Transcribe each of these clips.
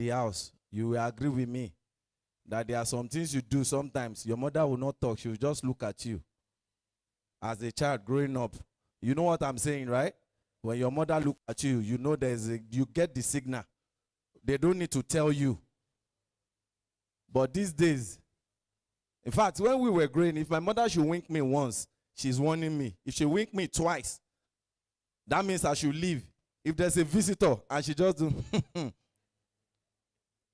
the house, you will agree with me that there are some things you do sometimes. Your mother will not talk. She will just look at you. As a child growing up, you know what I'm saying, right? When your mother look at you, you know you get the signal. They don't need to tell you. But these days, in fact, when we were growing, if my mother should wink me once, she's warning me. If she wink me twice, that means I should leave. If there's a visitor and she just do,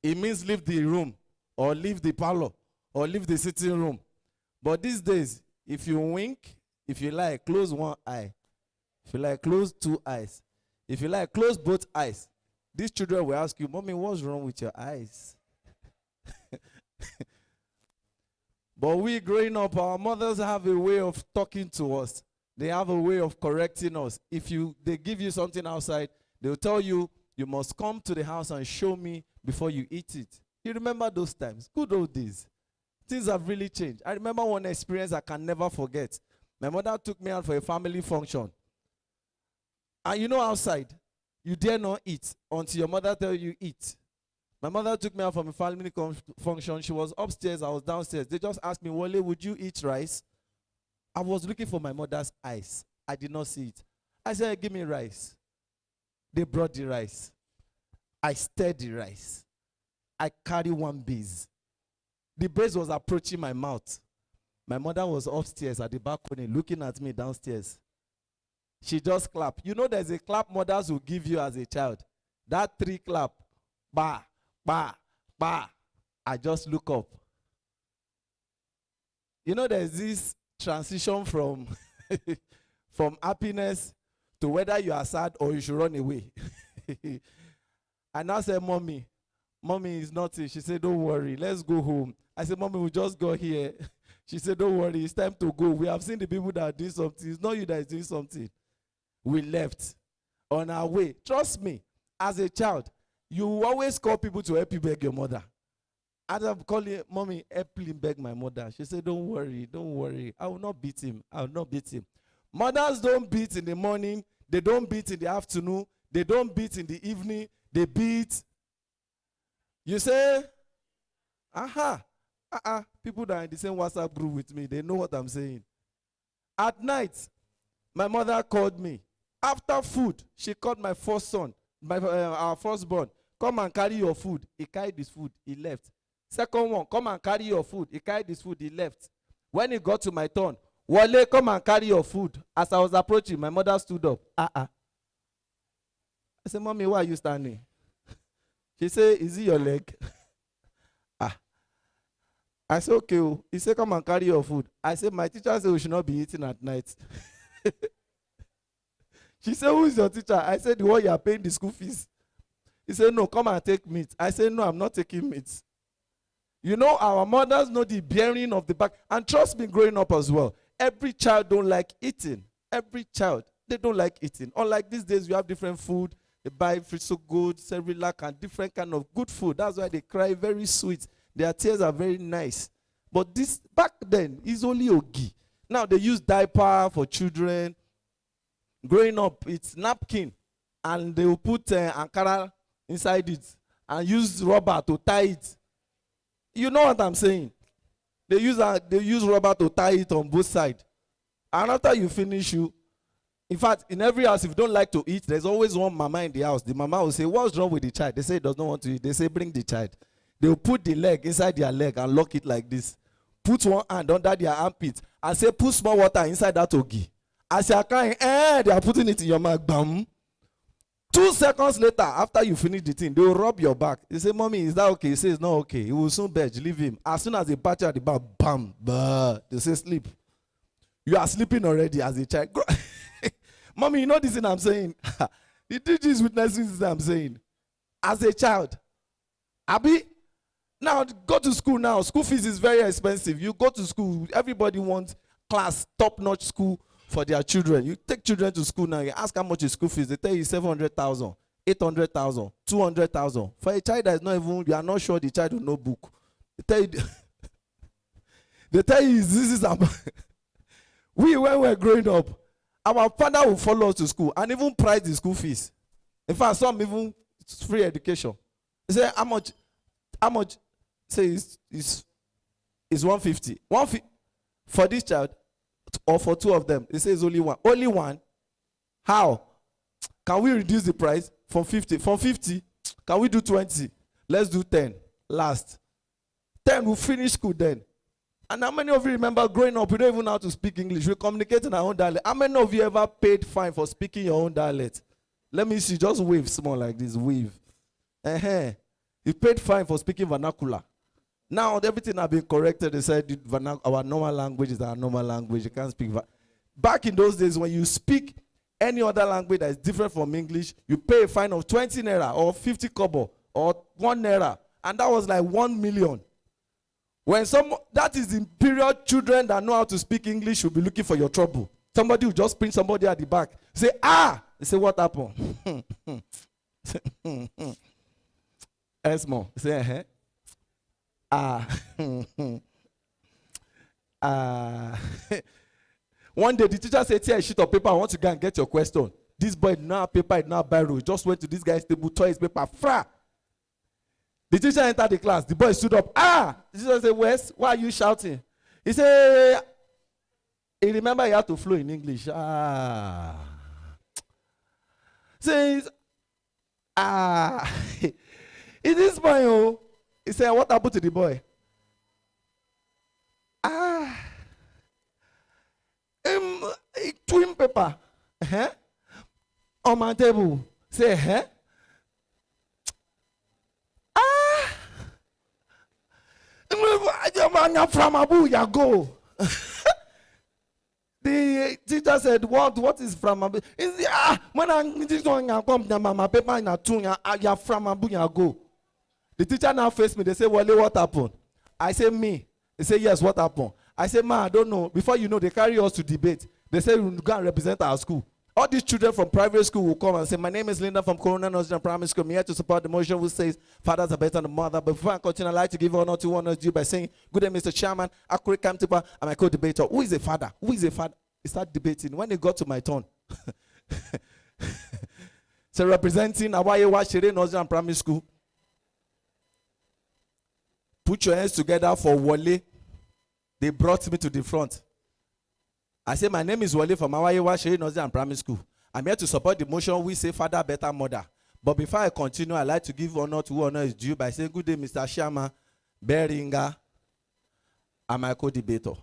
it means leave the room or leave the parlor or leave the sitting room. But these days, if you wink, if you like, close one eye. If you like, close two eyes. If you like, close both eyes. These children will ask you, Mommy, what's wrong with your eyes? But we growing up, our mothers have a way of talking to us. They have a way of correcting us. If they give you something outside, they'll tell you, you must come to the house and show me before you eat it. You remember those times? Good old days. Things have really changed. I remember one experience I can never forget. My mother took me out for a family function. And you know outside, you dare not eat until your mother tells you eat. My mother took me out from a family function. She was upstairs, I was downstairs. They just asked me, Wale, would you eat rice? I was looking for my mother's eyes. I did not see it. I said, give me rice. They brought the rice. I stirred the rice. I carried one base. The base was approaching my mouth. My mother was upstairs at the balcony looking at me downstairs. She just clapped. You know there's a clap mothers will give you as a child. That 3 clap. Ba, ba, ba. I just look up. You know there's this transition from happiness to whether you are sad or you should run away. I now said, Mommy is nothing. She said, don't worry, let's go home. I said, Mommy, we just got here. She said, don't worry, it's time to go. We have seen the people that are doing something. It's not you that is doing something. We left on our way. Trust me, as a child, you always call people to help you beg your mother. As I'm calling, Mommy, help me beg my mother. She said, don't worry. I will not beat him. Mothers don't beat in the morning. They don't beat in the afternoon. They don't beat in the evening. They beat. You say, people that are in the same WhatsApp group with me, they know what I'm saying. At night, my mother called me. After food, she called my first son, our firstborn, come and carry your food. He carried his food, he left. Second one, come and carry your food. He carried his food, he left. When it got to my turn, Wale, come and carry your food. As I was approaching, my mother stood up. I said, Mommy, why are you standing? She said, is it your leg? I said, okay. He said, come and carry your food. I said, my teacher said we should not be eating at night. She said, who is your teacher? I said, the one you are paying the school fees. He said, no, come and take meat. I said, no, I'm not taking meat. You know, our mothers know the bearing of the back. And trust me, growing up as well, every child don't like eating. Every child, they don't like eating. Unlike these days, you have different food. They buy so good, Cerelac, and different kind of good food. That's why they cry very sweet. Their tears are very nice. But this, back then, is only ogi. Now they use diaper for children. Growing up, it's napkin. And they will put Ankara inside it. And use rubber to tie it. You know what I'm saying? They use rubber to tie it on both sides. And after you finish, in fact, in every house, if you don't like to eat, there's always one mama in the house. The mama will say, what's wrong with the child? They say, it does not want to eat. They say, bring the child. They will put the leg inside their leg and lock it like this. Put one hand under their armpit and say, put small water inside that ogi. As you are crying, they are putting it in your mouth. Bam. 2 seconds later, after you finish the thing, they will rub your back. You say, Mommy, is that okay? He says, it's not okay. He will soon budge. Leave him. As soon as they patch at the back, bam, bah, they say, sleep. You are sleeping already as a child. Mommy, you know this thing I'm saying? The teacher is witnessing this thing I'm saying. As a child. Abi, now go to school now. School fees is very expensive. You go to school, everybody wants class, top-notch school for their children. You take children to school now, you ask how much is school fees. They tell you 700,000, 800,000, 200,000. For a child that is not even, you are not sure the child will know book. They tell you this is we, when we were growing up, our father will follow us to school and even price the school fees. In fact, some even it's free education. He said, how much? How much? Say it's 150. 150 for this child or for two of them. He says only one. Only one. How? Can we reduce the price from 50? From 50, can we do 20? Let's do 10. Last. 10, we'll finish school then. And how many of you remember growing up, we don't even know how to speak English. We communicate in our own dialect. How many of you ever paid fine for speaking your own dialect? Let me see. Just wave small like this. Wave. You paid fine for speaking vernacular. Now everything has been corrected. They said our normal language is our normal language. You can't speak. Back in those days, when you speak any other language that is different from English, you pay a fine of 20 naira or 50 kobo or 1 naira. And that was like 1 million. That is the period children that know how to speak English will be looking for your trouble. Somebody will just bring somebody at the back. Say, They say, what happened? Esmo. Say, One day the teacher said, "Here a sheet of paper. I want to go and get your question." This boy did not have paper, did not have biro. He just went to this guy's table, tore his paper. Fra. The teacher entered the class. The boy stood up. The teacher said, "Wes, why are you shouting?" He said, he remember he had to flow in English. Says, is this boy? Oh, he said, "What happened to the boy?" Twin paper on my table. Say, from Abu Yago. The teacher said, what is from Abu? When I this one come my paper in a tune, you're from Abu Yago. The teacher now faced me. They say, "Wale, what happened?" I say, "Me." They say, "Yes, what happened?" I say, "Ma, I don't know." Before you know, they carry us to debate. They say, "We go and represent our school." All these children from private school will come and say, "My name is Linda from Corona Nursery and Primary School. I'm here to support the motion which says fathers are better than mother." But before I continue, I'd like to give honor to one of you by saying, "Good day, Mr. Chairman, accurate timekeeper, and my co-debater." Who is a father? Who is a father? He started debating. When it got to my turn, so representing Awayewa Shere Nursery and Primary School, put your hands together for Wale. They brought me to the front. I say, "My name is Wale from Awayewa Shere Nursery and Primary School. I'm here to support the motion we say father better mother. But before I continue, I'd like to give honor to who honor is due by saying, 'Good day, Mr. Shama, Beringa, and my co-debater.'"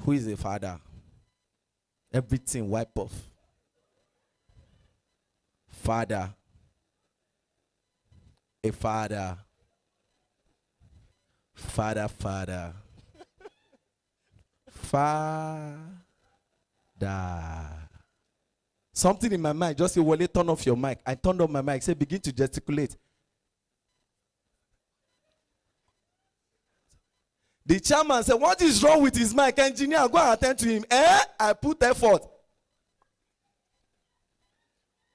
Who is a father? Everything wipe off. Father. A father. Father. Father. Something in my mind just say, "Wale, turn off your mic." I turned off my mic. Say, begin to gesticulate. The chairman said, "What is wrong with his mic? Engineer, go and attend to him." I put effort.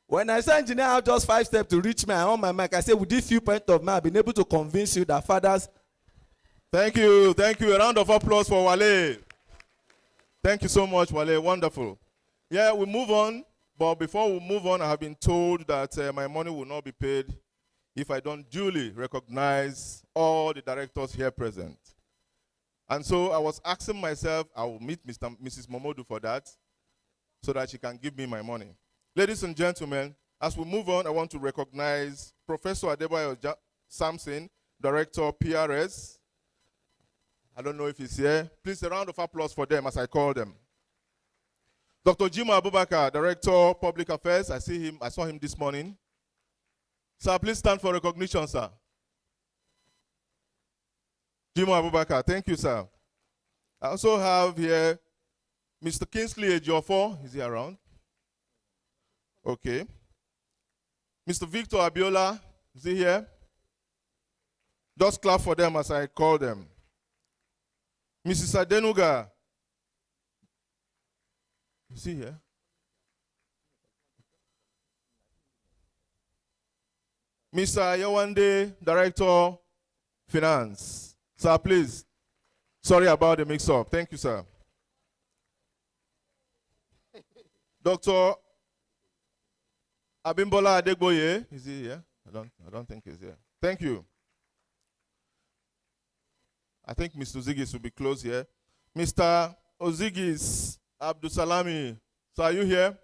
When I say engineer, I have just 5 steps to reach me. I on my mic. I say, with this few points of mine, I've been able to convince you that fathers. Thank you. A round of applause for Wale. Thank you so much, Wale. Wonderful. Yeah, we move on. But before we move on, I have been told that my money will not be paid if I don't duly recognize all the directors here present. And so I was asking myself, I will meet Mrs. Momodu for that, so that she can give me my money. Ladies and gentlemen, as we move on, I want to recognize Professor Adebayo Samson, Director PRS. I don't know if he's here. Please, a round of applause for them as I call them. Dr. Jima Abubakar, Director Public Affairs. I saw him this morning. Sir, please stand for recognition, sir. Jima Abubakar, thank you, sir. I also have here Mr. Kingsley Ejiofor. Is he around? Okay. Mr. Victor Abiola, is he here? Just clap for them as I call them. Mrs. Adenuga, is he here? Mr. Yawande, Director, Finance. Sir, please. Sorry about the mix-up. Thank you, sir. Dr. Abimbola Adegboye, is he here? I don't think he's here. Thank you. I think Mr. Ozigis will be close here. Mr. Ozigis Abdusalami. So are you here?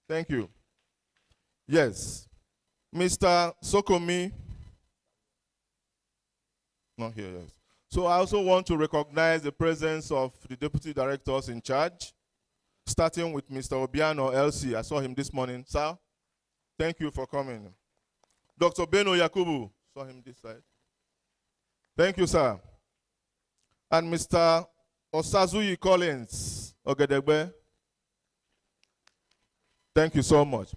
Thank you. Yes. Mr. Sokomi. Not here, yes. So I also want to recognize the presence of the deputy directors in charge, starting with Mr. Obiano LC. I saw him this morning. Sir, thank you for coming. Dr. Beno Yakubu. Saw him this side. Thank you, sir. And Mr. Osazuyi Collins Ogedegbe. Thank you so much.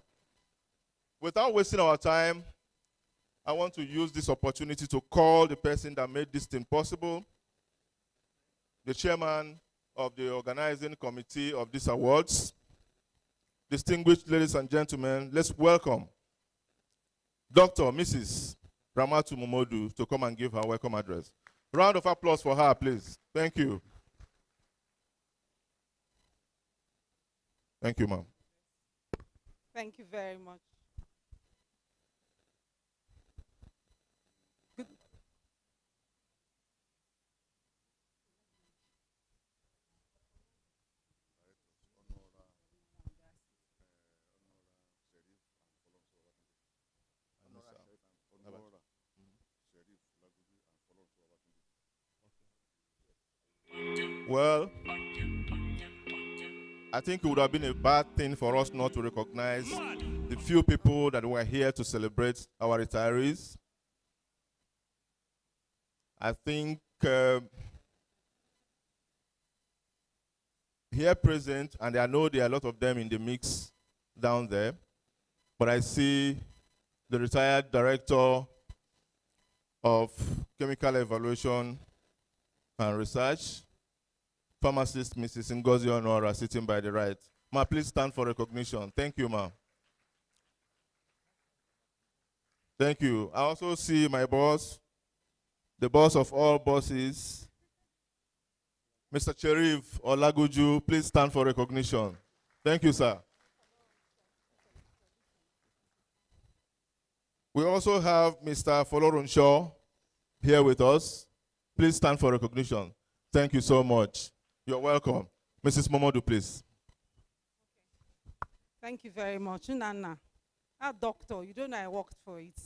Without wasting our time, I want to use this opportunity to call the person that made this thing possible, the chairman of the organizing committee of these awards. Distinguished ladies and gentlemen, let's welcome Dr. Mrs. Ramatu Momodu to come and give her welcome address. Round of applause for her, please. Thank you. Thank you, ma'am. Thank you very much. Good. Well, I think it would have been a bad thing for us not to recognize the few people that were here to celebrate our retirees. I think here present, and I know there are a lot of them in the mix down there, but I see the retired director of chemical evaluation and research, pharmacist Mrs. Ngozi Onora, sitting by the right. Ma, please stand for recognition. Thank you, ma. Thank you. I also see my boss, the boss of all bosses, Mr. Cherif Olaguju. Please stand for recognition. Thank you, sir. We also have Mr. Folorunshaw here with us. Please stand for recognition. Thank you so much. You're welcome. Mrs. Momodu, please. Thank you very much. Unana, a doctor, you don't know I worked for it.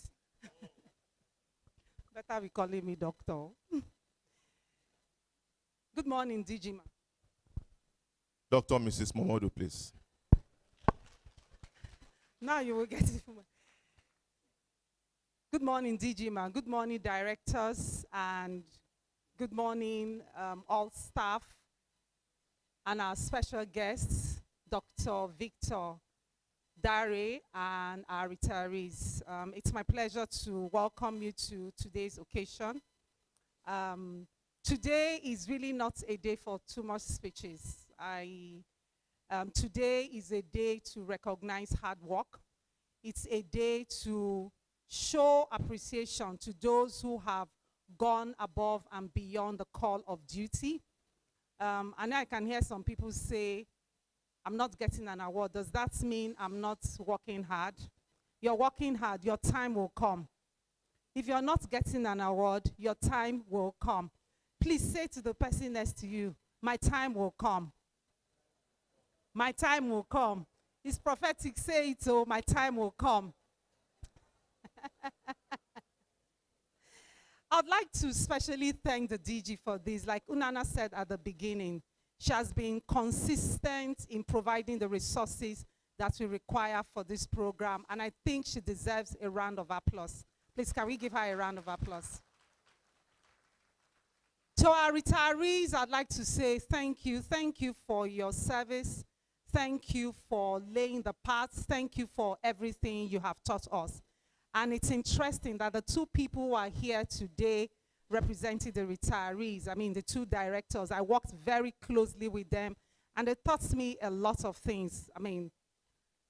Better be calling me doctor. Good morning, DG ma. Dr. Mrs. Momodu, please. Now you will get it. Good morning, DG ma. Good morning, directors, and good morning, all staff, and our special guests, Dr. Victor Dare, and our retirees. It's my pleasure to welcome you to today's occasion. Today is really not a day for too much speeches. Today is a day to recognize hard work. It's a day to show appreciation to those who have gone above and beyond the call of duty. And I can hear some people say, I'm not getting an award. Does that mean I'm not working hard? You're working hard. Your time will come. If you're not getting an award, your time will come. Please say to the person next to you, my time will come. My time will come. It's prophetic. Say it, so my time will come. I'd like to especially thank the DG for this. Like Unana said at the beginning, she has been consistent in providing the resources that we require for this program, and I think she deserves a round of applause. Please, can we give her a round of applause? To our retirees, I'd like to say thank you. Thank you for your service. Thank you for laying the paths. Thank you for everything you have taught us. And it's interesting that the two people who are here today representing the retirees, I mean the two directors, I worked very closely with them, and they taught me a lot of things. I mean,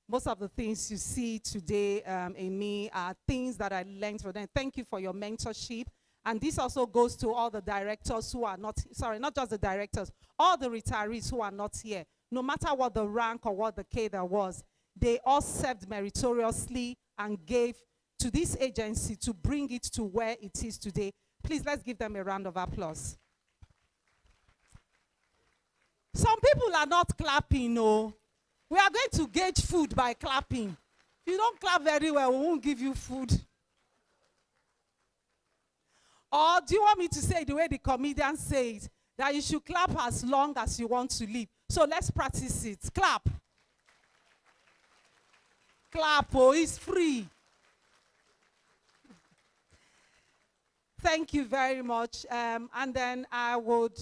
most of the things you see today in me are things that I learned from them. Thank you for your mentorship. And this also goes to all the directors who are not, sorry, not just the directors, all the retirees who are not here. No matter what the rank or what the cadre was, they all served meritoriously and gave to this agency to bring it to where it is today. Please, let's give them a round of applause. Some people are not clapping, no. We are going to gauge food by clapping. If you don't clap very well, we won't give you food. Or do you want me to say the way the comedian says, that you should clap as long as you want to live? So let's practice it. Clap. Clap, oh, it's free. Thank you very much. And then I would,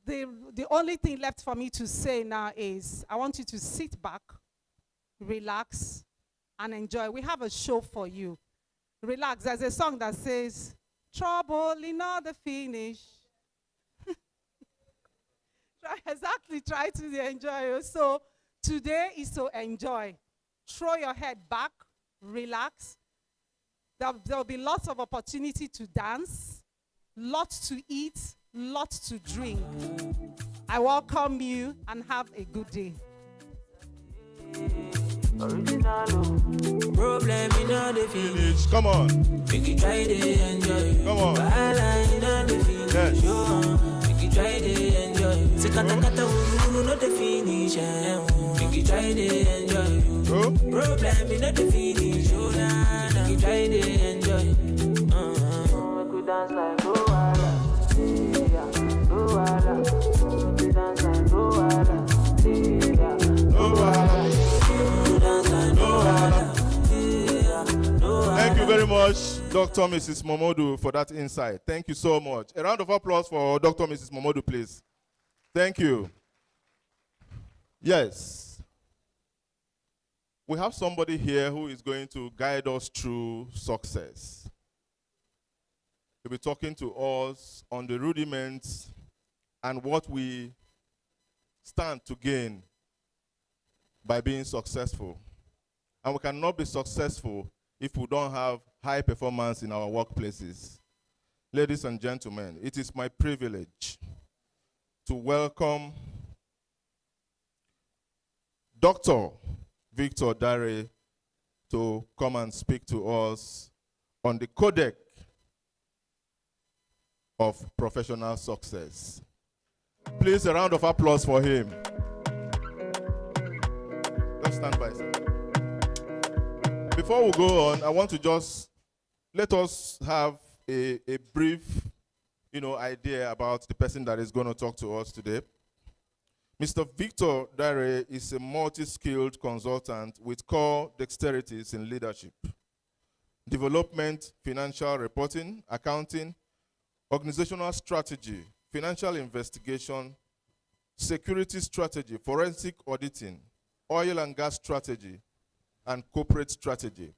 the only thing left for me to say now is, I want you to sit back, relax, and enjoy. We have a show for you. Relax. There's a song that says, trouble in all the finish. Exactly, try to enjoy. So today is to enjoy. Throw your head back, relax. There'll be lots of opportunity to dance, lots to eat, lots to drink. I welcome you and have a good day. Problem in all the finish. Come on. Make you try to enjoy. Come on. Wahala in all the finish. Yes. Make you try to enjoy. Say kata kata uru no the finish. Make you try to enjoy. Problem in all the finish. Make you try to enjoy. Make you dance like Luala. Yeah, Luala. Make you dance like Luala. Yeah, Luala. Thank you very much, Dr. Mrs. Momodu, for that insight. Thank you so much. A round of applause for Dr. Mrs. Momodu, please. Thank you. Yes. We have somebody here who is going to guide us through success. He'll be talking to us on the rudiments and what we stand to gain by being successful. And we cannot be successful if we don't have high performance in our workplaces. Ladies and gentlemen, it is my privilege to welcome Dr. Victor Dare to come and speak to us on the codec of professional success. Please, a round of applause for him. Just stand by, sir. Before we go on, I want to just let us have a brief, idea about the person that is going to talk to us today. Mr. Victor Dare is a multi-skilled consultant with core dexterities in leadership, development, financial reporting, accounting, organizational strategy, financial investigation, security strategy, forensic auditing, oil and gas strategy, and corporate strategy.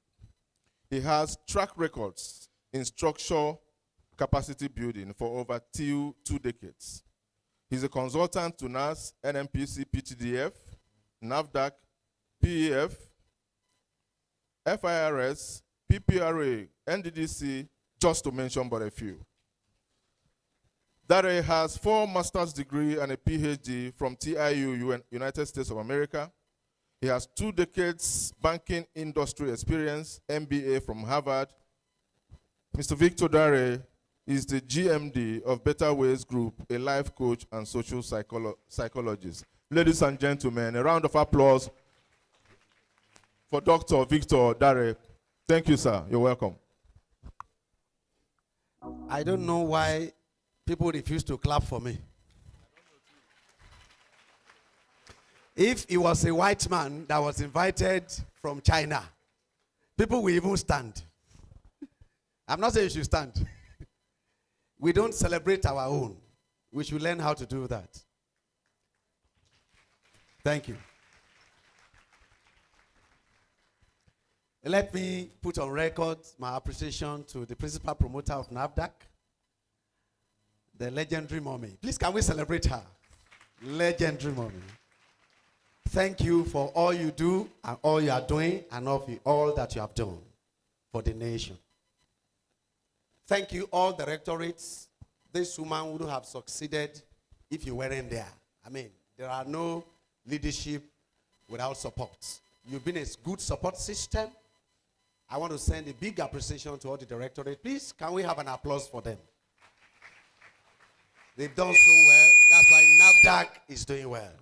He has track records in structural capacity building for over 2 decades. He's a consultant to NAS, NMPC, PTDF, NAFDAC, PEF, FIRS, PPRA, NDDC, just to mention but a few. Dare has 4 master's degrees and a PhD from TIU, United States of America. He has 2 decades banking industry experience, MBA from Harvard. Mr. Victor Dare is the GMD of Better Ways Group, a life coach and social psychologist. Ladies and gentlemen, a round of applause for Dr. Victor Dare. Thank you, sir. You're welcome. I don't know why people refuse to clap for me. If it was a white man that was invited from China, people will even stand. I'm not saying you should stand. We don't celebrate our own. We should learn how to do that. Thank you. Let me put on record my appreciation to the principal promoter of NAFDAC, the legendary mommy. Please, can we celebrate her? Legendary mommy. Thank you for all you do and all you are doing and all that you have done for the nation. Thank you, all directorates. This woman would have succeeded if you weren't there. I mean, there are no leadership without support. You've been a good support system. I want to send a big appreciation to all the directorate. Please, can we have an applause for them? They've done so well. That's why NAFDAC is doing well.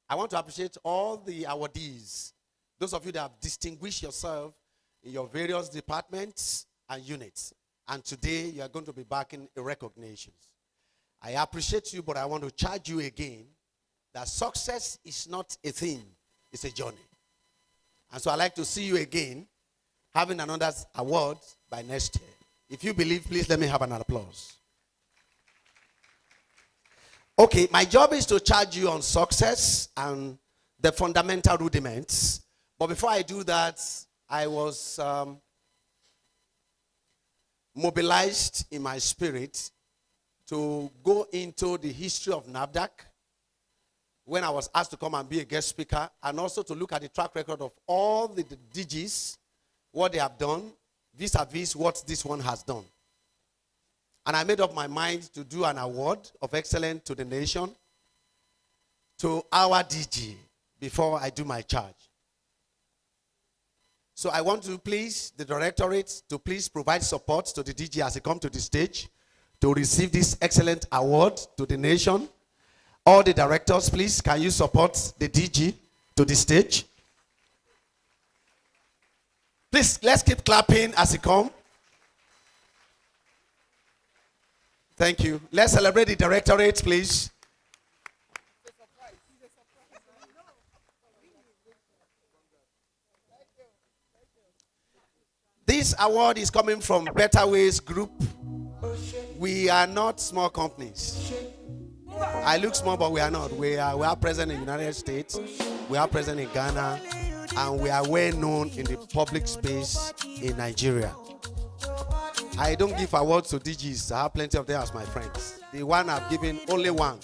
I want to appreciate all the awardees, those of you that have distinguished yourself in your various departments and units. And today, you are going to be backing a recognition. I appreciate you, but I want to charge you again that success is not a thing, it's a journey. And so I'd like to see you again having another award by next year. If you believe, please let me have an applause. Okay, my job is to charge you on success and the fundamental rudiments. But before I do that, I was mobilized in my spirit to go into the history of NAFDAC when I was asked to come and be a guest speaker, and also to look at the track record of all the DGs, what they have done, vis-a-vis what this one has done. And I made up my mind to do an award of excellence to the nation, to our DG, before I do my charge. So I want to please the directorate to please provide support to the DG as he comes to the stage to receive this excellent award to the nation. All the directors, please, can you support the DG to the stage? Please, let's keep clapping as he comes. Thank you. Let's celebrate the directorate, please. This award is coming from Better Ways Group. We are not small companies. I look small, but we are not. We are present in the United States. We are present in Ghana. And we are well known in the public space in Nigeria. I don't give awards to DGs. I have plenty of them as my friends. The one I've given, only one,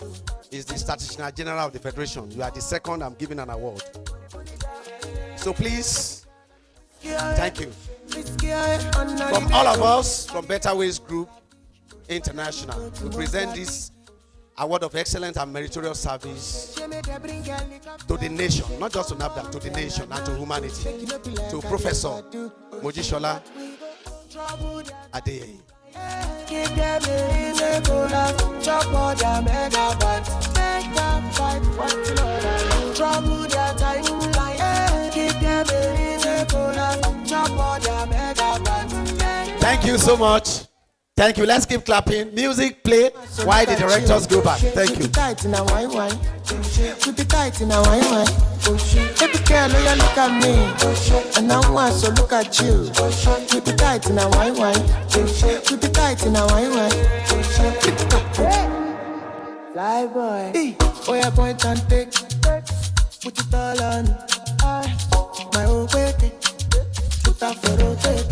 is the Statistician General of the Federation. You are the second I'm giving an award. So please, thank you. From all of us, from Better Ways Group International, we present this award of excellence and meritorious service to the nation, not just to NAFDAC, to the nation and to humanity, to Professor Mojishola Adeyeye. Thank you so much. Thank you. Let's keep clapping. Music play while the directors go back. Thank you. Keep it tight in a wine. Baby girl, oh, you look at me, and I want to look at you. Keep it tight in a wine. Keep it tight in a wine. Fly boy, hey. Oh yeah, point and take. Put it all on. My own way. Put that for rotate.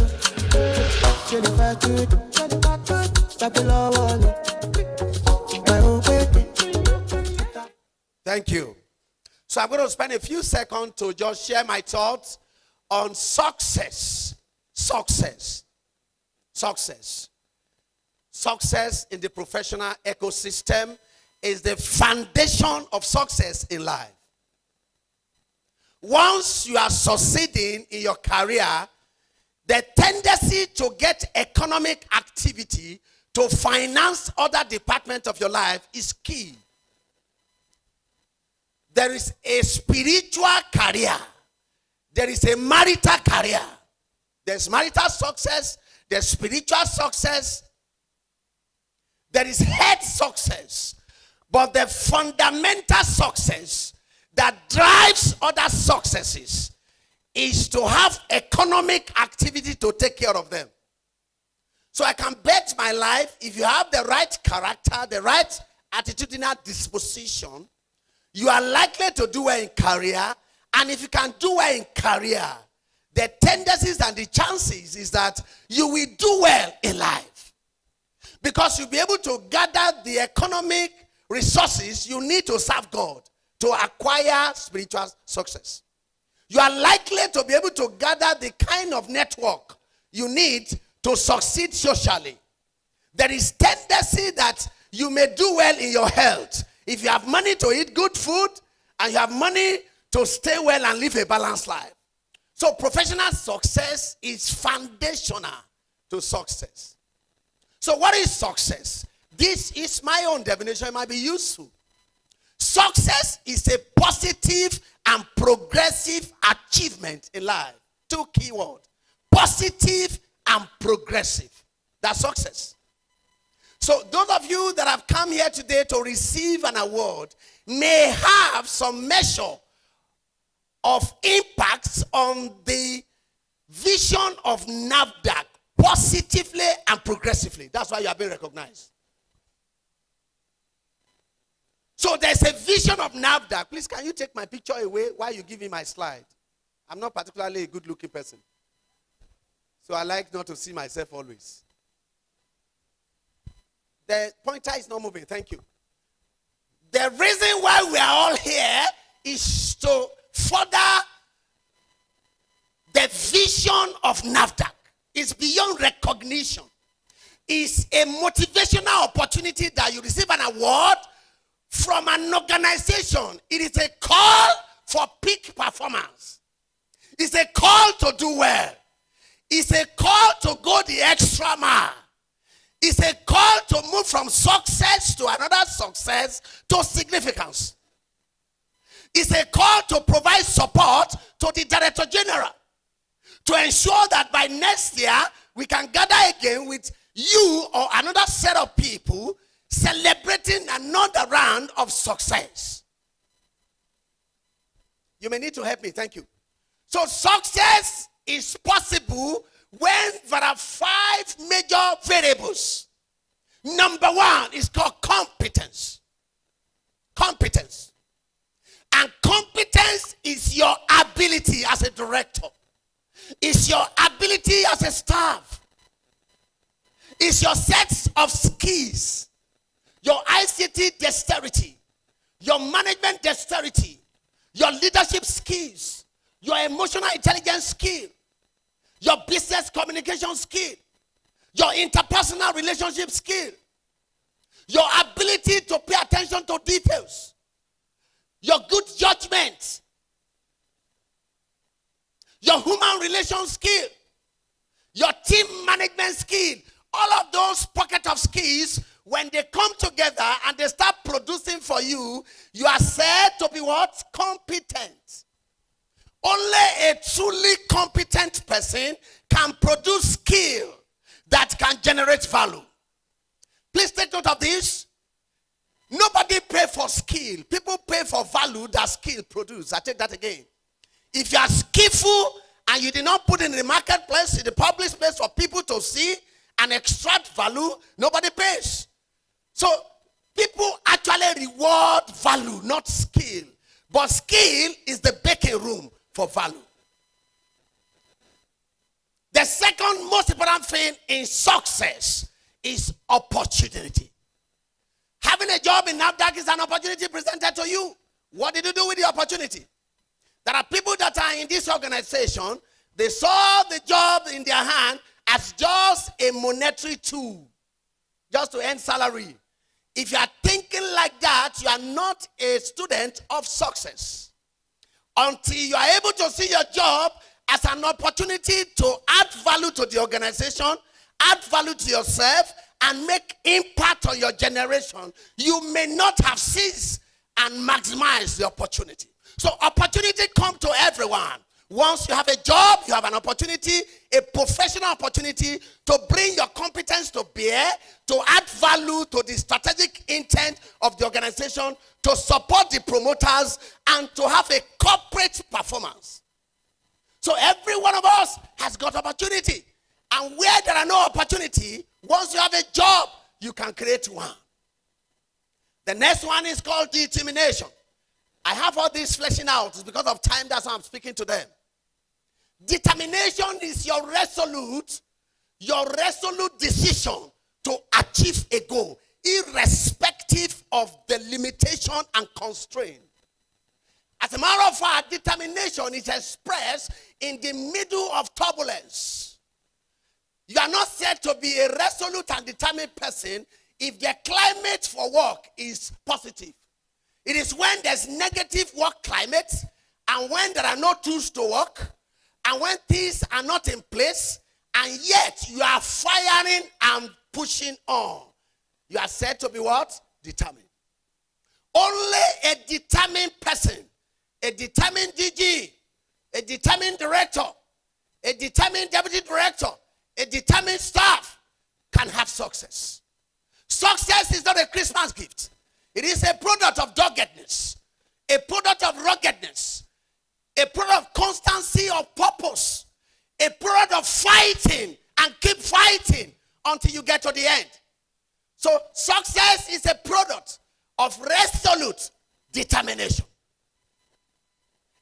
Thank you. So I'm going to spend a few seconds to just share my thoughts on success. Success in the professional ecosystem is the foundation of success in life. Once you are succeeding in your career, the tendency to get economic activity to finance other departments of your life is key. There is a spiritual career. There is a marital career. There's marital success. There's spiritual success. There is health success. But the fundamental success that drives other successes is to have economic activity to take care of them. So I can bet my life, if you have the right character, the right attitudinal disposition, you are likely to do well in career. And if you can do well in career, the tendencies and the chances is that you will do well in life. Because you'll be able to gather the economic resources you need to serve God, to acquire spiritual success. You are likely to be able to gather the kind of network you need to succeed socially. There is tendency that you may do well in your health. If you have money to eat good food and you have money to stay well and live a balanced life. So professional success is foundational to success. So what is success? This is my own definition. It might be useful. Success is a positive and progressive achievement in life. Two key words. Positive and progressive. That's success. So those of you that have come here today to receive an award may have some measure of impacts on the vision of NAFDAC positively and progressively. That's why you are being recognized. So there's a vision of NAFDAC. Please, can you take my picture away while you give me my slide? I'm not particularly a good-looking person. So I like not to see myself always. The pointer is not moving. Thank you. The reason why we are all here is to further the vision of NAFDAC. It's beyond recognition. It's a motivational opportunity that you receive an award from an organization. It is a call for peak performance. It's a call to do well. It's a call to go the extra mile. It's a call to move from success to another success to significance. It's a call to provide support to the Director General to ensure that by next year we can gather again with you or another set of people celebrating another round of success. You may need to help me. Thank you. So success is possible when there are 5 major variables. Number 1 is called competence. Competence. And competence is your ability as a director. It's your ability as a staff. It's your sets of skills. Your ICT dexterity. Your management dexterity. Your leadership skills. Your emotional intelligence skill. Your business communication skill. Your interpersonal relationship skill. Your ability to pay attention to details. Your good judgment. Your human relations skill. Your team management skill. All of those pockets of skills, when they come together and they start producing for you, you are said to be what? Competent. Only a truly competent person can produce skill that can generate value. Please take note of this. Nobody pay for skill. People pay for value that skill produce. I take that again. If you are skillful and you did not put in the marketplace, in the public space for people to see and extract value, nobody pays. So people actually reward value, not skill. But skill is the baking room for value. The second most important thing in success is opportunity. Having a job in NAFDAC is an opportunity presented to you. What did you do with the opportunity? There are people that are in this organization, they saw the job in their hand as just a monetary tool, just to earn salary. If you are thinking like that, you are not a student of success. Until you are able to see your job as an opportunity to add value to the organization, add value to yourself, and make impact on your generation, you may not have seized and maximized the opportunity. So opportunity comes to everyone. Once you have a job, you have an opportunity, a professional opportunity to bring your competence to bear, to add value to the strategic intent of the organization, to support the promoters, and to have a corporate performance. So every one of us has got opportunity. And where there are no opportunity, once you have a job, you can create one. The next one is called determination. I have all this fleshing out. It's because of time, that's why I'm speaking to them. Determination is your resolute decision to achieve a goal, irrespective of the limitation and constraint. As a matter of fact, determination is expressed in the middle of turbulence. You are not said to be a resolute and determined person if the climate for work is positive. It is when there's negative work climate and when there are no tools to work And when things are not in place, and yet you are firing and pushing on, you are said to be what? Determined. Only a determined person, a determined DG, a determined director, a determined deputy director, a determined staff can have success. Success is not a Christmas gift. It is a product of doggedness, a product of ruggedness, a product of constancy of purpose, a product of fighting and keep fighting until you get to the end. So success is a product of resolute determination.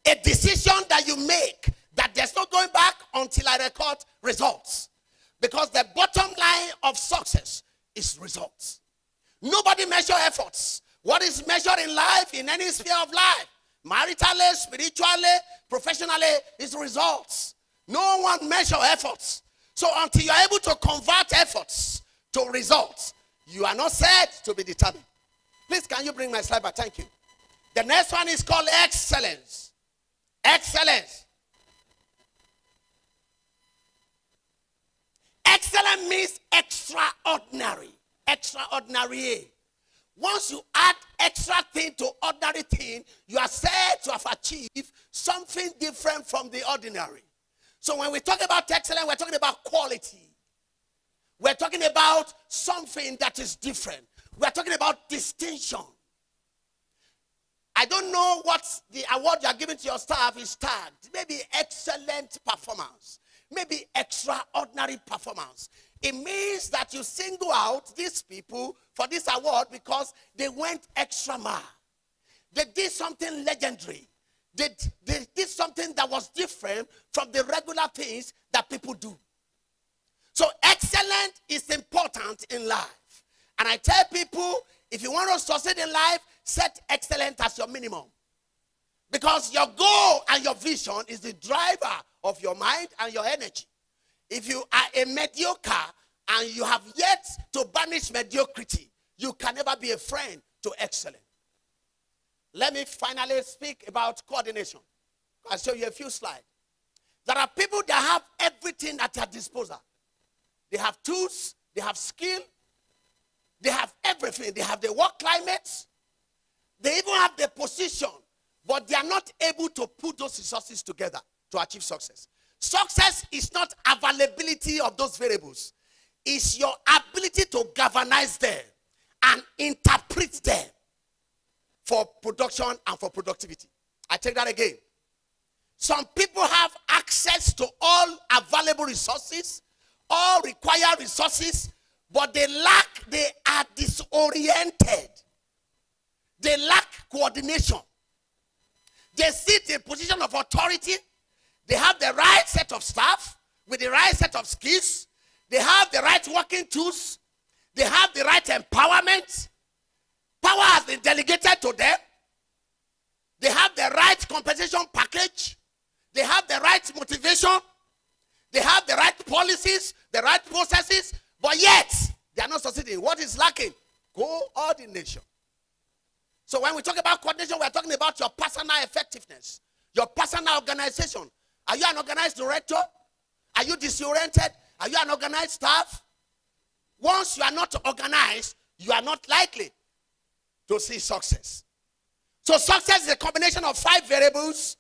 A decision that you make that there's no going back until I record results. Because the bottom line of success is results. Nobody measures efforts. What is measured in life, in any sphere of life, maritally, spiritually, professionally, is results. No one measures efforts. So until you are able to convert efforts to results, you are not said to be determined. Please, can you bring my slide back? Thank you. The next one is called excellence. Excellence. Excellent means extraordinary. Extraordinary. Once you add extra thing to ordinary thing, you are said to have achieved something different from the ordinary. So when we talk about excellence, we're talking about quality. We're talking about something that is different. We're talking about distinction. I don't know what the award you are giving to your staff is tagged. Maybe excellent performance. Maybe extraordinary performance. It means that you single out these people for this award because they went extra mile. They did something legendary. They did something that was different from the regular things that people do. So excellence is important in life. And I tell people, if you want to succeed in life, set excellence as your minimum. Because your goal and your vision is the driver of your mind and your energy. If you are a mediocre and you have yet to banish mediocrity, you can never be a friend to excellence. Let me finally speak about coordination. I'll show you a few slides. There are people that have everything at their disposal. They have tools, they have skill, they have everything. They have the work climate, they even have the position, but they are not able to put those resources together to achieve success. Success is not availability of those variables. It's your ability to galvanize them and interpret them for production and for productivity. I take that again. Some people have access to all available resources, all required resources, but they are disoriented. They lack coordination. They sit in a position of authority. They have the right set of staff with the right set of skills. They have the right working tools. They have the right empowerment. Power has been delegated to them. They have the right compensation package. They have the right motivation. They have the right policies, the right processes, but yet they are not succeeding. What is lacking? Coordination. So when we talk about coordination, we are talking about your personal effectiveness, your personal organization. Are you an organized director? Are you disoriented? Are you an organized staff? Once you are not organized, you are not likely to see success. So success is a combination of 5 variables.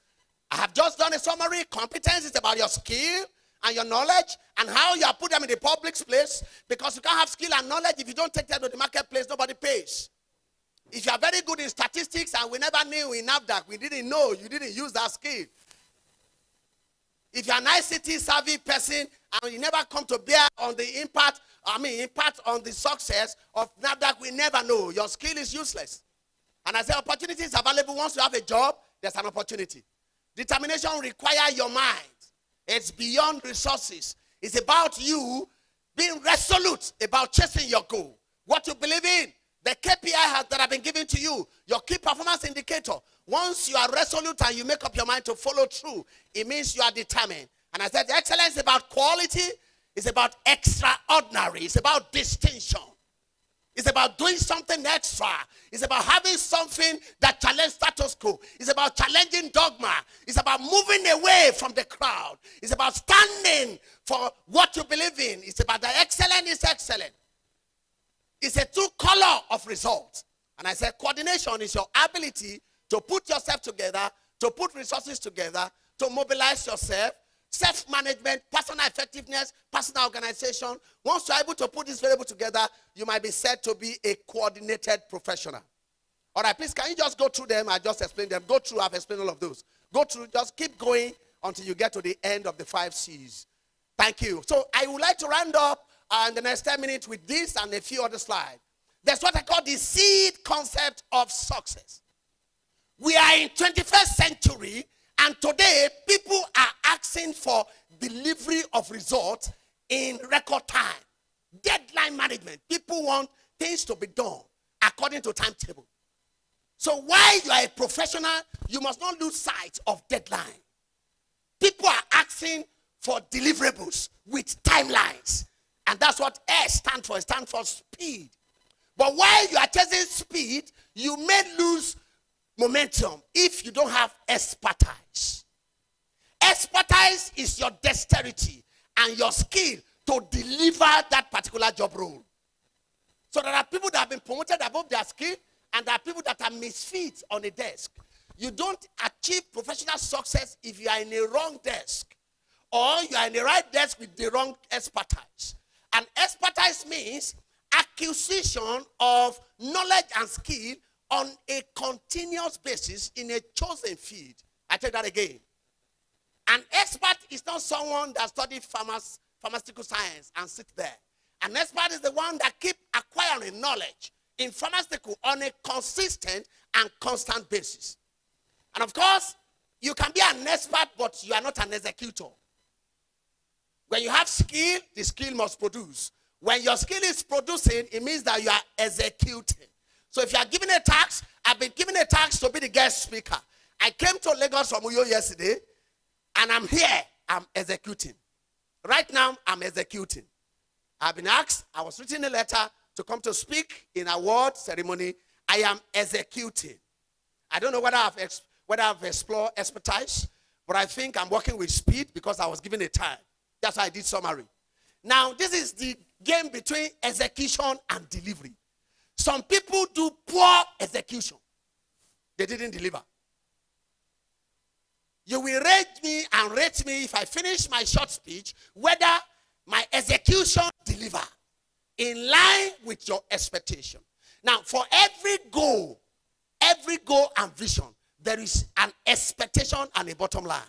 I have just done a summary. Competence is about your skill and your knowledge and how you have put them in the public place, because you can't have skill and knowledge if you don't take them to the marketplace. Nobody pays. If you are very good in statistics, and we never knew in NAFDAC, we didn't know, you didn't use that skill. If you're an ICT savvy person and you never come to bear on the impact on the success of NAFDAC, we never know. Your skill is useless. And I say opportunities available. Once you have a job, there's an opportunity. Determination requires your mind. It's beyond resources. It's about you being resolute about chasing your goal. What you believe in. The KPI that have been given to you, your key performance indicator. Once you are resolute and you make up your mind to follow through, it means you are determined. And I said excellence is about quality, it's about extraordinary, it's about distinction. It's about doing something extra. It's about having something that challenges status quo. It's about challenging dogma. It's about moving away from the crowd. It's about standing for what you believe in. It's about the excellent is excellent. It's a true color of results. And I said coordination is your ability to put yourself together, to put resources together, to mobilize yourself, self-management, personal effectiveness, personal organization. Once you're able to put this variable together, you might be said to be a coordinated professional. All right, please, can you just go through them? I just explained them. Go through, I've explained all of those. Go through, just keep going until you get to the end of the 5 C's. Thank you. So I would like to round up in the next 10 minutes with this and a few other slides. That's what I call the seed concept of success. We are in 21st century, and today people are asking for delivery of results in record time. Deadline management. People want things to be done according to timetable. So while you are a professional, you must not lose sight of deadline. People are asking for deliverables with timelines. And that's what S stands for. It stands for speed. But while you are chasing speed, you may lose momentum if you don't have expertise. Expertise is your dexterity and your skill to deliver that particular job role. So there are people that have been promoted above their skill, and there are people that are misfits on a desk. You don't achieve professional success if you are in a wrong desk, or you are in the right desk with the wrong expertise. And expertise means acquisition of knowledge and skill on a continuous basis in a chosen field. I take that again. An expert is not someone that studied pharmaceutical science and sits there. An expert is the one that keeps acquiring knowledge in pharmaceutical on a consistent and constant basis. And of course, you can be an expert, but you are not an executor. When you have skill, the skill must produce. When your skill is producing, it means that you are executing. So if you are given a task, I've been given a task to be the guest speaker. I came to Lagos from Uyo yesterday, and I'm here. I'm executing. Right now, I'm executing. I've been asked, I was written a letter to come to speak in an award ceremony. I am executing. I don't know whether I've explored expertise, but I think I'm working with speed because I was given a time. That's why I did summary. Now, this is the game between execution and delivery. Some people do poor execution. They didn't deliver. You will rate me and rate me if I finish my short speech, whether my execution deliver in line with your expectation. Now, for every goal and vision, there is an expectation and a bottom line.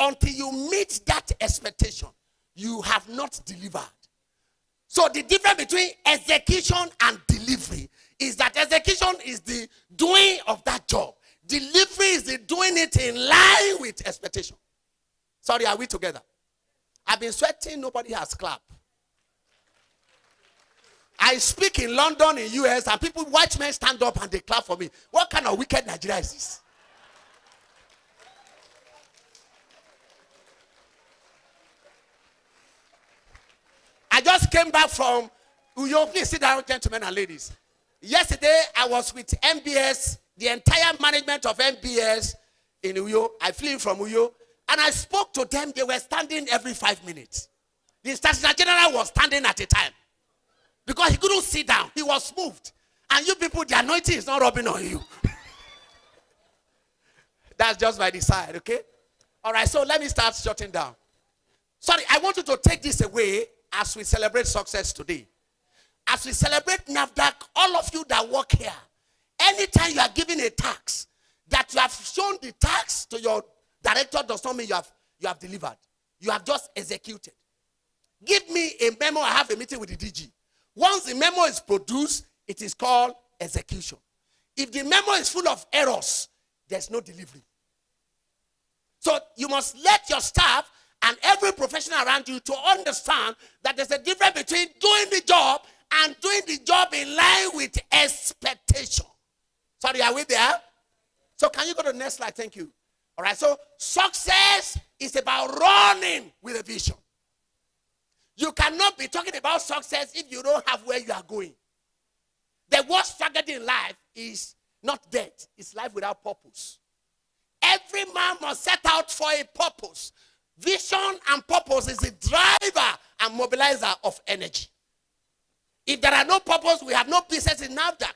Until you meet that expectation, you have not delivered. So the difference between execution and delivery is that execution is the doing of that job. Delivery is the doing it in line with expectation. Sorry, are we together? I've been sweating, nobody has clapped. I speak in London, in US, and people, white men stand up and they clap for me. What kind of wicked Nigeria is this? I just came back from Uyo. Please sit down, gentlemen and ladies. Yesterday, I was with MBS, the entire management of MBS in Uyo. I flew in from Uyo, and I spoke to them. They were standing every 5 minutes. The Statistician General was standing at a time because he couldn't sit down. He was moved. And you people, the anointing is not rubbing on you. That's just by the side, okay? All right, so let me start shutting down. Sorry, I want you to take this away as we celebrate success today. As we celebrate NAFDAC, all of you that work here, anytime you are given a tax, that you have shown the tax to your director does not mean you have delivered. You have just executed. Give me a memo. I have a meeting with the DG. Once the memo is produced, it is called execution. If the memo is full of errors, there's no delivery. So you must let your staff and every professional around you to understand that there's a difference between doing the job and doing the job in line with expectation. Sorry, are we there? So can you go to the next slide? Thank you. All right, so success is about running with a vision. You cannot be talking about success if you don't have where you are going. The worst tragedy in life is not death, it's life without purpose. Every man must set out for a purpose. Vision and purpose is the driver and mobilizer of energy. If there are no purpose, we have no business in NAFDAC.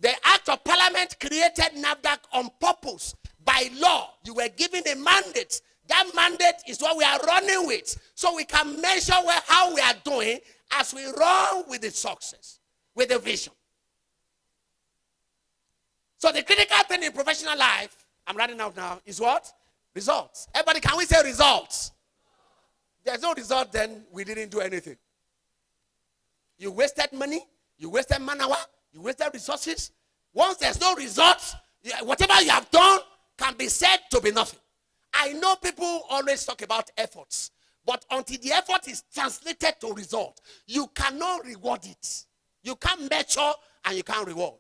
The Act of Parliament created NAFDAC on purpose. By law, you were given a mandate. That mandate is what we are running with. So we can measure how we are doing as we run with the success, with the vision. So the critical thing in professional life, I'm running out now, is what? Results. Everybody, can we say results? There's no result, then we didn't do anything. You wasted money, you wasted man-hour, you wasted resources. Once there's no results, whatever you have done can be said to be nothing. I know people always talk about efforts, but until the effort is translated to result, you cannot reward it. You can't measure and you can't reward.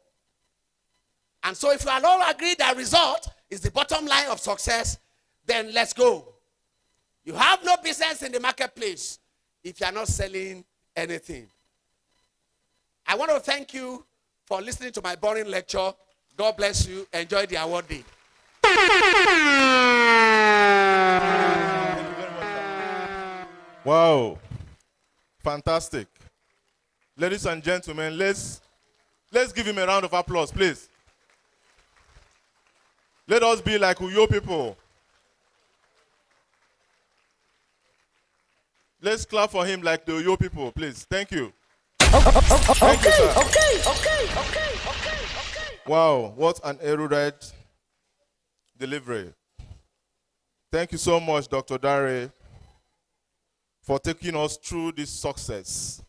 And so if you are all agreed that result is the bottom line of success, then let's go. You have no business in the marketplace if you are not selling anything. I want to thank you for listening to my boring lecture. God bless you. Enjoy the award day. Wow. Fantastic. Ladies and gentlemen, let's give him a round of applause, please. Let us be like Uyo people. Let's clap for him like the Uyo people, please. Thank you. Thank you, sir. Okay. Wow, what an erudite delivery. Thank you so much, Dr. Dare, for taking us through this success.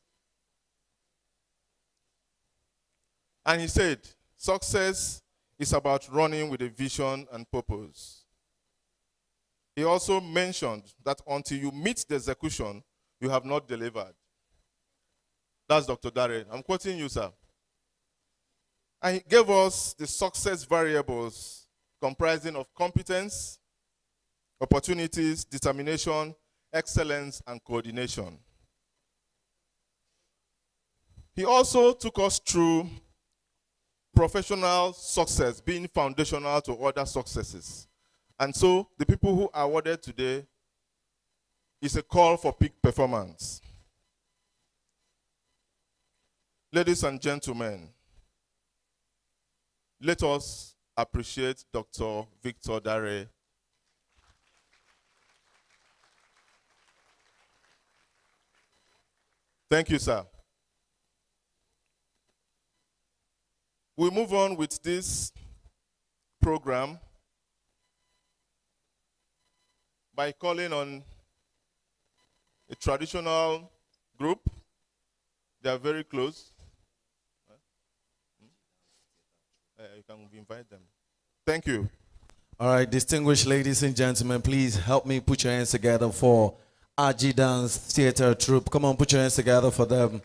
And he said, success is about running with a vision and purpose. He also mentioned that until you meet the execution, you have not delivered. That's Dr. Dare. I'm quoting you, sir. And he gave us the success variables comprising of competence, opportunities, determination, excellence, and coordination. He also took us through professional success being foundational to other successes. And so the people who are awarded today is a call for peak performance. Ladies and gentlemen, let us appreciate Dr. Victor Dare. Thank you, sir. We move on with this program by calling on a traditional group. They are very close. You can invite them. Thank you. All right, distinguished ladies and gentlemen, please help me put your hands together for RG Dance Theater Troupe. Come on, put your hands together for them.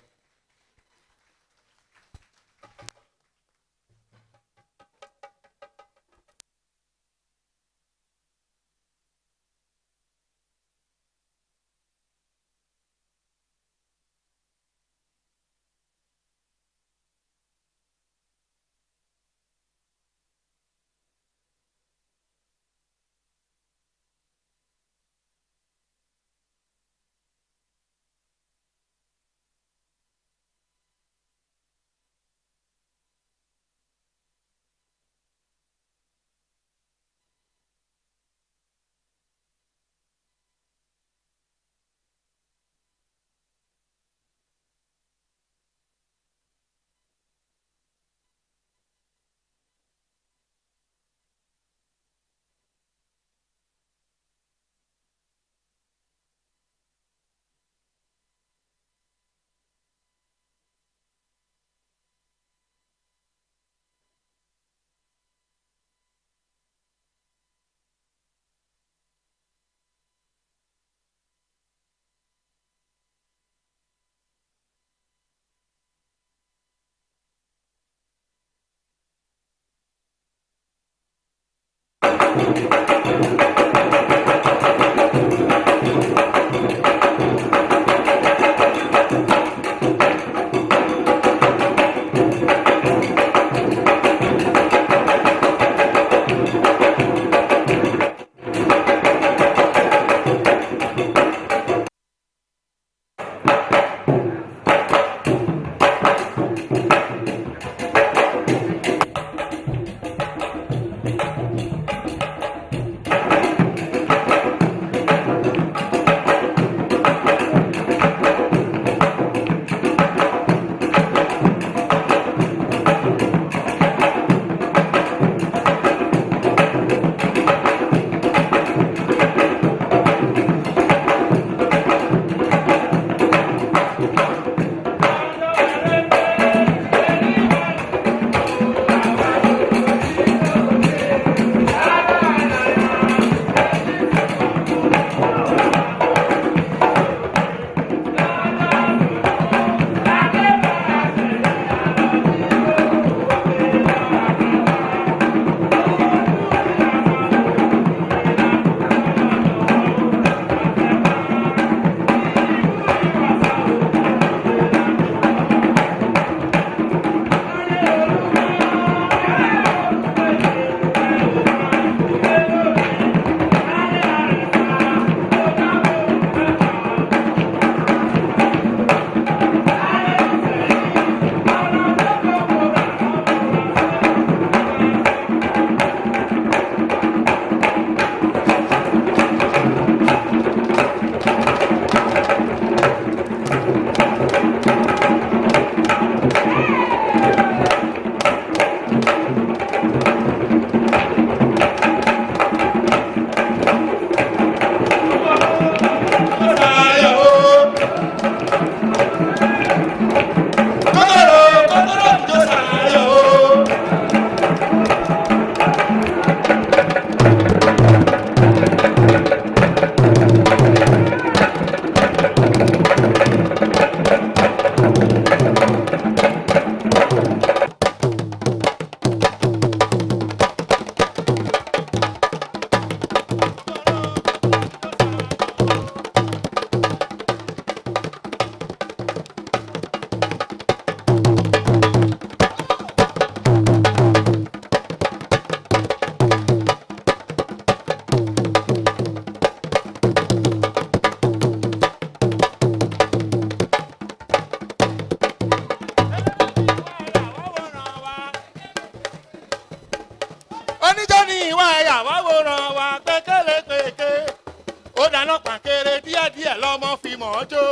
dáná pàkéré díẹ̀díẹ̀ lọ́mọ fi mọ̀ ọ́ jó.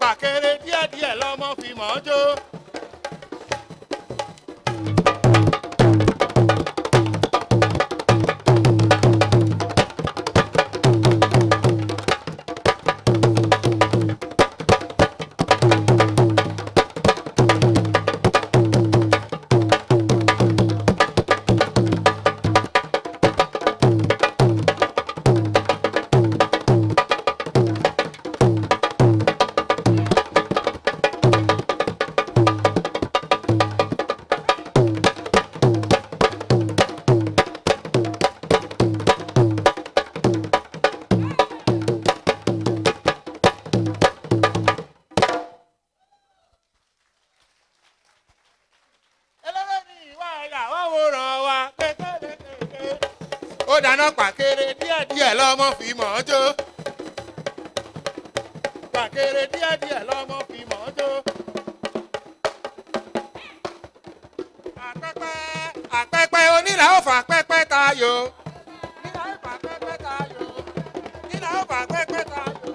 Pàkéré díẹ̀díẹ̀ lọ́mọ fi mọ̀ ọ́ jó. Ó dáná pàkéré díẹ̀díẹ̀ lọ́mọ fi mọ̀ ọ́ jó. Pàkéré díẹ̀díẹ̀ lọ́mọ fi mọ̀ ọ́ jó. Àpẹ́pẹ́ onílà ó fà pẹ́pẹ́ tayò. Nílà ó fà pẹ́pẹ́ tayò. Nílà ó fà pẹ́pẹ́ tayò.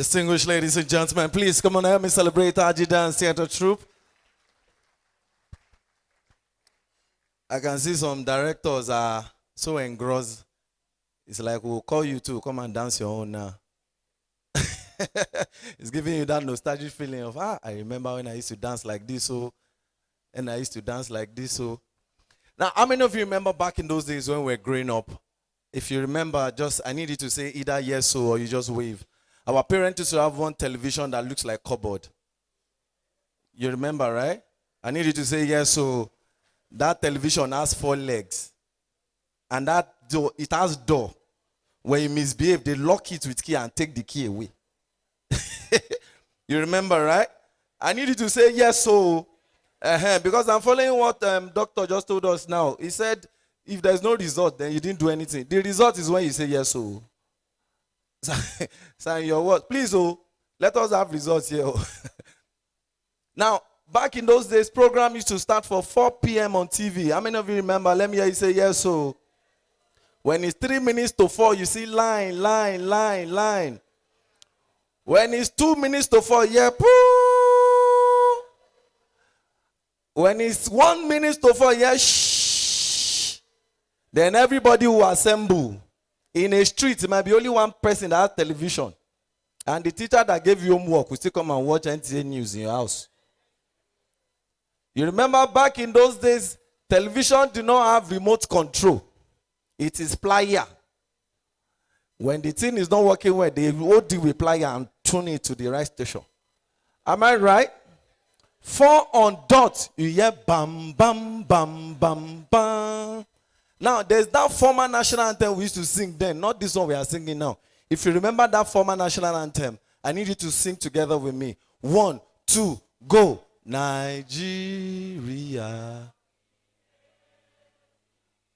Distinguished ladies and gentlemen, please come on, help me celebrate RG Dance Theatre Troupe. I can see some directors are so engrossed. It's like we'll call you to come and dance your own now. It's giving you that nostalgic feeling of, I remember when I used to dance like this, and I used to dance like this. Now, how many of you remember back in those days when we were growing up? If you remember, I need you to say either yes or you just wave. Our parents used to have one television that looks like cupboard. You remember, right? I need you to say yes. So that television has 4 legs. And that door, it has door. When you misbehave, they lock it with key and take the key away. You remember, right? I need you to say yes. So because I'm following what doctor just told us now. He said, if there's no result, then you didn't do anything. The result is when you say yes. So in your words, please, let us have results here. Now, back in those days, program used to start for 4 p.m. on TV. How many of you remember? Let me hear you say yes. When it's 3 minutes to 4, you see line. When it's 2 minutes to 4, yeah, poo. When it's 1 minute to 4, yeah, shh. Then everybody will assemble. In a street, it might be only one person that has television. And the teacher that gave you homework will still come and watch NTA News in your house. You remember back in those days, television did not have remote control. It is plier. When the thing is not working well, they will deal with plier and tune it to the right station. Am I right? 4 on dot, you hear bam, bam, bam, bam, bam. Now, there's that former national anthem we used to sing then, not this one we are singing now. If you remember that former national anthem, I need you to sing together with me. 1, 2, go. Nigeria,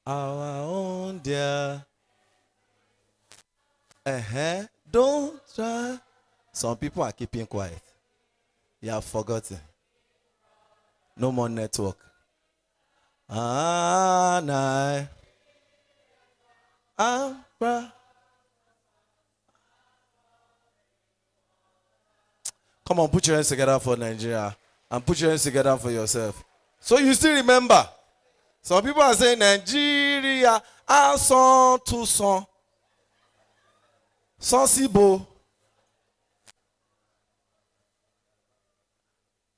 our own dear. Don't try. Some people are keeping quiet. You have forgotten. No more network. Come on, put your hands together for Nigeria. And put your hands together for yourself. So you still remember. Some people are saying Nigeria, a son to son. Sensible.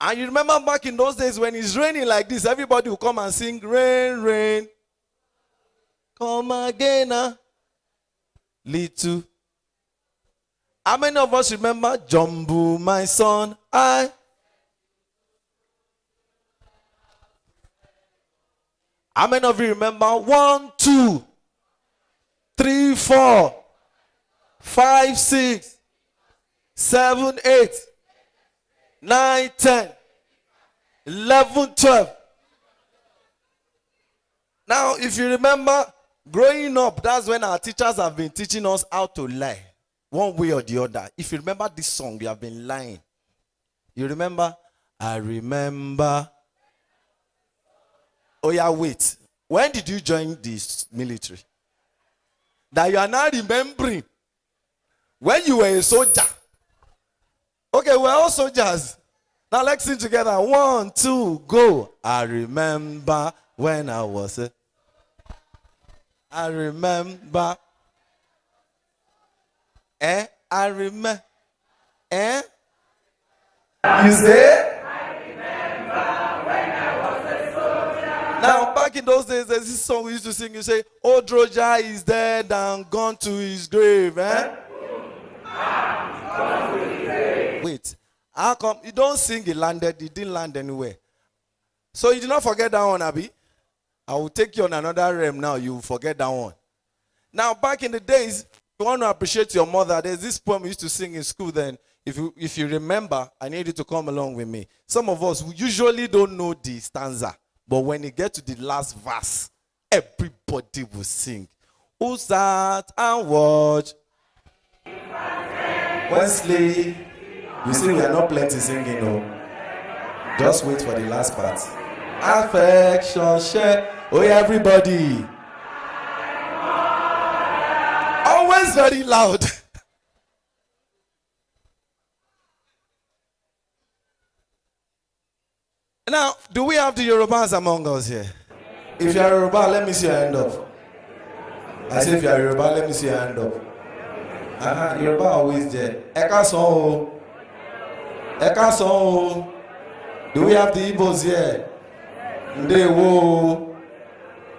And you remember back in those days when it's raining like this, everybody will come and sing, rain, rain. Come again, little. How many of us remember, Jumbo, my son, I? How many of you remember, 1, 2, 3, 4, 5, 6, 7, 8, 9, 10, 11, 12. Now, if you remember, growing up, that's when our teachers have been teaching us how to lie, one way or the other. If you remember this song, we have been lying. You remember? I remember. Oh yeah, wait. When did you join this military? That you are now remembering. When you were a soldier. Okay, we're all soldiers. Now let's sing together. 1, 2, go. I remember when I was a... I remember. I remember. You say? Now, back in those days, there's this song we used to sing. You say, "Oh, Droja is dead and gone to his grave." Wait, how come you don't sing it landed? It didn't land anywhere. So you did not forget that one, Abi? I will take you on another realm now. You will forget that one. Now, back in the days, if you want to appreciate your mother, there's this poem we used to sing in school then. If you remember, I need you to come along with me. Some of us usually don't know the stanza. But when you get to the last verse, everybody will sing. Who sat and watched? Wesley. You see, we are not plenty singing, no. Just wait for the last part. Affection, share. Oh, yeah, everybody. Always very loud. Now, do we have the Yorubas among us here? If you are Yoruba, let me see your hand up. I say if you are Yoruba, let me see your hand up. Yoruba always there. Eka son. Eka son. Do we have the Igbos here? Ndewo.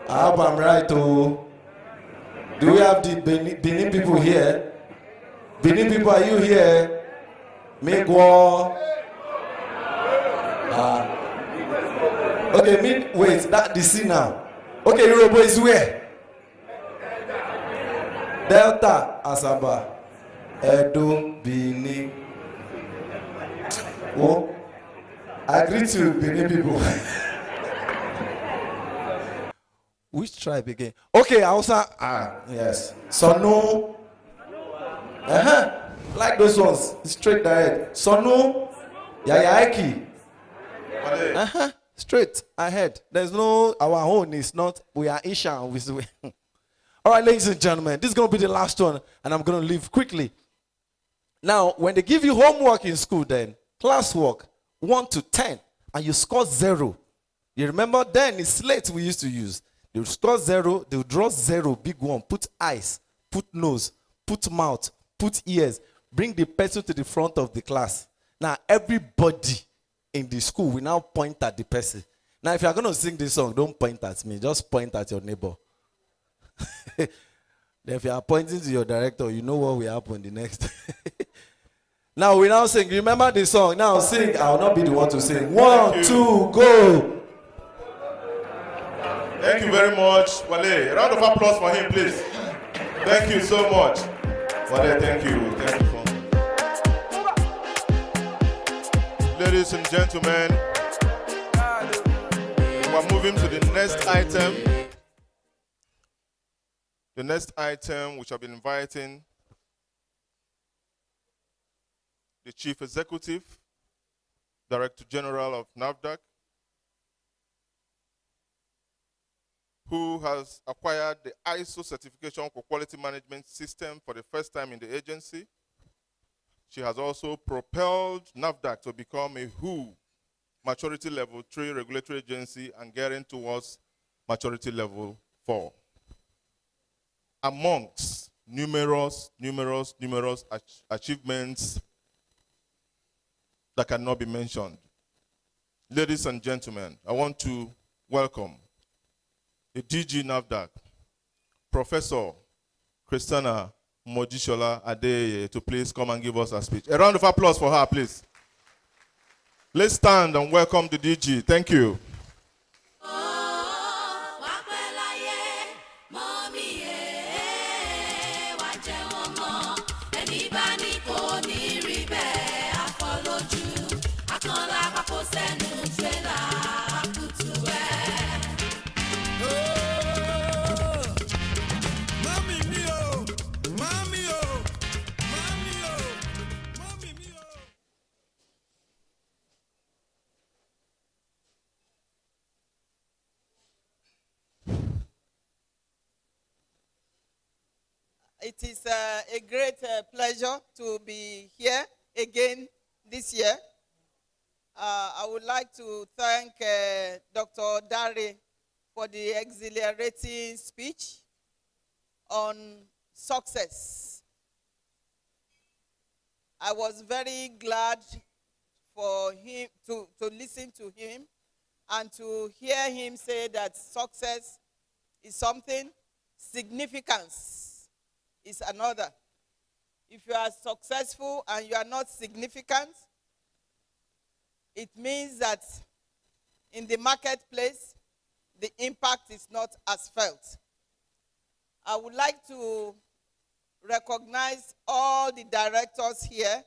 I hope I'm right. Oh. Do we have the Benin people here? Benin people, are you here? Megwo. Okay, wait, that the C now. Okay, Yoruba is where? Delta, Asaba, Edo, Benin. Oh, I greet you, Benin people. Which tribe again? Okay, Hausa. Yes. Sonu. Like those ones, straight ahead. Sonu, Yayaiki. Straight ahead. There's no, our own is not, we are Ishan. All right, ladies and gentlemen, this is going to be the last one, and I'm going to leave quickly. Now, when they give you homework in school, then, classwork, 1 to 10, and you score 0. You remember then, it's slate we used to use. They'll score 0, they'll draw 0, big one, put eyes, put nose, put mouth, put ears, bring the person to the front of the class. Now, everybody in the school will now point at the person. Now, if you're going to sing this song, don't point at me. Just point at your neighbor. Then if you are pointing to your director, you know what will happen the next. Now, we now sing. Remember the song. Now, sing. I will not be the one to sing. 1, 2, go. Thank you very much, Wale. A round of applause for him, please. Thank you so much. Wale, thank you. Thank you. Ladies and gentlemen, we're moving to the next item. The next item, which I've been inviting the Chief Executive, Director General of NAFDAC, who has acquired the ISO certification for quality management system for the first time in the agency. She has also propelled NAFDAC to become a WHO maturity level 3 regulatory agency and getting towards maturity level 4. Amongst numerous achievements that cannot be mentioned. Ladies and gentlemen, I want to welcome the DG NAFDAC, Professor Christiana Mojishola Adeye, to please come and give us a speech. A round of applause for her, please. Let's stand and welcome the DG. Thank you. It is a great pleasure to be here again this year. I would like to thank Dr. Dare for the exhilarating speech on success. I was very glad for him to listen to him and to hear him say that success is something, significance is another. If you are successful and you are not significant, it means that in the marketplace, the impact is not as felt. I would like to recognize all the directors here,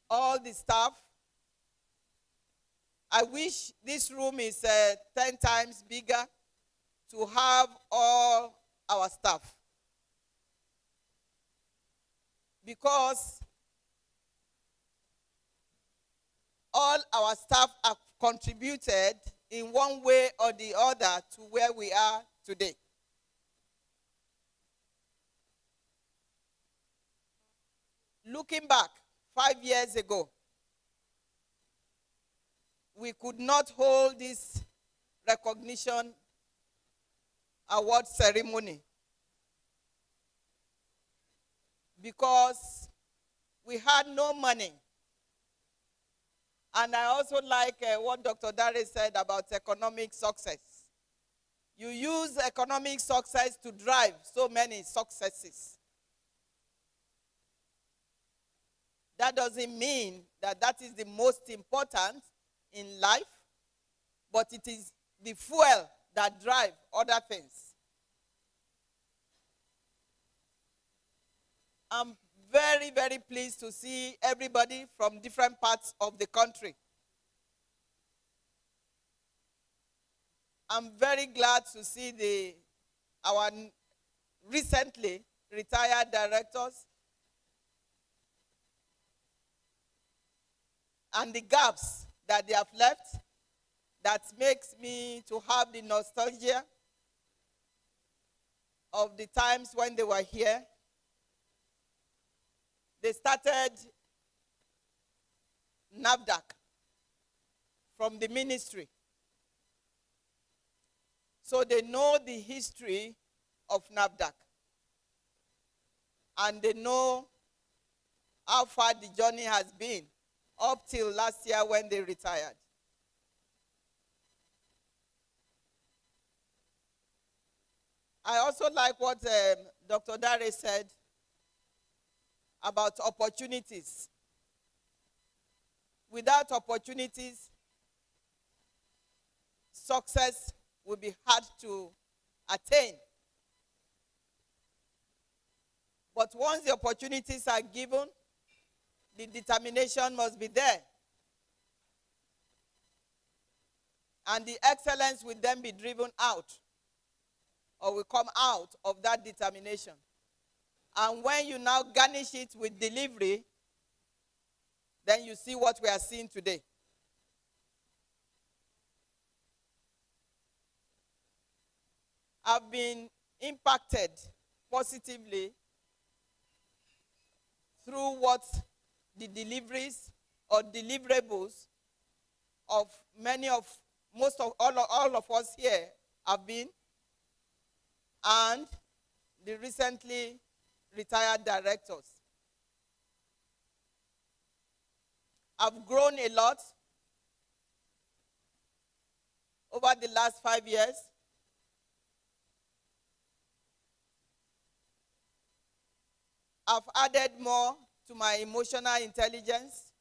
all the staff. I wish this room is 10 times bigger to have all our staff. Because all our staff have contributed in one way or the other to where we are today. Looking back 5 years ago, we could not hold this recognition award ceremony because we had no money. And I also like what Dr. Dare said about economic success. You use economic success to drive so many successes. That doesn't mean that that is the most important in life, but it is the fuel that drives other things. I'm very, very pleased to see everybody from different parts of the country. I'm very glad to see our recently retired directors and the gaps that they have left. That makes me to have the nostalgia of the times when they were here. They started NAFDAC from the ministry. So they know the history of NAFDAC. And they know how far the journey has been up till last year when they retired. I also like what Dr. Dare said about opportunities. Without opportunities, success will be hard to attain. But once the opportunities are given, the determination must be there. And the excellence will then be driven out, or will come out of that determination. And when you now garnish it with delivery, then you see what we are seeing today. I've been impacted positively through what the deliveries or deliverables of all of us here have been, and the recently retired directors. I've grown a lot over the last 5 years. I've added more to my emotional intelligence,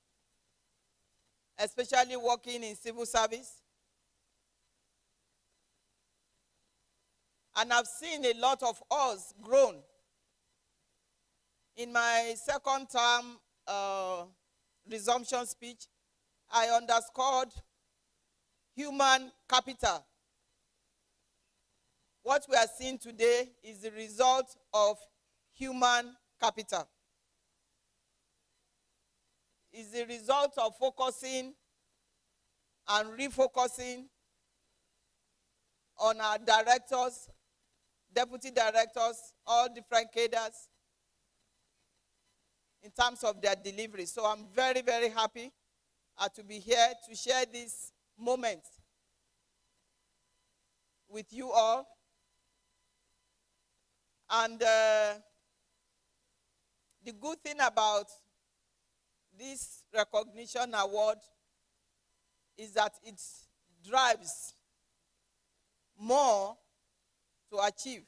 especially working in civil service. And I've seen a lot of us grown. In my second term resumption speech, I underscored human capital. What we are seeing today is the result of human capital. Is the result of focusing and refocusing on our directors, deputy directors, all different cadres in terms of their delivery. So I'm very, very happy to be here to share this moment with you all. And the good thing about this recognition award is that it drives more to achieve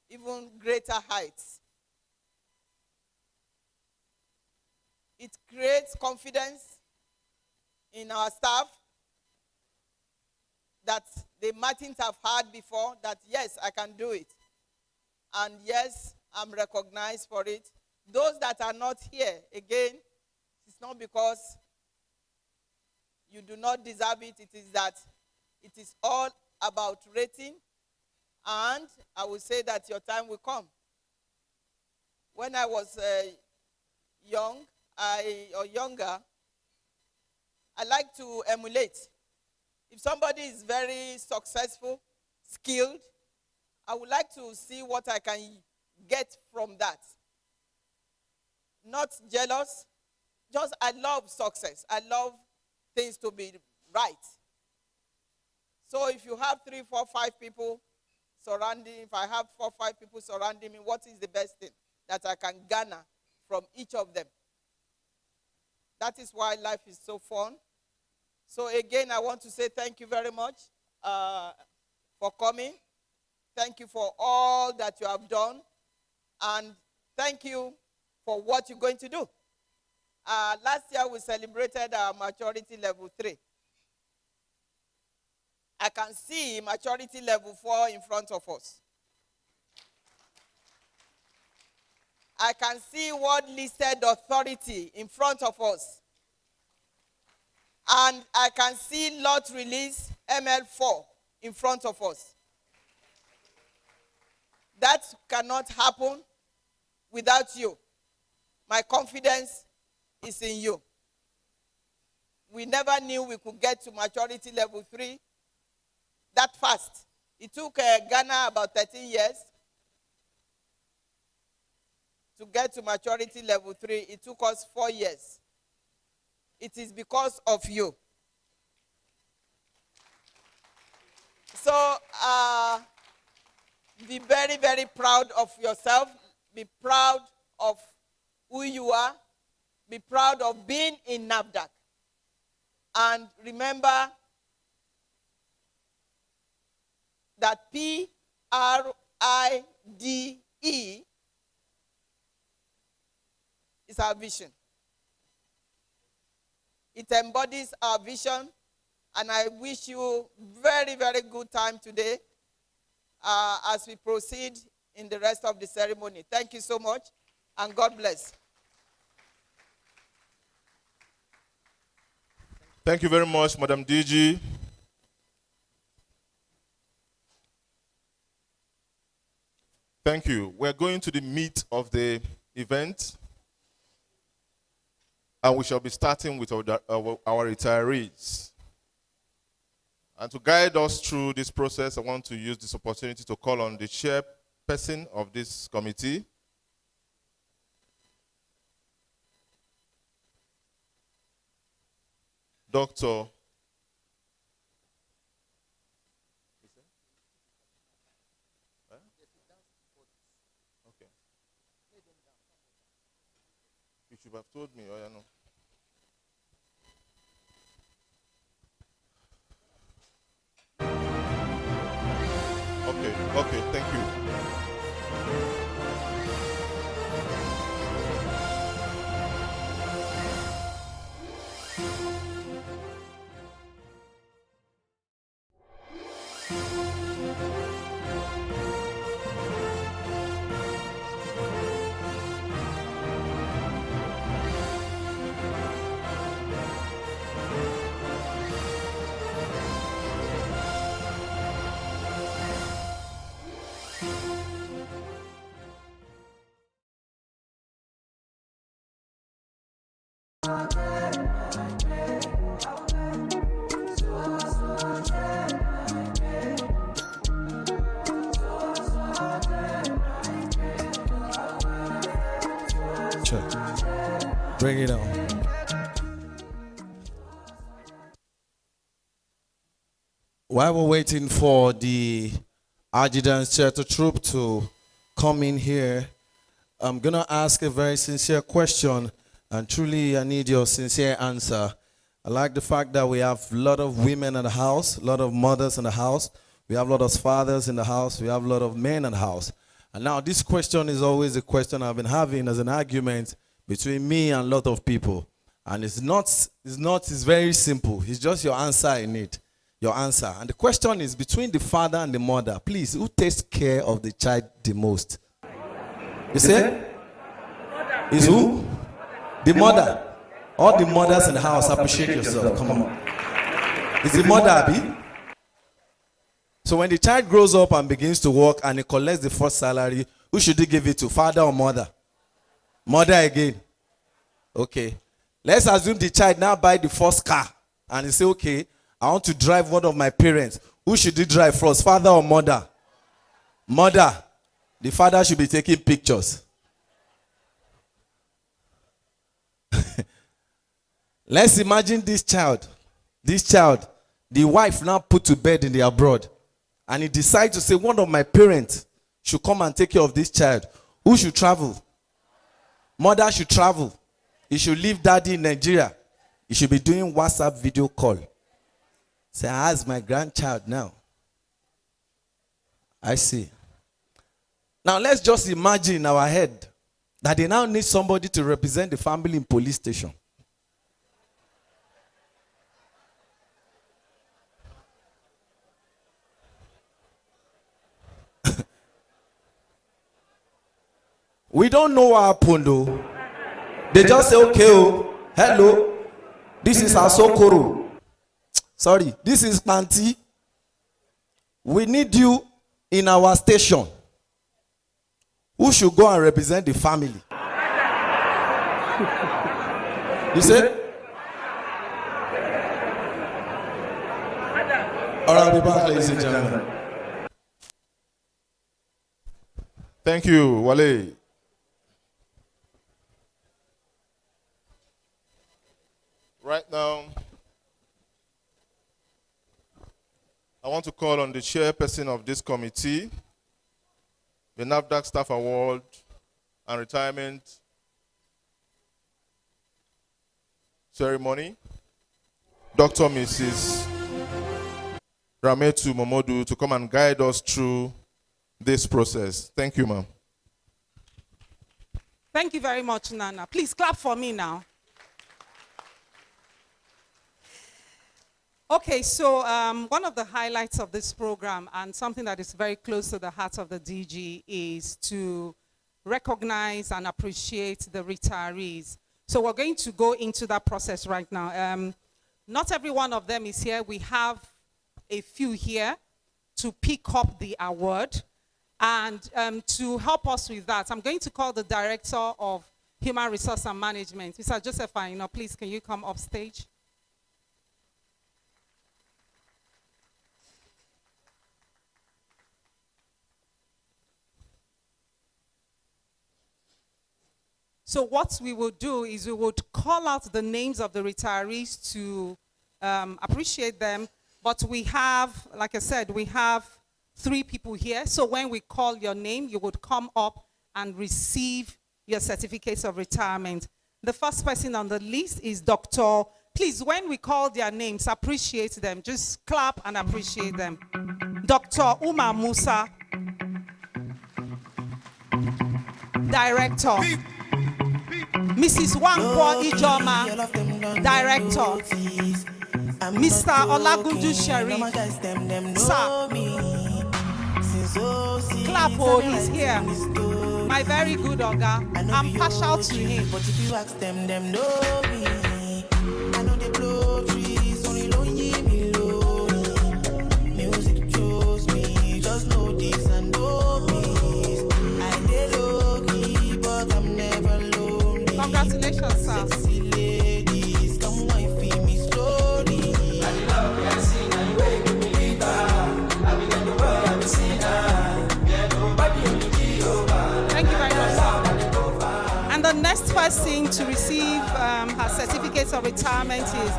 even greater heights. It creates confidence in our staff that they mightn't have had before, that yes, I can do it. And yes, I'm recognized for it. Those that are not here, again, it's not because you do not deserve it. It is that it is all about rating. And I will say that your time will come. When I was younger, I like to emulate. If somebody is very successful, skilled, I would like to see what I can get from that. Not jealous, just I love success. I love things to be right. So if you have 3, 4, 5 people surrounding, if I have 4, 5 people surrounding me, what is the best thing that I can garner from each of them? That is why life is so fun. So again, I want to say thank you very much for coming. Thank you for all that you have done. And thank you for what you're going to do. Last year, we celebrated our maturity level 3. I can see maturity level 4 in front of us. I can see word-listed authority in front of us. And I can see lot release ML4 in front of us. That cannot happen without you. My confidence is in you. We never knew we could get to maturity level 3 that fast. It took Ghana about 13 years to get to maturity level 3. It took us 4 years. It is because of you. So, be very, very proud of yourself. Be proud of who you are. Be proud of being in NAFDAC. And remember that PRIDE is our vision. It embodies our vision, and I wish you very, very good time today as we proceed in the rest of the ceremony. Thank you so much, and God bless. Thank you very much, Madam DG. Thank you. We're going to the meat of the event, and we shall be starting with our retirees. And to guide us through this process, I want to use this opportunity to call on the chairperson of this committee, Dr. Okay. You should have told me, oh, yeah, no. Okay, thank you. Bring it on. While we're waiting for the adjutant theater troop to come in here, I'm going to ask a very sincere question, and truly I need your sincere answer. I like the fact that we have a lot of women in the house, a lot of mothers in the house, we have a lot of fathers in the house, we have a lot of men in the house. And now this question is always a question I've been having as an argument between me and a lot of people. And it's very simple. It's just your answer in it. Your answer. And the question is, between the father and the mother, please, who takes care of the child the most? You say? Is who? The mother. All the mothers in the house, appreciate yourself. Come on. Is the mother, Abi? So when the child grows up and begins to work and he collects the first salary, who should he give it to? Father or mother? Mother again. Okay. Let's assume the child now buy the first car and he say, okay, I want to drive one of my parents. Who should he drive first, father or mother? Mother. The father should be taking pictures. Let's imagine this child This child, the wife now put to bed in the abroad. And he decides to say, one of my parents should come and take care of this child. Who should travel? Mother should travel. He should leave daddy in Nigeria. He should be doing WhatsApp video call. Say, I ask my grandchild now. I see. Now let's just imagine in our head that they now need somebody to represent the family in police station. We don't know what happened though. They just say, okay, oh, hello, this is Asokoro. Sorry, this is Panti. We need you in our station. Who should go and represent the family? You say? All right, be back, ladies and gentlemen. Thank you, Wale. Right now, I want to call on the chairperson of this committee, the NAFDAC Staff Award and Retirement Ceremony, Dr. Mrs. Rametu Momodu, to come and guide us through this process. Thank you, ma'am. Thank you very much, Nana. Please clap for me now. Okay, so one of the highlights of this program and something that is very close to the heart of the DG is to recognize and appreciate the retirees. So we're going to go into that process right now. Not every one of them is here. We have a few here to pick up the award. And to help us with that, I'm going to call the Director of Human Resource and Management. Mr. Josephine, please, can you come up stage? So what we will do is we would call out the names of the retirees to appreciate them. But we have, like I said, we have 3 people here. So when we call your name, you would come up and receive your certificates of retirement. The first person on the list is Dr. Please, when we call their names, appreciate them. Just clap and appreciate them. Dr. Umar Musa, Director. Mrs. Wankwo Ijoma, Director. Mr. Olagunju Sherry, sir. Clap, oh, he's here. My very good Oga. I'm partial to him. But if you ask them know me. I know they blow trees, only lonely me lonely. Music chose me, just know this and know peace. I did low key, but I'm never lonely. Congratulations, sir. Sexy ladies, come wife me slowly. I love you, I sing, I wake me later. I be like the boy, I be seen her. Yeah, nobody only be over. Thank you very much, sir. And the next person to receive her certificates of retirement is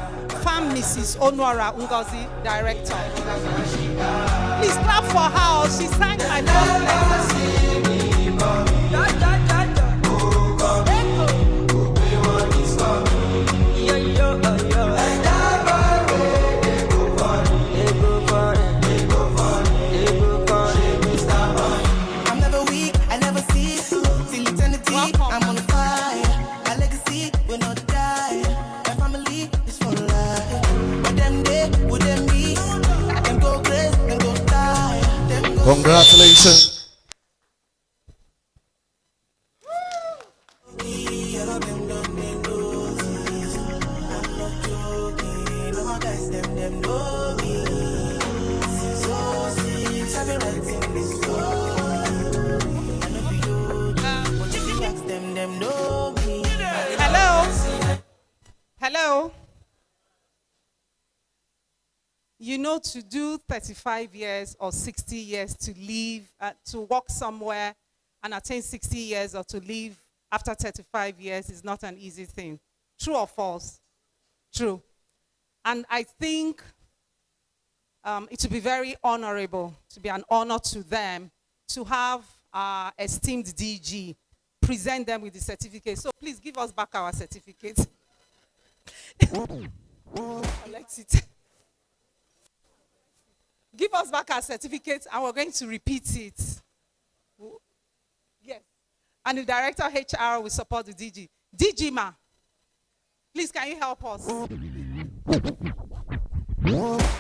Farm Mrs. Onwara Ngozi, Director. Please clap for her. She sang my I'm never weak, I never see till eternity. I'm on fire. My legacy will not die. My family is for life. With them day, with them be. Them go crazy, them go die. Them go Congratulations. Hello. You know, to do 35 years or 60 years to leave, to work somewhere and attain 60 years or to leave after 35 years is not an easy thing. True or false? True. And I think it would be very honorable, to be an honor to them, to have our esteemed DG present them with the certificate. So please give us back our certificate. Collect it. Give us back our certificate, and we're going to repeat it. Yes. And the director of HR will support the DG. DG Ma, please can you help us?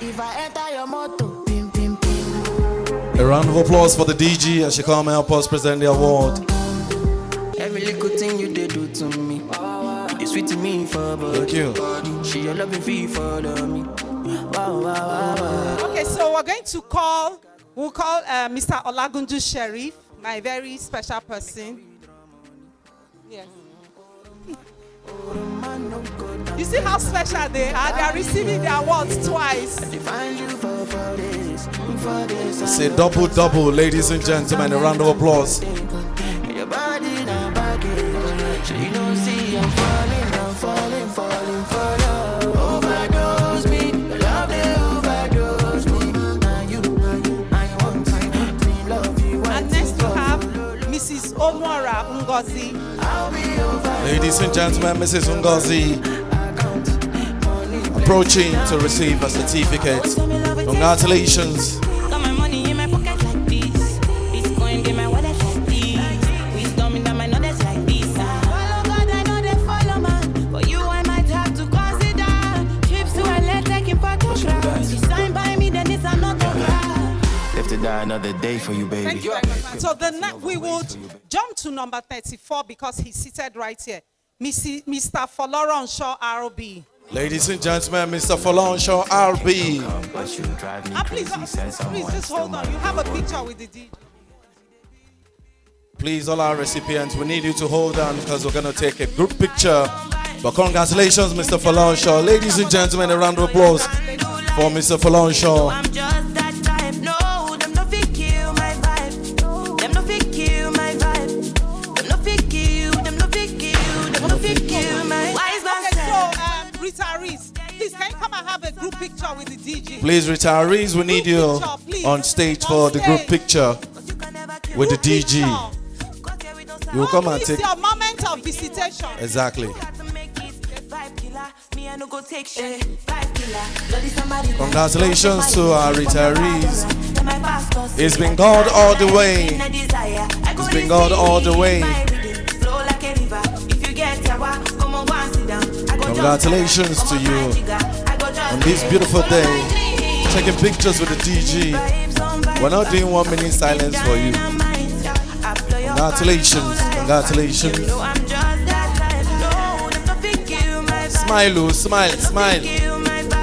If I enter your motor, pim, pim, pim. A round of applause for the DG as she come and help us present the award. Every little thing you did do to me, you sweet to me for body. Thank you. She your loving fee for me. Okay, so we're going to call, we'll call Mr. Olagunju Sheriff, my very special person. Yes. You see how special they are? They are receiving their awards twice. Say double, double, ladies and gentlemen, a round of applause. You don't see I'm falling for love. Overdose me, love they overdose me. I want love you. And next we have Mrs. Omora Ngozi. Ladies and gentlemen, Mrs. Ngozi approaching to receive a certificate. Congratulations. Got my money in my pocket like this. Bitcoin in my wallet like this. Wisdom in my knowledge like this. Follow God, I know they follow man. But you I might have to consider. Trips to LA taking photographs. You sign by me, then it's another graph. Live to die another day for you, baby. Thank you very much. So we would jump to number 34 because he's seated right here. Mr. Foloron Shaw RB. Ladies and gentlemen, Mr. Folanshaw RB. Please just hold on. You have a picture with the DJ. Please, all our recipients, we need you to hold on because we're going to take a group picture. But congratulations, Mr. Folanshaw. Ladies and gentlemen, a round of applause for Mr. Folanshaw. I'm just that type. No, them no fit kill my vibe. Them no fit kill my vibe. Them no fit kill. Them no fit kill. Them no fit kill my wise man. Okay, so retirees, please can you come and have a group picture with the DJ? Please, retirees, we need you on stage for the group picture with the DG. You will come and take. It's your moment of visitation. Exactly. Congratulations to our retarees. It's been God all the way. It's been God all the way. Congratulations to you on this beautiful day. Taking pictures with the DG. We're not doing 1 minute silence for you. Congratulations. Congratulations. Smile, oh, smile, smile.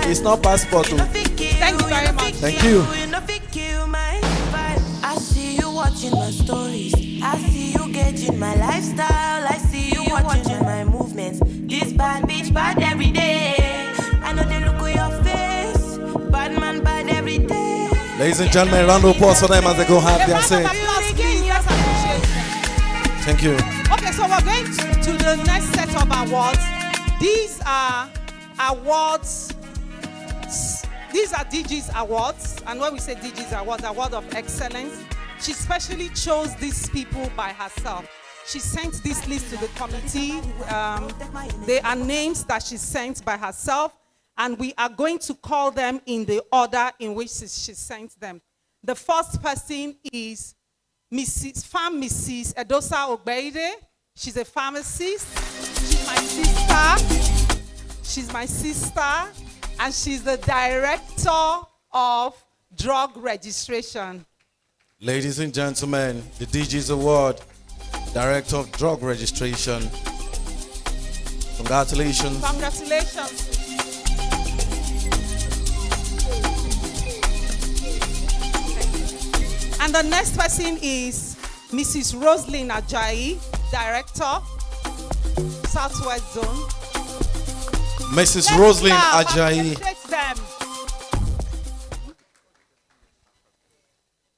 It's not passport. Oh. Thank you very much. Thank you. I see you watching my stories. I see you gauging my lifestyle. I see you watching my movements. This bad bitch bad every day. I know they look at your face. Bad man bad every day. Ladies and gentlemen, round of applause for them as they go have their say. Thank you. Okay, so we're going to the next set of awards. These are awards. These are DG's awards. And when we say DG's awards, award of excellence, she specially chose these people by herself. She sent this list to the committee. They are names that she sent by herself. And we are going to call them in the order in which she sent them. The first person is Mrs. Edosa Ogbeide. She's a pharmacist. She's my sister. She's my sister. And she's the director of drug registration. Ladies and gentlemen, the DG's award, director of drug registration. Congratulations. Congratulations. And the next person is Mrs. Roslyn Ajayi, Director, Southwest Zone. Mrs. Roslyn Ajayi. Them.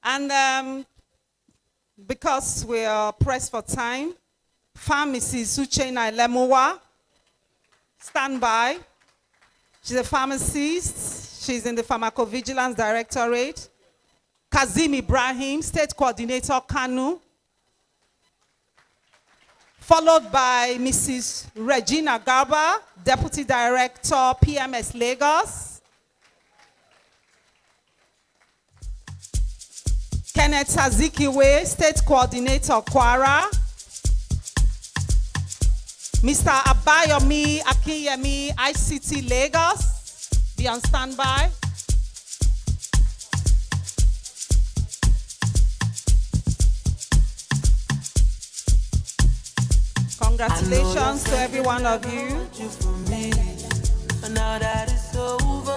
And because we are pressed for time, Mrs. Uchena Lemuwa, stand by. She's a pharmacist. She's in the Pharmacovigilance Directorate. Kazim Ibrahim, State Coordinator, Kanu. Followed by Mrs. Regina Garba, Deputy Director, PMS Lagos. Kenneth Azikiwe, State Coordinator, Kwara. Mr. Abayomi Akinyemi, ICT Lagos. Be on standby. Congratulations to every one of you.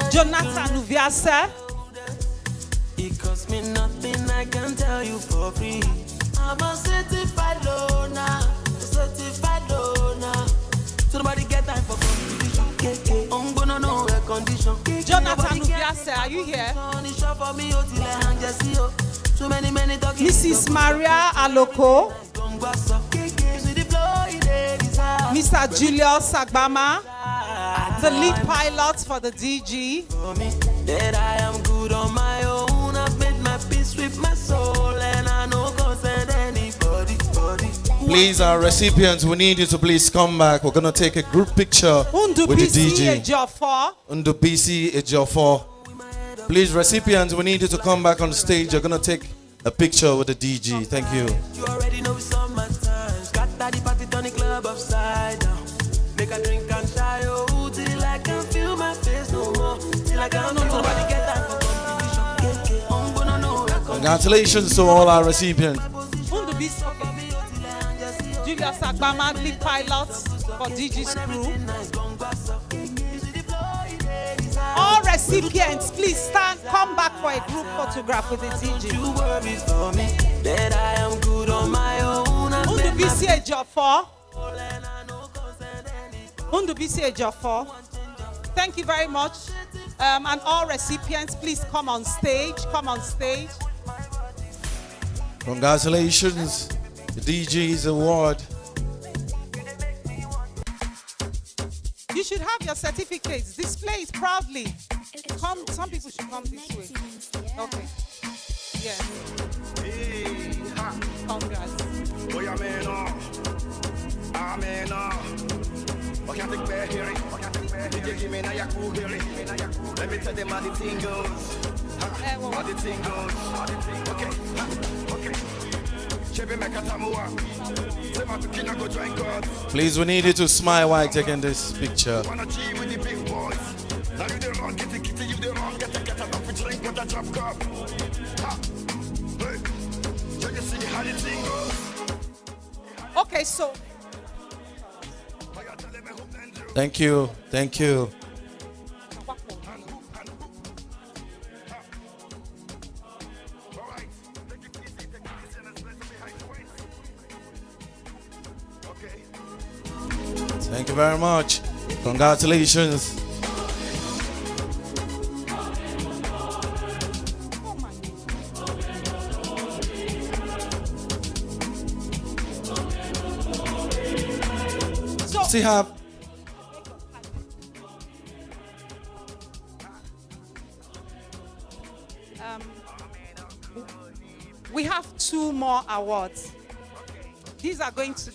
Jonathan Uviase. It costs me nothing, I can tell you for free. I'm a certified loner, certified loner. So nobody get time for competition. I'm gonna know a condition. Jonathan Uviase, are you here? Mrs. Maria Aloko. Mr. Julius Sagbama, the lead pilot for the DG. That I am good on my own. I've made my peace with my soul, and I know concern anybody. Please, our recipients, we need you to please come back. We're gonna take a group picture with the DG. Undu BC Ejiofor. Please, recipients, we need you to come back on stage. You're gonna take a picture with the DG. Thank you. You already know it's summertime. Scatter the party, turn the club upside down. Make a drink and shy, oh, till I can feel my face no more. Till I can nobody get time for competition. I'm gonna know. Congratulations to all our recipients. Julius Sagbama, lead pilot for DG's crew. All recipients, please stand, come back for a group photograph with the DG. You worry for me that I am good on my own. Undu BC Ejiofor. Undu BC Ejiofor. Thank you very much. And all recipients, please come on stage. Come on stage. Congratulations, the DG's award. You should have your certificates. Display it proudly. Come, some people should come this way. Okay. Yeah. Congrats. Let me tell them how the thing goes. How the thing goes. Okay. Please, we need you to smile while taking this picture. Okay, so. Thank you. Thank you. Thank you very much. Congratulations. See how we have 2 more awards. These are going to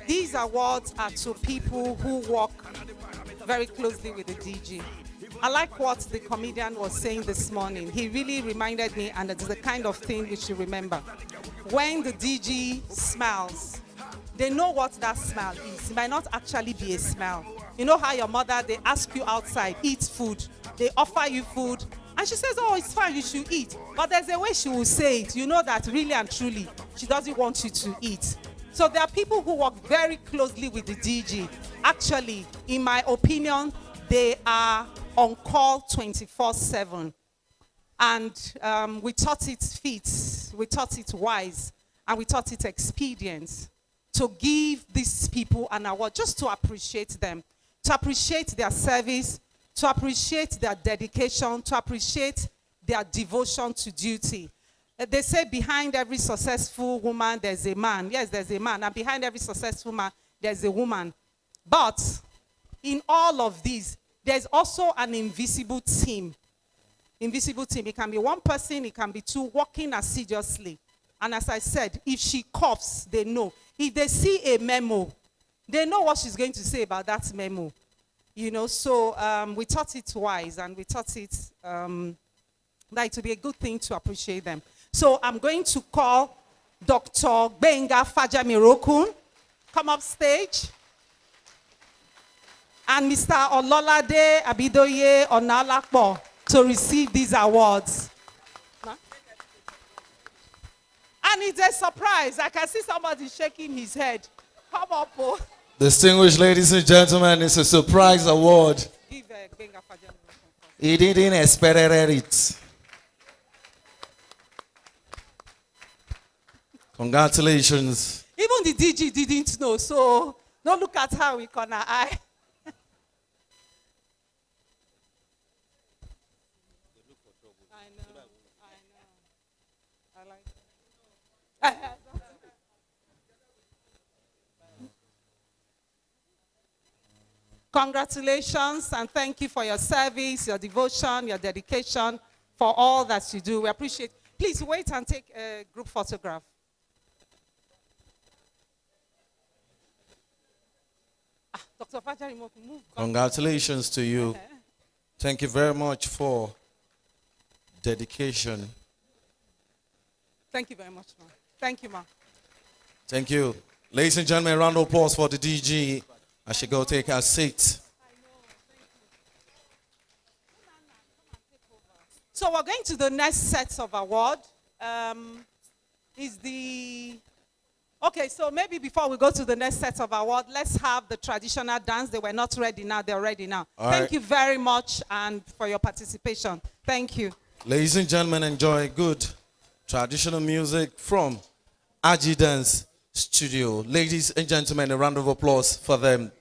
these awards are to people who work very closely with the DG. I like what the comedian was saying this morning. He really reminded me, and it's the kind of thing we should remember. When the DG smiles, they know what that smile is. It might not actually be a smile. You know how your mother, they ask you outside, eat food. They offer you food. And she says, oh, it's fine, you should eat. But there's a way she will say it. You know that really and truly, she doesn't want you to eat. So there are people who work very closely with the DG. Actually, in my opinion, they are on call 24/7. And we thought it fit, we thought it wise, and we thought it expedient to give these people an award just to appreciate them, to appreciate their service, to appreciate their dedication, to appreciate their devotion to duty. They say behind every successful woman, there's a man. Yes, there's a man. And behind every successful man, there's a woman. But in all of these, There's also an invisible team. Invisible team. It can be one person, it can be two, working assiduously. And as I said, if she coughs, they know. If they see a memo, they know what she's going to say about that memo. You know, so we thought it wise, and we thought it that it would be a good thing to appreciate them. So I'm going to call Dr. Benga Fajamirokun. Come up stage. And Mr. Ololade Abidoye Onalakpo to receive these awards. And it's a surprise. I can see somebody shaking his head. Come up, oh. Distinguished ladies and gentlemen, it's a surprise award. Give Benga Fajamirokun. He didn't expect it. Congratulations. Even the DG didn't know, so don't look at her with corner eye. Congratulations and thank you for your service, your devotion, your dedication, for all that you do. We appreciate. Please wait and take a group photograph. Dr. Fajarimokun, move. Congratulations to you. Thank you very much for dedication. Thank you very much, ma. Thank you, ma. Thank you. Ladies and gentlemen, a round of applause for the DG. I should go take her seat. So we're going to the next set of award. Okay, so maybe before we go to the next set of award, let's have the traditional dance. They were not ready now, they're ready now. Thank you very much and for your participation. Thank you. Ladies and gentlemen, enjoy good traditional music from Aji Dance Studio. Ladies and gentlemen, a round of applause for them.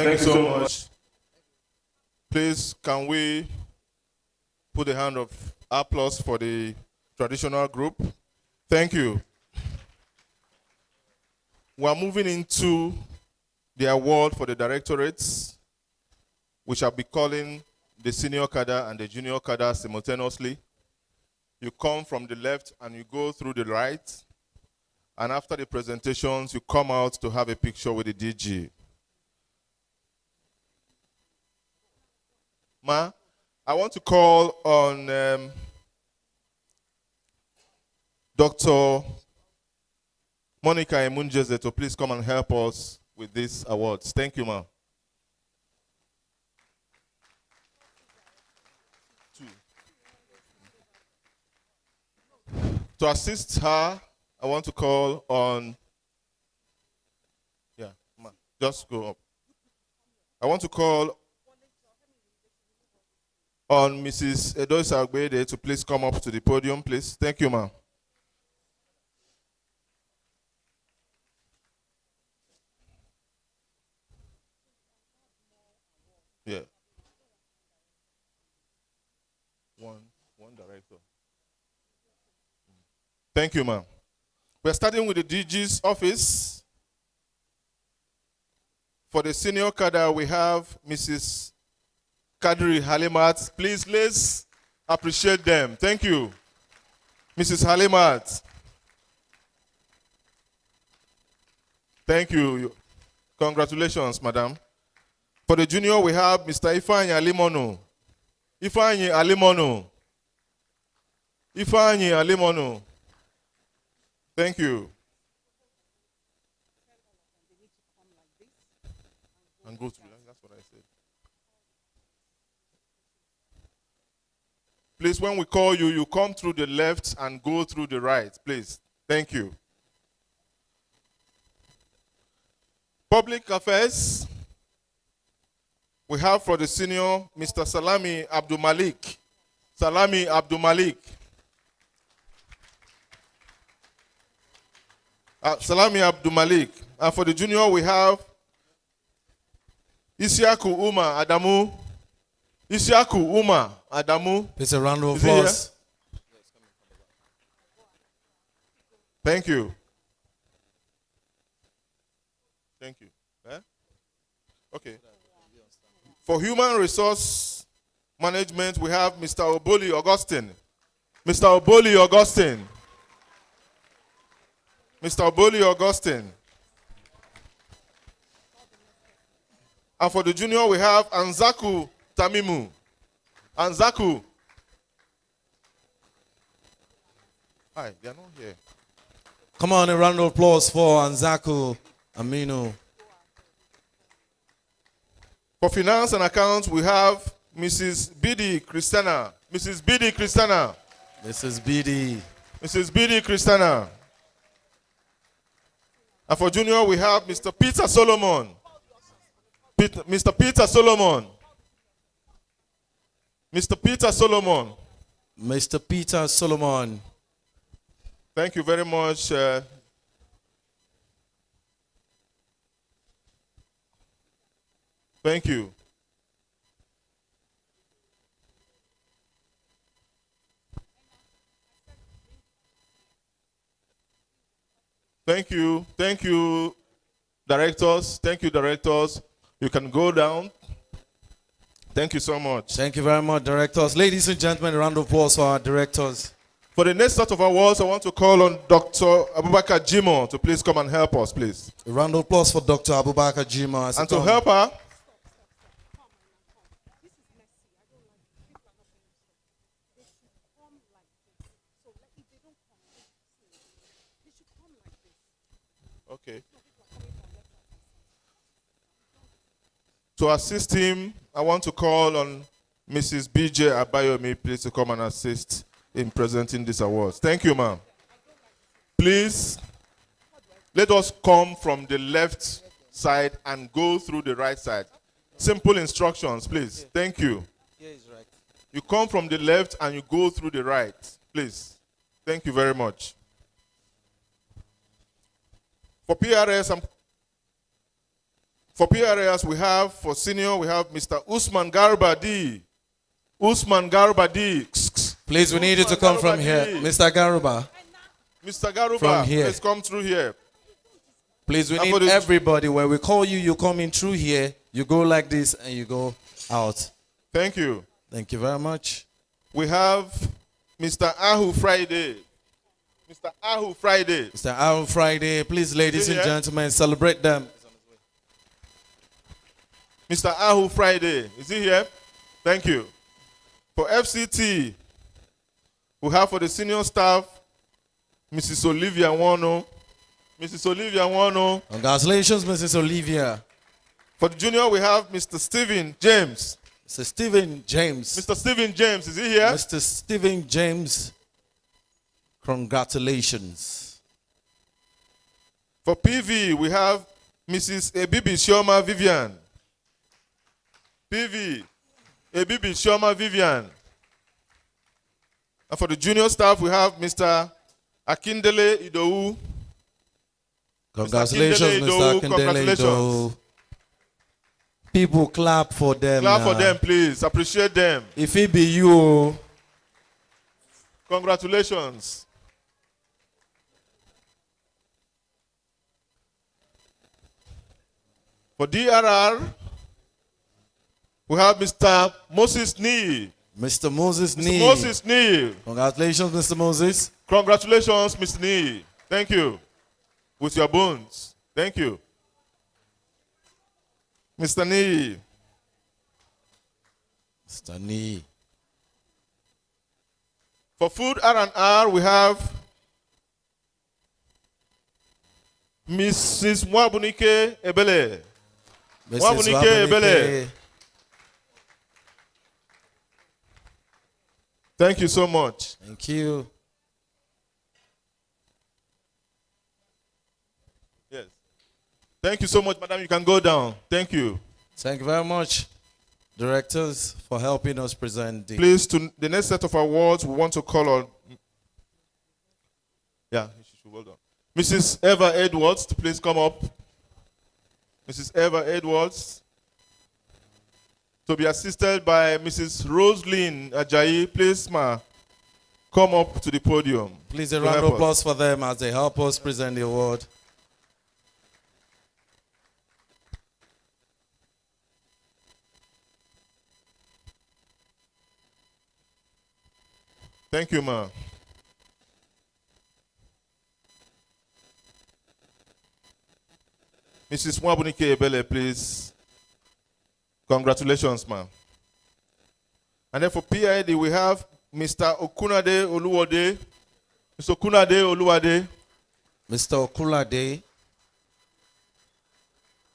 Thank you so much. Please, can we put a hand of applause for the traditional group? Thank you. We are moving into the award for the directorates. We shall be calling the senior cadre and the junior cadre simultaneously. You come from the left and you go through the right. And after the presentations, you come out to have a picture with the DG. Ma, I want to call on Dr. Monica Emunjeze to please come and help us with these awards. Thank you, ma. To assist her, I want to call on, ma, just go up. I want to call on Mrs. Edoisa Agbede to please come up to the podium, please. Thank you, ma'am. Yeah. One director. Thank you, ma'am. We're starting with the DG's office. For the senior cadre, we have Mrs. Kadri Halimat. Please, let's appreciate them. Thank you. Mrs. Halimat. Thank you. Congratulations, madam. For the junior, we have Mr. Ifeanyi Alimono. Ifeanyi Alimono. Ifeanyi Alimono. Thank you. And go through. That's what I said. Please, when we call you, you come through the left and go through the right, please. Thank you. Public affairs. We have for the senior, Mr. Salami Abdul Malik. Salami Abdul Malik. Salami Abdul Malik. And for the junior, we have Isiaku Uma Adamu. Isiaku Uma Adamu. It's a round of applause. Thank you. Thank you. Okay. For human resource management, we have Mr. Oboli Augustine. Mr. Oboli Augustine. Mr. Oboli Augustine. And for the junior, we have Anzaku Tamimu. Anzaku. Hi, they are not here. Come on, a round of applause for Anzaku Aminu. For finance and accounts, we have Mrs. Bidi Christiana. Mrs. Bidi Christiana. Mrs. Bidi. Mrs. Bidi Christiana. And for junior, we have Mr. Peter Solomon. Mr. Peter Solomon. Mr. Peter Solomon. Mr. Peter Solomon. Thank you very much. Thank you. Thank you. Thank you, directors. Thank you, directors. You can go down. Thank you so much. Thank you very much, directors. Ladies and gentlemen, a round of applause for our directors. For the next set of awards, I want to call on Dr. Abubakar Jimo to please come and help us, please. A round of applause for Dr. Abubakar Jimo. And to help her, okay. To assist him, I want to call on Mrs. BJ Abayomi, please, to come and assist in presenting these awards. Thank you, ma'am. Please, let us come from the left side and go through the right side. Simple instructions, please. Thank you. You come from the left and you go through the right, please. Thank you very much. For PRS, For PRAs, we have, for senior, we have Mr. Usman Garba D. Usman Garba D. Please, we need you to come from here. Mr. Garuba. Mr. Garuba, from here. please come through here. Please, we need everybody. When we call you, you come in through here. You go like this and you go out. Thank you. Thank you very much. We have Mr. Ahu Friday. Mr. Ahu Friday. Mr. Ahu Friday. Please, ladies and gentlemen, celebrate them. Mr. Ahu Friday. Is he here? Thank you. For FCT, we have for the senior staff, Mrs. Olivia Wano. Mrs. Olivia Wano. Congratulations, Mrs. Olivia. For the junior, we have Mr. Stephen James. Mr. Stephen James. Mr. Stephen James, is he here? Mr. Stephen James, congratulations. For PV, we have Mrs. Ebibi Shoma Vivian. PV, Ebibi Shoma Vivian. And for the junior staff, we have Mr. Akindele Idowu. Congratulations, Mr. Akindele Idowu. People clap for them. Clap for them, please. Appreciate them. If it be you. Congratulations. For DRR, we have Mr. Moses Nee. Mr. Moses Nee. Mr. Moses Nee. Congratulations, Mr. Moses. Congratulations, Mr. Nee. Thank you. With your bones. Thank you. Mr. Nee. Mr. Nee. For food R&R, we have Mrs. Mwabunike Ebele. Mwabunike Ebele. Thank you so much. Thank you. Yes. Thank you so much, madam. You can go down. Thank you. Thank you very much, directors, for helping us present the... Please, to the next set of awards, we want to call on... Yeah, well done. Mrs. Eva Edwards, to please come up. Mrs. Eva Edwards. To be assisted by Mrs. Roselyn Ajayi. Please, ma, come up to the podium. Please, a round of applause for them as they help us present the award. Thank you, ma. Mrs. Mwabunike Ebele, please. Congratulations, ma. And then for PID, we have Mr. Okunade Oluwade. Mr. Okunade Oluwade. Mr. Okulade.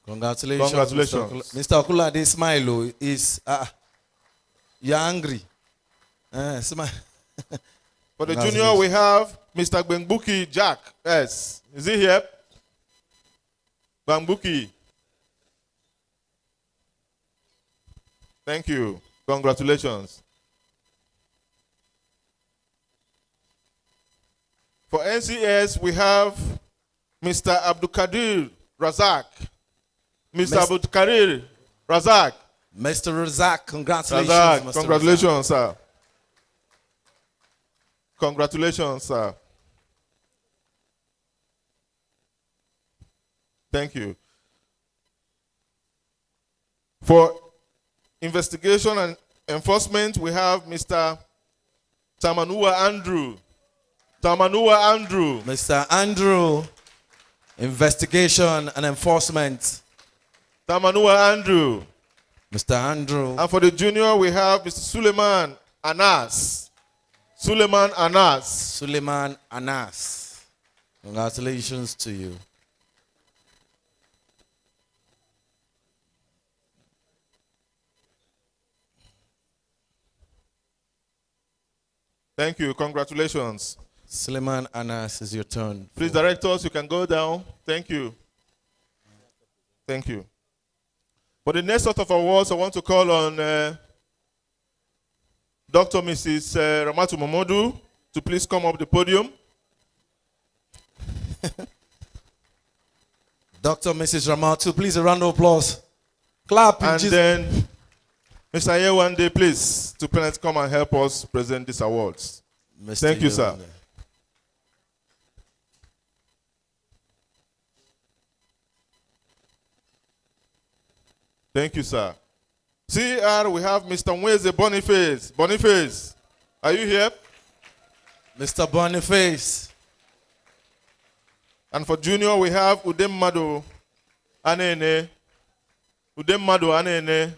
Congratulations. Congratulations. Mr. Okulade, smile. Is you're angry. Smile. For the junior, we have Mr. Gbenbuki Jack. Yes. Is he here? Gbenbuki. Thank you. Congratulations. For NCS, we have Mr. Abdulkadir Razak. Mr. Abdulkadir Razak. Mr. Razak, congratulations. Razak, Mr. congratulations, Razak. sir. Congratulations, sir. Thank you. For investigation and enforcement, we have Mr. Tamanua Andrew. Tamanua Andrew. Mr. Andrew, investigation and enforcement. Tamanua Andrew. Mr. Andrew. And for the junior, we have Mr. Suleiman Anas. Suleiman Anas. Suleiman Anas. Congratulations to you. Thank you. Congratulations. Suleiman Anas, is your turn. Please, directors, you can go down. Thank you. Thank you. For the next sort of awards, I want to call on Dr. Mrs. Ramatu Momodu to please come up the podium. Dr. Mrs. Ramatu, please a round of applause. Clap. And then, Mr. Yewande, please, to please come and help us present these awards. Mr. Thank you, sir. Yewande. Thank you, sir. CR, we have Mr. Mweze Boniface. Boniface, are you here? Mr. Boniface. And for junior, we have Udemmado Anene. Udemmado Anene.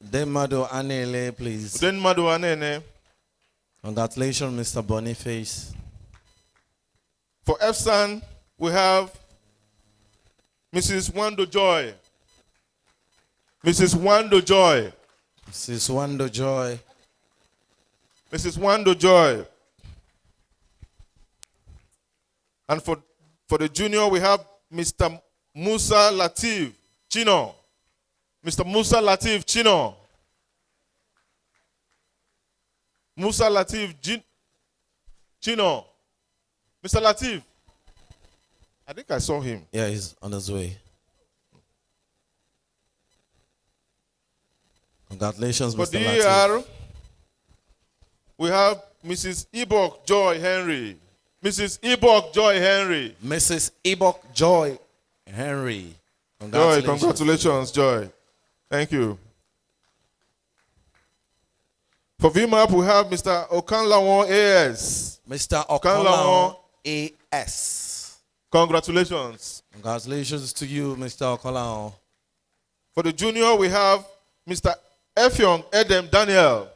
Udemmado Anele, please. Udemmado Anene. Congratulations, Mr. Boniface. For FSAN, we have Mrs. Wando Joy. Mrs. Wando Joy. Mrs. Wando Joy. Mrs. Wando Joy. And for the junior, we have Mr. Musa Latif Chino. Mr. Musa Latif Chino. Musa Latif Chino. Mr. Latif. I think I saw him. Yeah, he's on his way. Congratulations, For Mr. DER, Latif. we have Mrs. Ibok Joy Henry. Mrs. Ibok Joy Henry. Mrs. Ibok Joy Henry. Joy, congratulations, Joy. Thank you. For VMAP, we have Mr. Okanlawon AS. Mr. Okanlawon AS. Congratulations. Congratulations to you, Mr. Okanlawon. For the junior, we have Mr. Effiong Edem Daniel.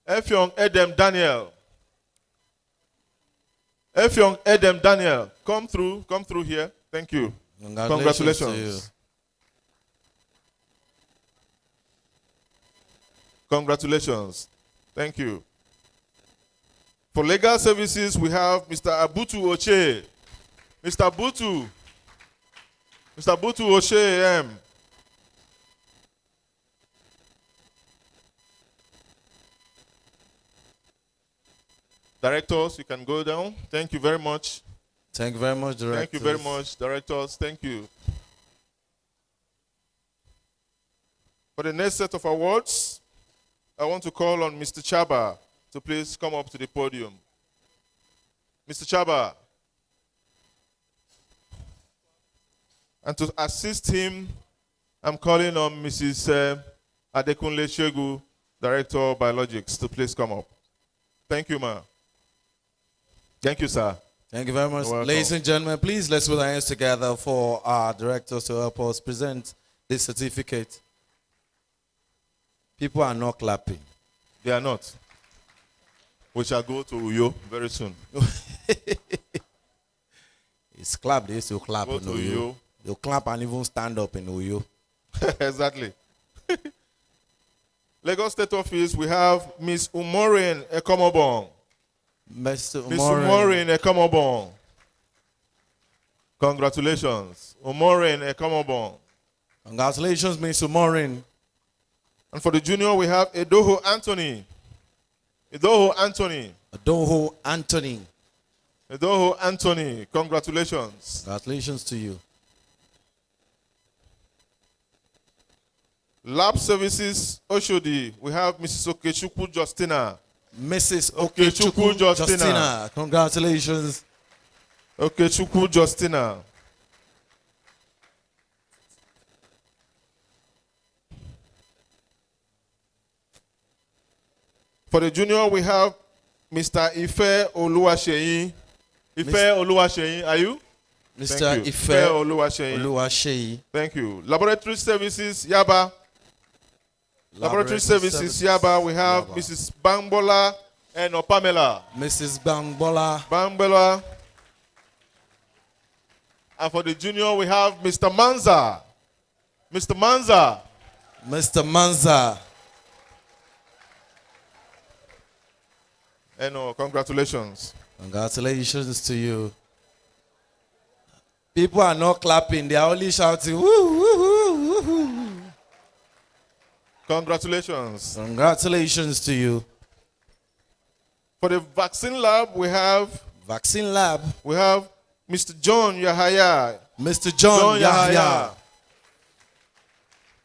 Effiong Edem Daniel. Effiong Edem Daniel. Come through here. Thank you. Congratulations to you. Congratulations. Thank you. For legal services, we have Mr. Abutu Oche. Mr. Abutu. Mr. Abutu Oche AM. Directors, you can go down. Thank you very much. Thank you very much, directors. Thank you very much, directors. Thank you. For the next set of awards, I want to call on Mr. Chaba to please come up to the podium. Mr. Chaba. And to assist him, I'm calling on Mrs. Adekunle Shegu, Director of Biologics, to please come up. Thank you, ma'am. Thank you, sir. Thank you very much. Ladies and gentlemen, please let's put our hands together for our directors to help us present this certificate. People are not clapping. They are not. We shall go to Uyo very soon. It's clap. They used to clap Go in to Uyo. Uyo. They'll clap and even stand up in Uyo. Exactly. Lagos State Office, we have Miss Umorin Ekomobong. Miss Umorin Ekomobong. Congratulations. Umorin Ekomobong. Congratulations, Miss Umorin. And for the junior, we have Edoho Anthony. Edoho Anthony. Edoho Anthony. Edoho Anthony. Congratulations. Congratulations to you. Lab Services Oshodi, we have Mrs. Okechukwu Justina. Mrs. Okechukwu Justina. Congratulations. Okechukwu Justina. For the junior, we have Mr. Ife Oluwaseyi. Ife Oluwaseyi, are you? Mr. Ife Oluwaseyi. Thank you. Laboratory Services, Yaba. Laboratory Services, Yaba, we have Yaba. Mrs. Bangbola and Pamela. Mrs. Bangbola. Bangbola. And for the junior, we have Mr. Manza. Mr. Manza. Mr. Manza. And congratulations. Congratulations to you. People are not clapping, they are only shouting, woo, woo, woo, woo. Congratulations. Congratulations to you. For the vaccine lab, we have Vaccine lab. We have Mr. John Yahaya. Mr. John Yahya.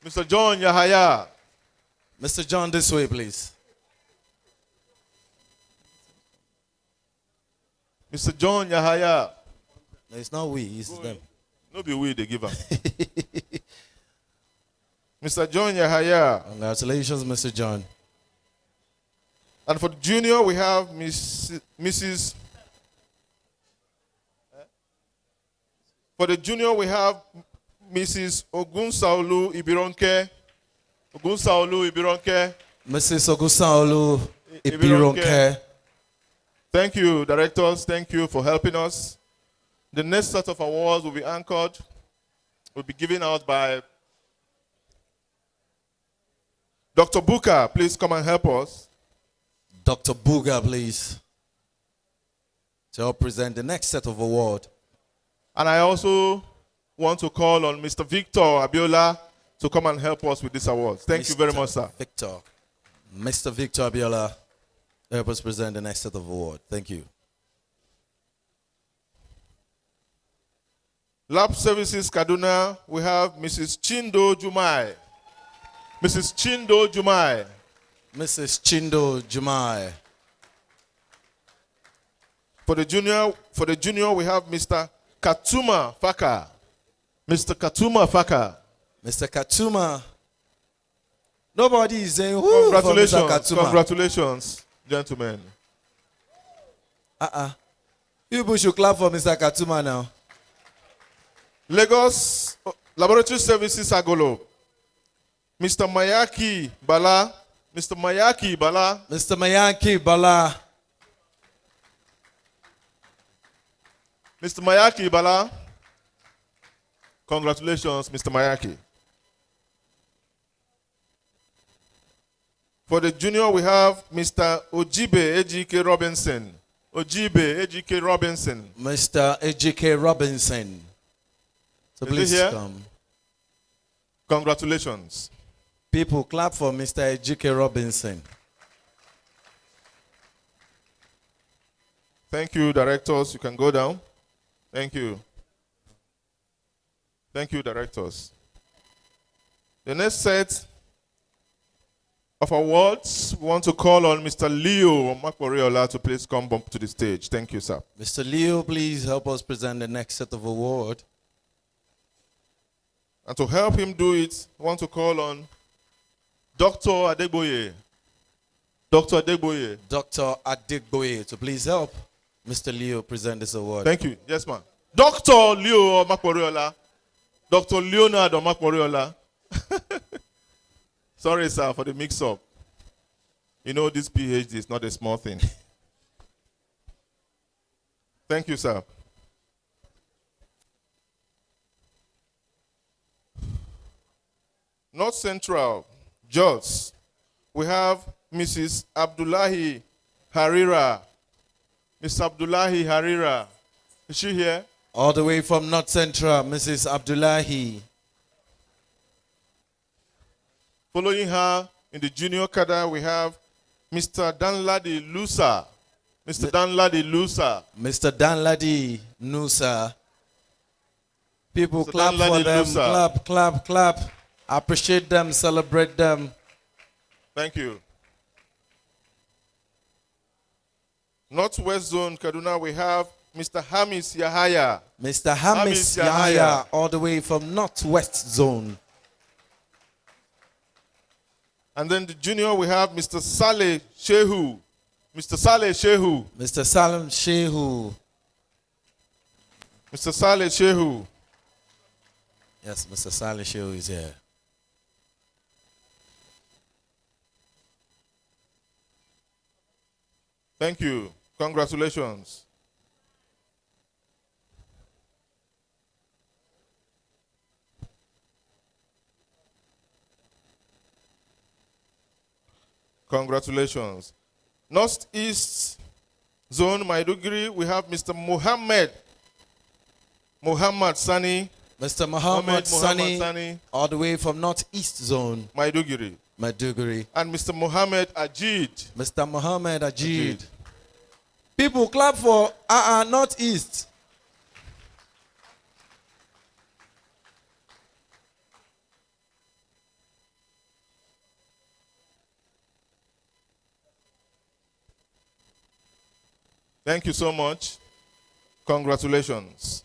Mr. John Yahya. Mr. John, this way, please. Mr. John Yahya. No, it's not we, it's them. No be we, they give him. Mr. John Yahya. Congratulations, Mr. John. And for the junior, we have Mrs. For the junior, we have Mrs. Ogunsaolu Ibironke. Ogunsaolu Ibironke. Mrs. Ogunsaolu Ibironke. Thank you, directors. Thank you for helping us. The next set of awards will be anchored, will be given out by Dr. Buka. Please come and help us. Dr. Buga, please, to help present the next set of award. And I also want to call on Mr. Victor Abiola to come and help us with this award. Thank you very much, sir. Mr. Victor Abiola, help us present the next set of award. Thank you. Lab Services Kaduna, we have Mrs. Chindo Jumai. Mrs. Chindo Jumai. Mrs. Chindo Jumai. For the junior, we have Mr. Katuma Faka. Mr. Katuma Faka. Mr. Katuma. Nobody is saying who. Congratulations. For Mr. Katuma. Congratulations, gentlemen. You should clap for Mr. Katuma now. Lagos Laboratory Services Agolo. Mr. Mayaki Bala. Mr. Mayaki Bala. Mr. Mayaki Bala. Mr. Mayaki Bala. Congratulations, Mr. Mayaki. For the junior, we have Mr. Ojibe Ejike Robinson. Ojibe Ejike Robinson. Mr. Ejike Robinson. So please come. Congratulations. People, clap for Mr. Ejike Robinson. Thank you, directors. You can go down. Thank you. Thank you, directors. The next set of awards, we want to call on Mr. Leo Makwariola to please come up to the stage. Thank you, sir. Mr. Leo, please help us present the next set of award. And to help him do it, we want to call on Dr. Adegboye. Dr. Adegboye. Dr. Adegboye to please help Mr. Leo present this award. Thank you. Yes, ma'am. Dr. Leo Makwariola. Dr. Leonard Makwariola. Sorry, sir, for the mix-up. You know, this PhD is not a small thing. Thank you, sir. North Central, Jos. We have Mrs. Abdullahi Harira. Miss Abdullahi Harira. Is she here? All the way from North Central, Mrs. Abdullahi. Following her in the junior cadre, we have Mr. Danladi Lusa. Mr. Danladi Lusa. Mr. Danladi Nusa. People Mr. clap Danladi for them. Lusa. Clap, clap, clap. Appreciate them, celebrate them. Thank you. Northwest Zone, Kaduna, we have Mr. Hamis Yahaya. Mr. Hamis Yahaya, all the way from Northwest Zone. And then the junior, we have Mr. Saleh Shehu. Mr. Saleh Shehu. Mr. Salam Shehu. Mr. Saleh Shehu. Yes, Mr. Saleh Shehu is here. Thank you. Congratulations. Congratulations. Northeast Zone, Maiduguri, we have Mr. Muhammad Sani. Mr. Muhammad Sani, all the way from Northeast Zone. Maiduguri. And Mr. Muhammad Ajid. Mr. Muhammad Ajid. People clap for Northeast. Thank you so much. Congratulations.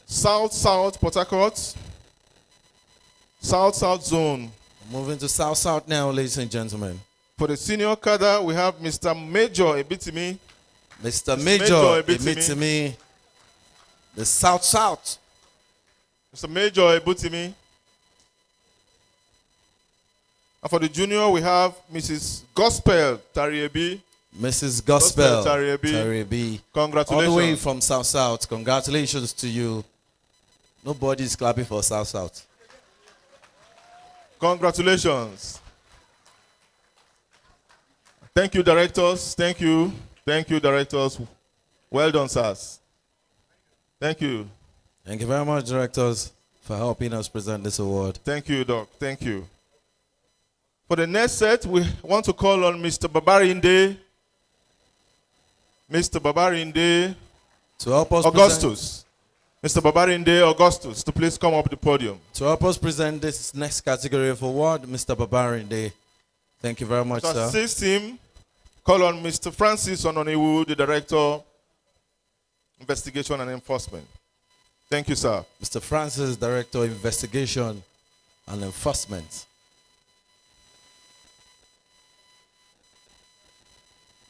South Port Harcourt. South Zone. Moving to South now, ladies and gentlemen. For the senior cadre, we have Mr. Major Ebitimi. Mr. Major Ebitimi. The South. Mr. Major Ebitimi. And for the junior, we have Mrs. Gospel Tariebi. Mrs. Gospel Tariebi. Congratulations. All the way from South. Congratulations to you. Nobody is clapping for South. Congratulations. Thank you, directors. Thank you, directors. Well done, sirs. Thank you. Thank you very much, directors, for helping us present this award. Thank you, Doc. Thank you. For the next set, we want to call on Mr. Babarinde. Mr. Babarinde to help us Augustus. Mr. Babarinde Augustus, to please come up the podium. To help us present this next category of award, Mr. Babarinde. Thank you very much, to sir. assist him, call on Mr. Francis Ononiwu, the Director, Investigation and Enforcement. Thank you, sir. Mr. Francis, Director, Investigation and Enforcement.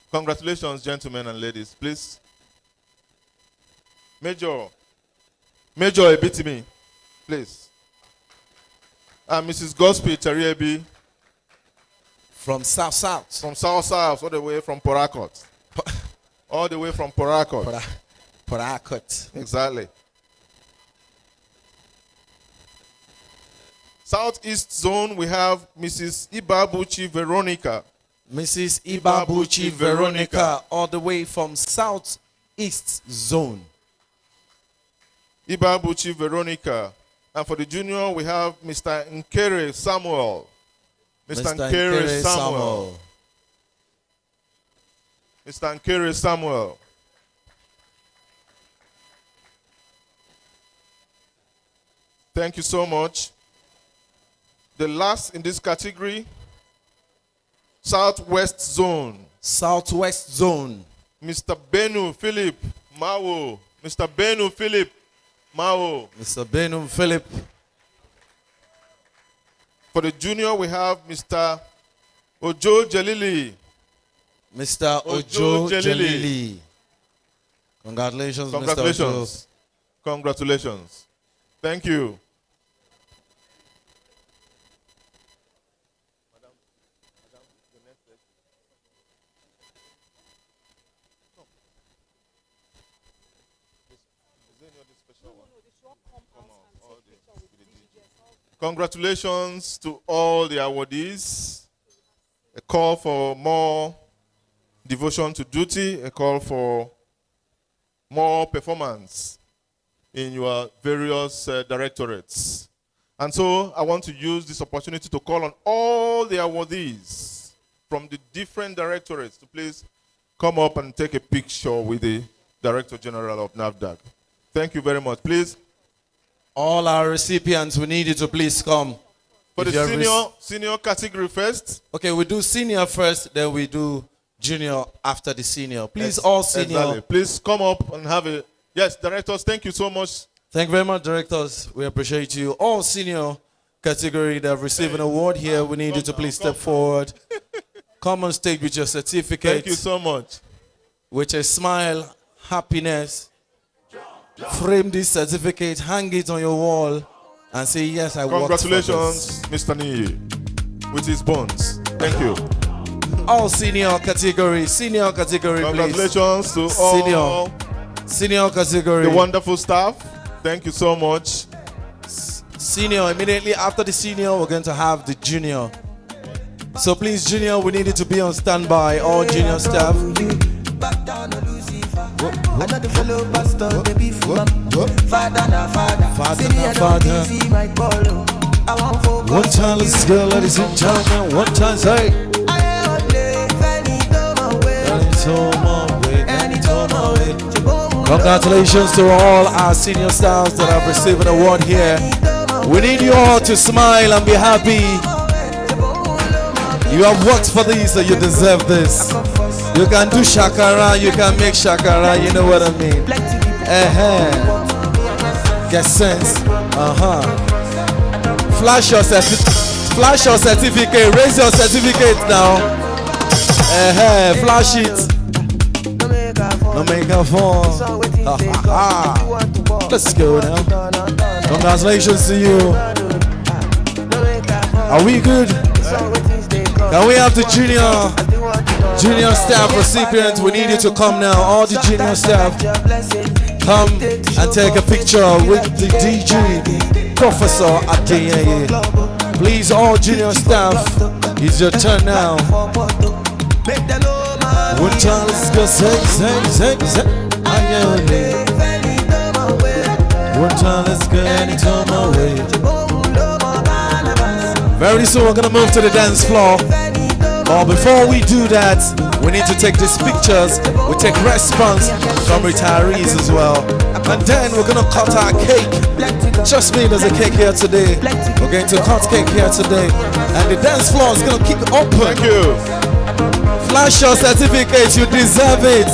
Congratulations, gentlemen and ladies. Please. Major Ebitimi, please. And Mrs. Gospel Tariebi. From South. From South, all the way from Port Harcourt. All the way from Port Harcourt. Port Harcourt. Exactly. Southeast Zone, we have Mrs. Ibabuchi Veronica. Mrs. Ibabuchi Veronica, all the way from Southeast Zone. Ibabuchi Veronica. And for the junior, we have Mr. Nkere Samuel. Mr. Nkere Samuel. Mr. Nkere Samuel. Thank you so much. The last in this category, Southwest Zone. Southwest Zone. Mr. Benu Philip Mawo. Mr. Benu Philip Mawo. Mr. Benu Philip. For the junior, we have Mr. Ojo Jelili. Mr. Ojo Jelili. Congratulations, Mr. Ojo. Congratulations. Thank you. Congratulations to all the awardees. A call for more devotion to duty, a call for more performance in your various directorates. And so I want to use this opportunity to call on all the awardees from the different directorates to please come up and take a picture with the Director General of NAFDAC. Thank you very much. Please. All our recipients, we need you to please come. For the senior category first. Okay, we do senior first, then we do junior after the senior. Please, all senior. Exactly. Please come up and have a... Yes, directors, thank you so much. Thank you very much, directors. We appreciate you. All senior category that have received an award here, we need you to please step forward. Come on stage with your certificate. Thank you so much. With a smile, happiness. Frame this certificate, hang it on your wall, and say, yes, I worked for this. Congratulations, Mr. Nii, with his bonds. Thank you. All senior category, Congratulations please. To all senior category. The wonderful staff. Thank you so much. Senior, immediately after the senior, we're going to have the junior. So please, junior, we need you to be on standby, all junior staff. Another fellow pastor, baby, father na father. One time, let's go, ladies and gentlemen. One time, say. Congratulations to all our senior stars that have received an award here We need you all to smile and be happy. You have worked for this, so you deserve this. You can do shakara, you can make shakara, you know what I mean? Get sense. Flash your certificate, raise your certificate now. Flash it. No make a phone. Let's go now. Congratulations to you. Are we good? Can we have the junior staff recipients? We need you to come now. All the junior staff, come and take a picture with the DG, Professor Adeyeye. Please, all junior staff, it's your turn now. One time, let's go say. One time, let's go anytime my way. Very soon, we're gonna move to the dance floor. But before we do that, we need to take these pictures. We take response from retirees as well. And then we're gonna cut our cake. Trust me, there's a cake here today. We're going to cut cake here today. And the dance floor is gonna kick open. Thank you. Flash your certificate, you deserve it.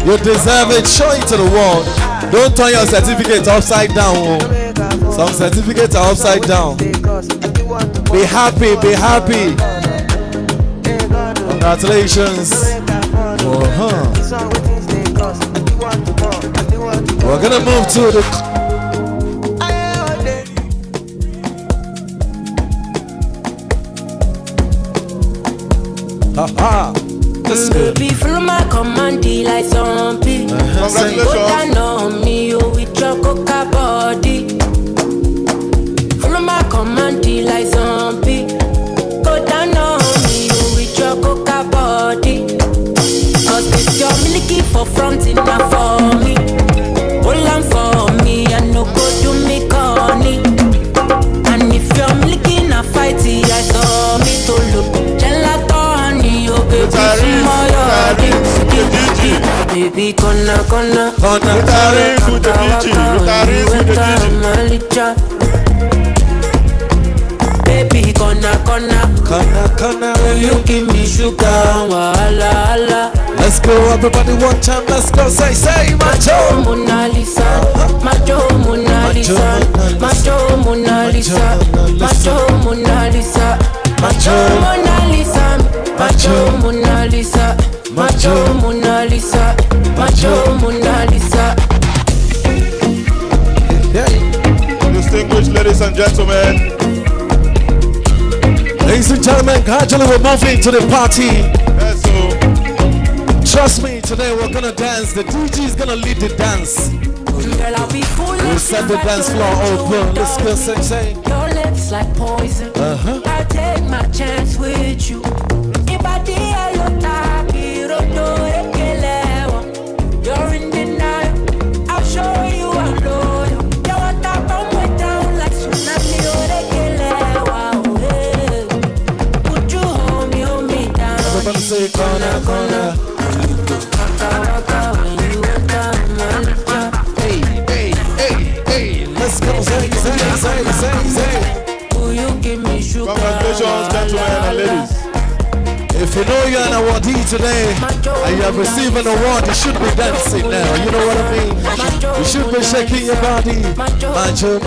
You deserve it. Show it to the world. Don't turn your certificate upside down. Some certificates are upside down. Be happy, be happy. Congratulations. We're gonna move to the Baby, follow my command, like zombie. Go down on me, you with your coca body. Follow my command, like zombie. Go down on me, you with your coca body. Cause it's your milky for front enough for me. Hold on for me, I no go do me corny. And if you're milky in a fight, I saw me to look. Baby, kona baby, kona, you give me sugar, wala. Let's go, everybody, one time, let's go, say, Macho Mona Lisa, Macho Mona Lisa, Macho Mona Lisa, Macho Mona Lisa, Macho Mona Lisa, Macho Mona Lisa, Macho Mona Lisa, Macho Mona Lisa. Distinguished ladies and gentlemen. Ladies and gentlemen, gradually we're moving to the party. Yes, so. Trust me, today we're gonna dance. The DJ is gonna lead the dance. We'll set the dance floor open. Let's go, say. Your lips like poison. I take my chance with you. You're in denial. I'll show you I'm loyal. You want that bomb way down like tsunami. Would you hold me down? Everybody say corner. Hey. Let's go, say. Will you give me sugar? Congratulations, gentlemen and ladies. If you know you're an awardee today and you have received an award, you should be dancing now. You know what I mean? You should be shaking your body. Macho.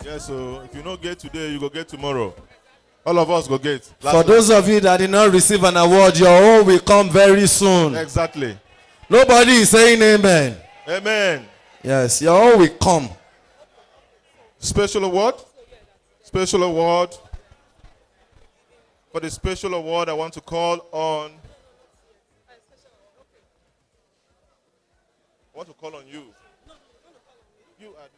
Yes, so if you don't get today, you go get tomorrow. All of us go get. For those of you that did not receive an award, your own will come very soon. Exactly. Nobody is saying amen. Amen. Yes, your own will come. Special award? Special award. For the special award, I want to call on. I want to call on you. You are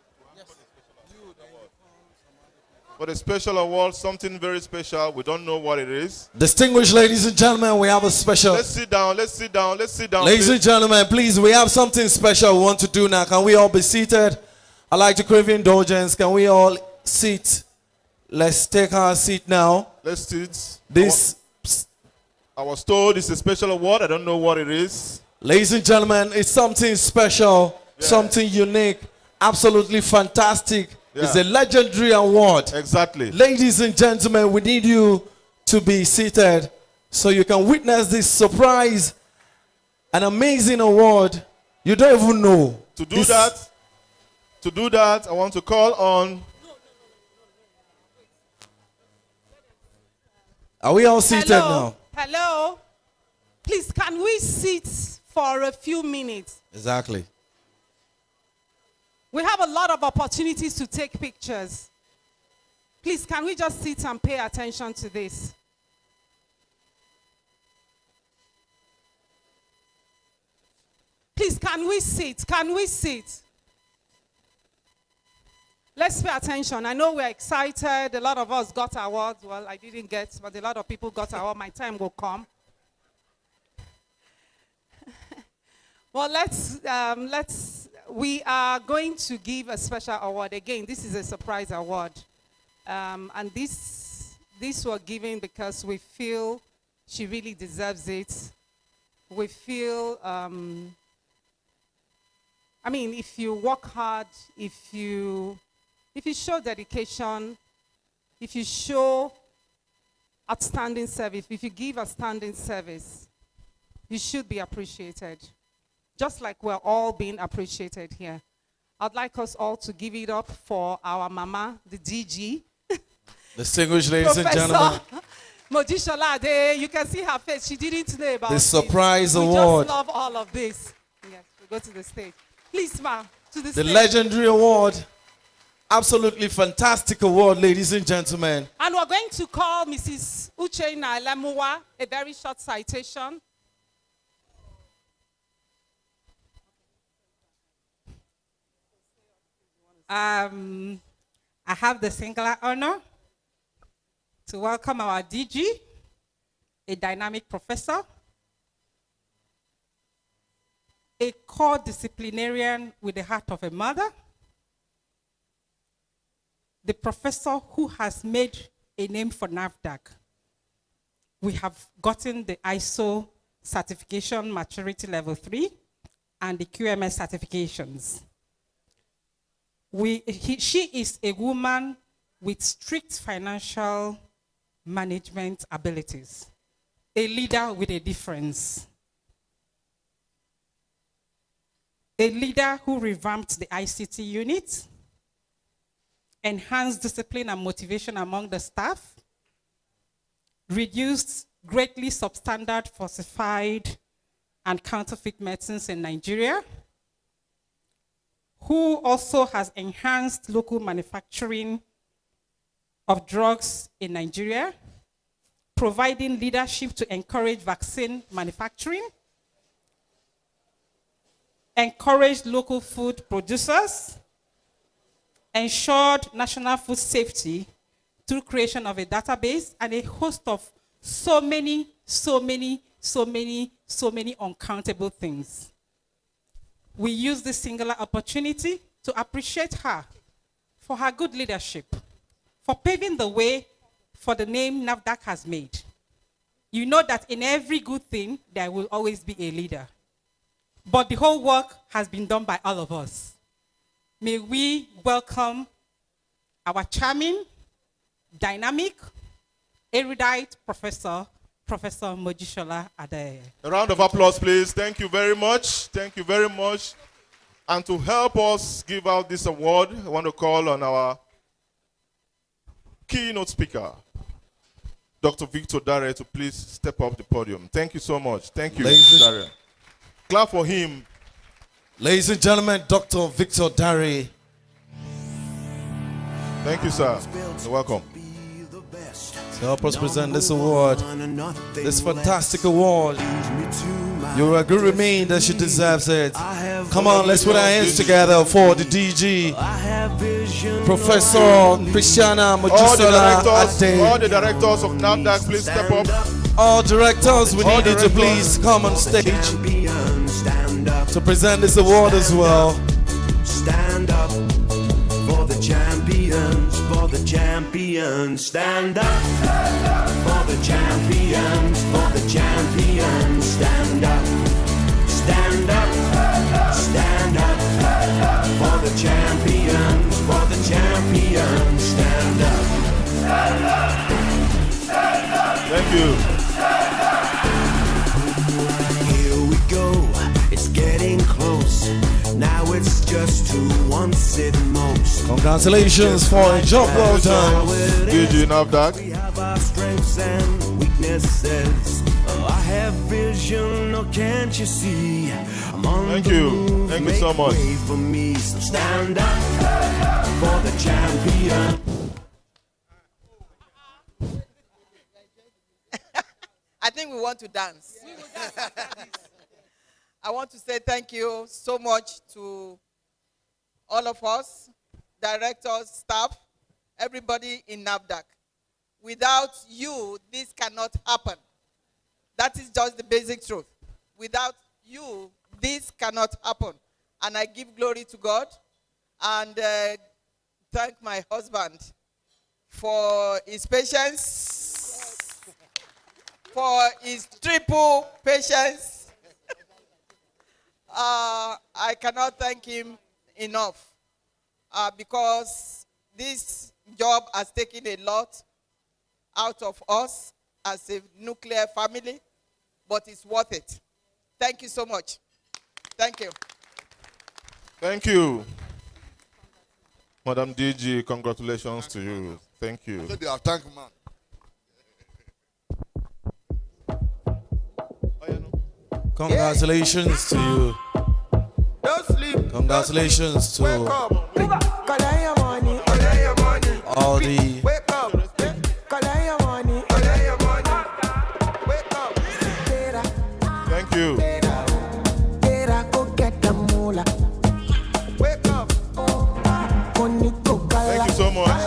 for the special award, something very special. We don't know what it is. Distinguished ladies and gentlemen, we have a special. Let's sit down. Ladies and gentlemen, please, we have something special we want to do now. Can we all be seated? I'd like to crave indulgence. Can we all sit? Let's take our seat now. Let's sit. I was told it's a special award. I don't know what it is. Ladies and gentlemen, it's something special, something unique, absolutely fantastic. It's a legendary award. Exactly. Ladies and gentlemen, we need you to be seated so you can witness this surprise, an amazing award. You don't even know. To do that, I want to call on. Are we all seated now? Hello. Please, can we sit for a few minutes? Exactly. We have a lot of opportunities to take pictures. Please, can we just sit and pay attention to this? Please, can we sit? Can we sit? Let's pay attention. I know we're excited. A lot of us got awards. Well, I didn't get, but a lot of people got awards. My time will come. Well, we are going to give a special award. Again, this is a surprise award. And this we're giving because we feel she really deserves it. We feel, I mean, if you work hard, if you show dedication, if you show outstanding service, if you give outstanding service, you should be appreciated. Just like we're all being appreciated here. I'd like us all to give it up for our mama, the DG. Distinguished ladies and gentlemen. Mojisola Ade, you can see her face. She didn't know about the it. surprise award. We just love all of this. Yes, we go to the stage. Please, ma, to the stage. The legendary award. Absolutely fantastic award, ladies and gentlemen. And we're going to call Mrs. Uchenna Lemuwa a very short citation. I have the singular honor to welcome our DG, a dynamic professor, a core disciplinarian with the heart of a mother, the professor who has made a name for NAFDAC. We have gotten the ISO certification maturity level 3 and the QMS certifications. She is a woman with strict financial management abilities, a leader with a difference, a leader who revamped the ICT unit, enhanced discipline and motivation among the staff, reduced greatly substandard, falsified, and counterfeit medicines in Nigeria, who also has enhanced local manufacturing of drugs in Nigeria, providing leadership to encourage vaccine manufacturing, encouraged local food producers, ensured national food safety through creation of a database and a host of so many uncountable things. We use this singular opportunity to appreciate her for her good leadership, for paving the way for the name NAFDAC has made. You know that in every good thing, there will always be a leader. But the whole work has been done by all of us. May we welcome our charming, dynamic, erudite Professor Mojisola Ade. A round of applause, please. Thank you very much. Thank you very much. And to help us give out this award, I want to call on our keynote speaker, Dr. Victor Dare, to please step up the podium. Thank you so much. Thank you, Dare. Clap for him. Ladies and gentlemen, Dr. Victor Dare. Thank you, sir. You're welcome. To help us present this award, this fantastic award. You will agree with me that she deserves it. Come on, let's put our hands together for the DG, Professor Christiana Mojisola Ade. All the directors of NAFDAC, please step up. All directors, we need you to please come on stage to present this award as well. Stand up for the champions, for the champions. Stand up for the champions, for the champions. Stand up, stand up, stand up for the champions, for the champions stand up. Thank you. Here we go, it's getting close. Now it's just 2 1 at most. Congratulations for a job well done. DG NAFDAC. We have our strengths and weaknesses. I have vision, oh, can't you see? I'm on Thank the you. move, Thank you so make much. way for me, so stand up for the champion. I think we want to dance. I want to say thank you so much to all of us, directors, staff, everybody in NAFDAC. Without you, this cannot happen. That is just the basic truth. Without you, this cannot happen. And I give glory to God and thank my husband for his patience, for his triple patience. I cannot thank him enough because this job has taken a lot out of us as a nuclear family, but it's worth it. Thank you so much. Thank you. Thank you. Madam DG, congratulations to you. Thank you. They are thank man. Congratulations to you. Don't sleep. Congratulations to all the Wake up. Thank you. Wake up. Thank you so much.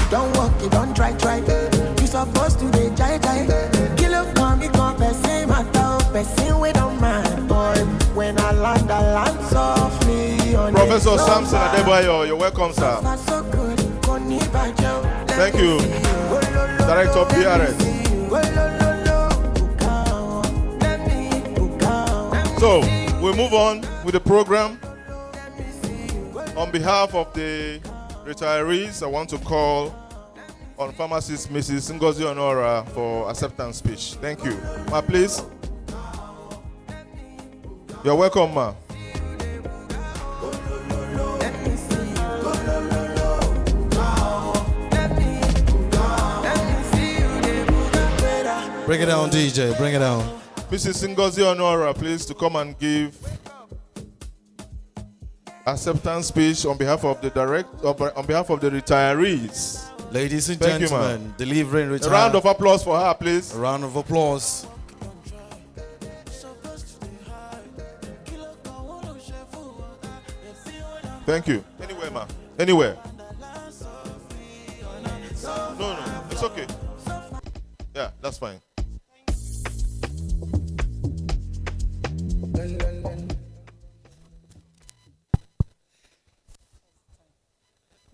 Don't walk it, don't try. You supposed to be jai. Kill up, come, person, matter, person, we don't mind, boy. When I land softly on Professor Samson Adebayo, you're welcome, sir. Thank you. Director PRS. So, we move on with the program. On behalf of the retirees, I want to call on pharmacist Mrs. Ngozi Honora for acceptance speech. Thank you. Ma, please. You're welcome, ma. bring it down, DJ. Bring it down. Mrs. Ngozi Honora, please, to come and give acceptance speech on behalf of the retirees. Ladies and Thank gentlemen, you, delivering a round of applause for her, please. A round of applause. Thank you. Anywhere, ma. Anywhere. No, it's okay. Yeah, that's fine.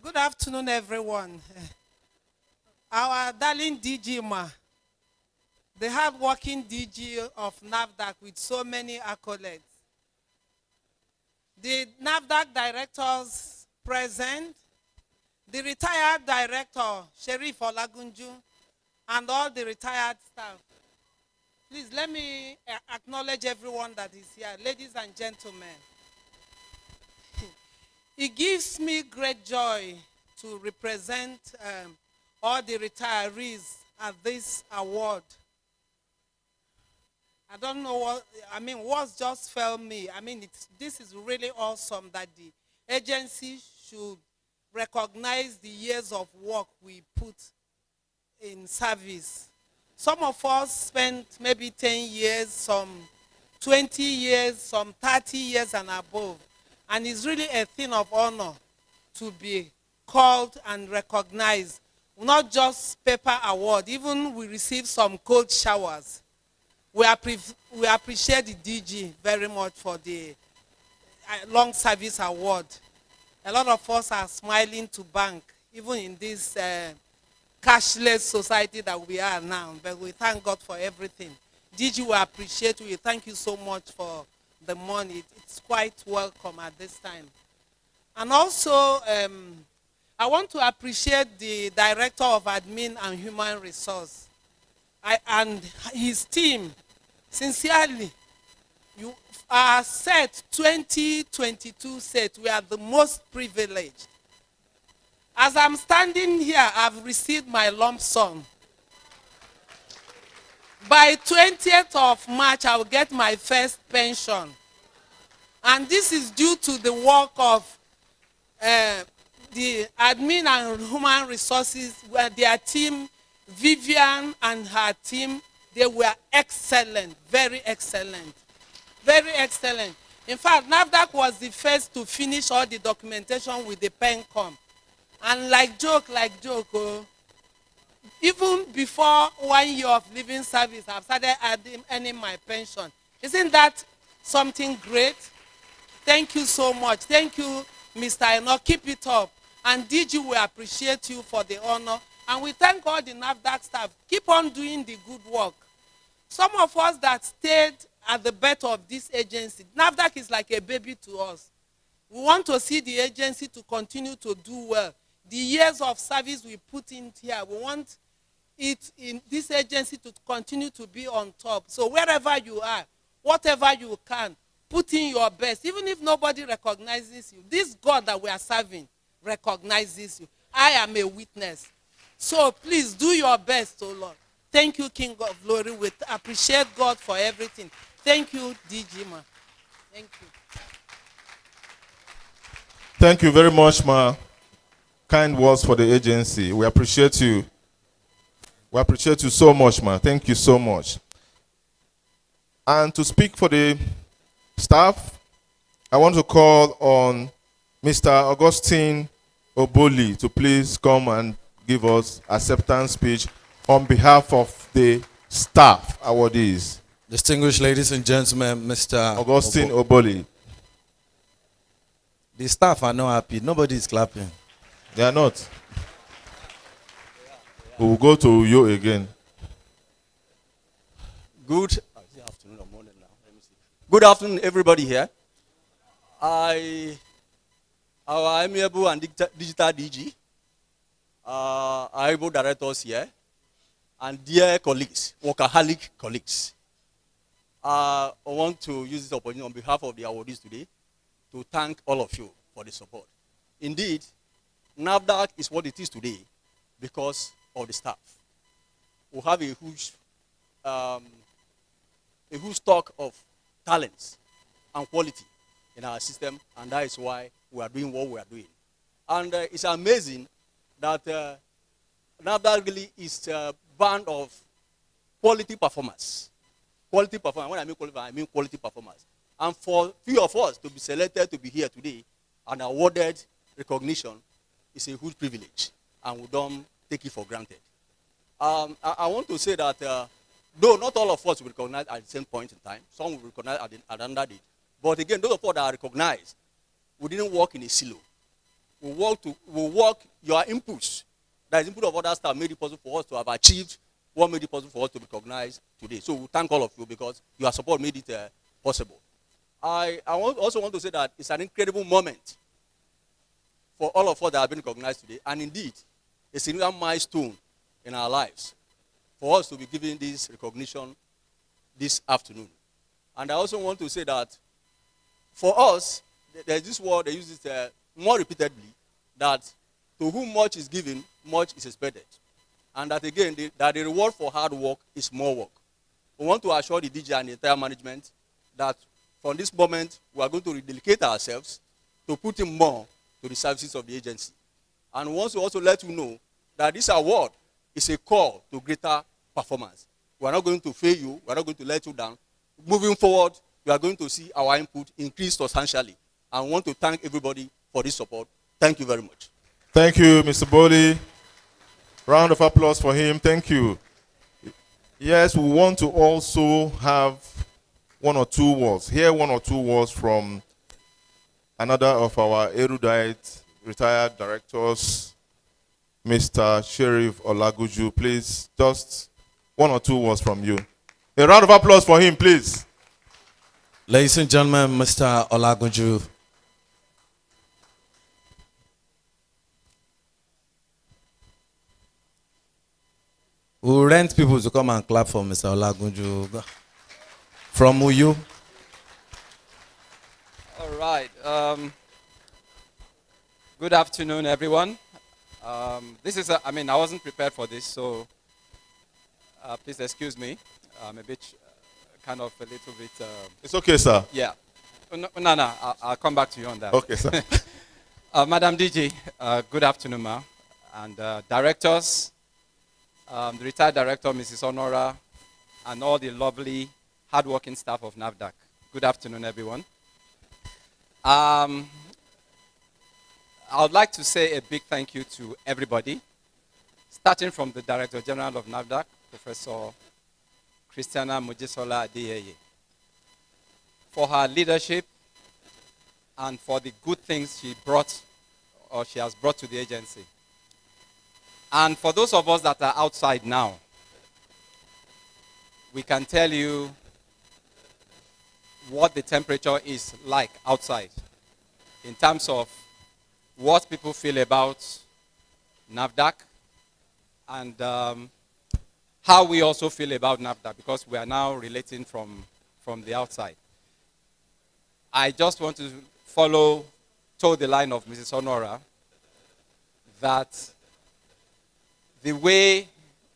Good afternoon, everyone. Our darling DG Ma, the hard-working DG of NAFDAC with so many accolades. The NAFDAC directors present, the retired director, Sheriff Olagunju, and all the retired staff. Please let me acknowledge everyone that is here, ladies and gentlemen. It gives me great joy to represent all the retirees at this award. I don't know words just failed me. This is really awesome that the agency should recognize the years of work we put in service. Some of us spent maybe 10 years, some 20 years, some 30 years and above. And it's really a thing of honor to be called and recognized. Not just paper award, even we received some cold showers. We appreciate the DG very much for the long service award. A lot of us are smiling to bank, even in this cashless society that we are now. But we thank God for everything. DG, we appreciate you. Thank you so much for the money. It's quite welcome at this time. And also, I want to appreciate the Director of Admin and Human Resource and his team. Sincerely, you are set 2022 set. We are the most privileged. As I'm standing here, I've received my lump sum. By 20th of March, I will get my first pension. And this is due to the work of the admin and human resources, where their team, Vivian and her team, they were excellent, very excellent, very excellent. In fact, NAFDAC was the first to finish all the documentation with the PENCOM. And like joke, even before 1 year of leaving service, I've started earning my pension. Isn't that something great? Thank you so much. Thank you, Mr. Eno. Keep it up. And DG, we appreciate you for the honor. And we thank all the NAFDAC staff. Keep on doing the good work. Some of us that stayed at the birth of this agency, NAFDAC is like a baby to us. We want to see the agency to continue to do well. The years of service we put in here, we want it in this agency to continue to be on top. So wherever you are, whatever you can, put in your best. Even if nobody recognizes you, this God that we are serving recognizes you. I am a witness. So please do your best, oh Lord. Thank you, King of Glory. We appreciate God for everything. Thank you, DG, ma. Thank you. Thank you very much, ma. Kind words for the agency. We appreciate you. We appreciate you so much, ma. Thank you so much. And to speak for the staff, I want to call on Mr. Augustine Oboli to please come and give us acceptance speech on behalf of the staff awardees. Distinguished ladies and gentlemen, Mr. Augustine Oboli. The staff are not happy. Nobody is clapping. They are not. We will go to you again. Good afternoon or morning now. Let me see. Good afternoon, everybody here. Our amiable and digital DG, our able directors here, and dear colleagues, workaholic colleagues. I want to use this opportunity on behalf of the awardees today to thank all of you for the support. Indeed, NAFDAC is what it is today because of the staff. We have a huge stock of talents and quality in our system, and that is why we are doing what we are doing. And it's amazing that NAFDAC really is a band of quality performers. Quality performers. When I mean quality performers. And for few of us to be selected to be here today and awarded recognition is a huge privilege, and we don't take it for granted. I want to say that though not all of us will recognize at the same point in time, some will recognize at another date. But again, those of us that are recognized, we didn't work in a silo. We work your inputs. That is input of other staff made it possible for us to have achieved what made it possible for us to be recognized today. So we thank all of you because your support made it possible. I also want to say that it's an incredible moment for all of us that have been recognized today, and indeed, a significant milestone in our lives for us to be given this recognition this afternoon. And I also want to say that for us, there's this word, they use it more repeatedly, that to whom much is given, much is expected. And that again, that the reward for hard work is more work. We want to assure the DG and the entire management that from this moment, we are going to rededicate ourselves to put in more to the services of the agency. And we want to also let you know that this award is a call to greater performance. We are not going to fail you. We are not going to let you down. Moving forward, we are going to see our input increase substantially. And we want to thank everybody for this support. Thank you very much. Thank you, Mr. Boli. Round of applause for him. Thank you. Yes, we want to also have one or two words. Hear one or two words from another of our erudite retired directors, Mr. Sheriff Olaguju. Please, just one or two words from you. A round of applause for him, please. Ladies and gentlemen, Mr. Olagunju. We'll rent people to come and clap for Mr. Olagunju. From Uyu. All right. Good afternoon, everyone. This is, I wasn't prepared for this, so please excuse me. I'm a bit, kind of a little bit. It's okay, sir. Yeah. No, I'll come back to you on that. Okay, sir. Madam DG, good afternoon, ma. And directors, the retired director, Mrs. Honora, and all the lovely, hardworking staff of NAFDAC. Good afternoon, everyone. I would like to say a big thank you to everybody, starting from the Director General of NAFDAC, Professor Christiana Mojisola Adeyeye, for her leadership and for the good things she has brought to the agency. And for those of us that are outside now, we can tell you what the temperature is like outside in terms of what people feel about NAFDAC and how we also feel about NAFDAC, because we are now relating from the outside. I just want to toe the line of Mrs. Honora that the way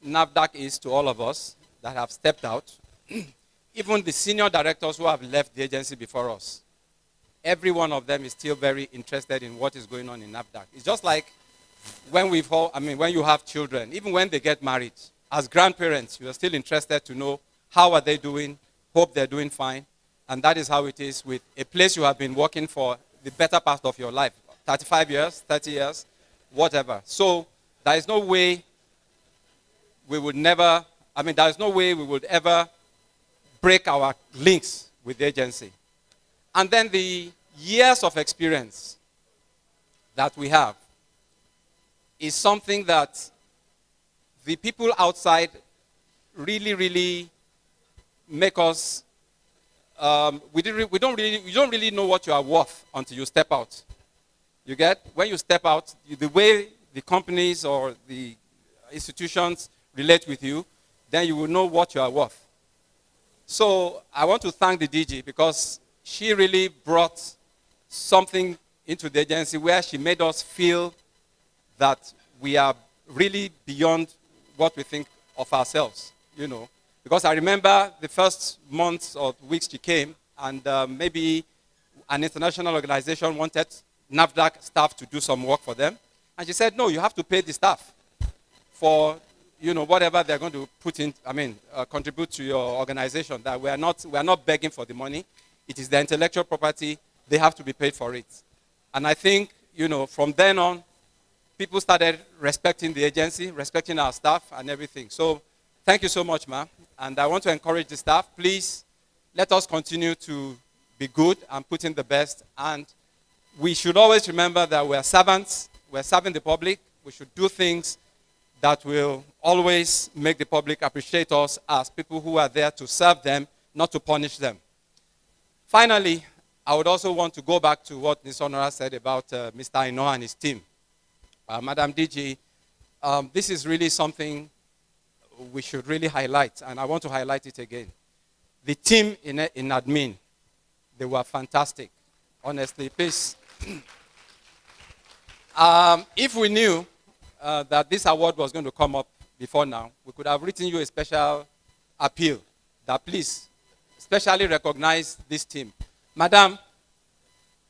NAFDAC is to all of us that have stepped out, even the senior directors who have left the agency before us, every one of them is still very interested in what is going on in NAFDAC. It's just like when when you have children, even when they get married, as grandparents, you are still interested to know how are they doing, hope they're doing fine. And that is how it is with a place you have been working for the better part of your life, 35 years, 30 years, whatever. So there is no way we would never, there is no way we would ever break our links with the agency. And then the years of experience that we have is something that the people outside really, really make us, you don't really know what you are worth until you step out. You get? When you step out, the way the companies or the institutions relate with you, then you will know what you are worth. So I want to thank the DG because she really brought something into the agency where she made us feel that we are really beyond what we think of ourselves, you know. Because I remember the first months or weeks she came, and maybe an international organization wanted NAFDAC staff to do some work for them. And she said, no, you have to pay the staff for, whatever they're going to put in, contribute to your organization. That we are not begging for the money. It is their intellectual property. They have to be paid for it. And I think, from then on, people started respecting the agency, respecting our staff and everything. So thank you so much, ma'am. And I want to encourage the staff, please, let us continue to be good and put in the best. And we should always remember that we are servants. We're serving the public. We should do things that will always make the public appreciate us as people who are there to serve them, not to punish them. Finally, I would also want to go back to what Ms. Honora said about Mr. Aino and his team. Madam DG, this is really something we should really highlight, and I want to highlight it again. The team in admin, they were fantastic. Honestly, please. If we knew that this award was going to come up before now, we could have written you a special appeal that please, especially recognize this team. Madam,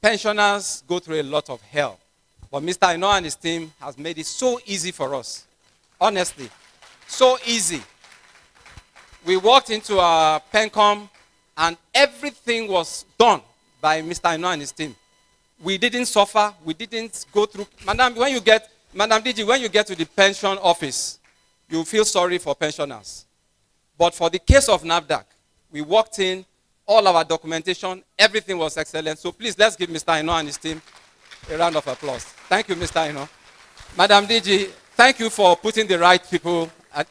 pensioners go through a lot of hell, but Mr. Aino and his team has made it so easy for us. Honestly, so easy. We walked into our Pencom and everything was done by Mr. Aino and his team. We didn't suffer. We didn't go through. Madam DG, when you get to the pension office, you feel sorry for pensioners. But for the case of NAFDAC, we walked in, all our documentation, everything was excellent. So please, let's give Mr. Aino and his team a round of applause. Thank you, Mr. Aino. Madam DG, thank you for putting the right people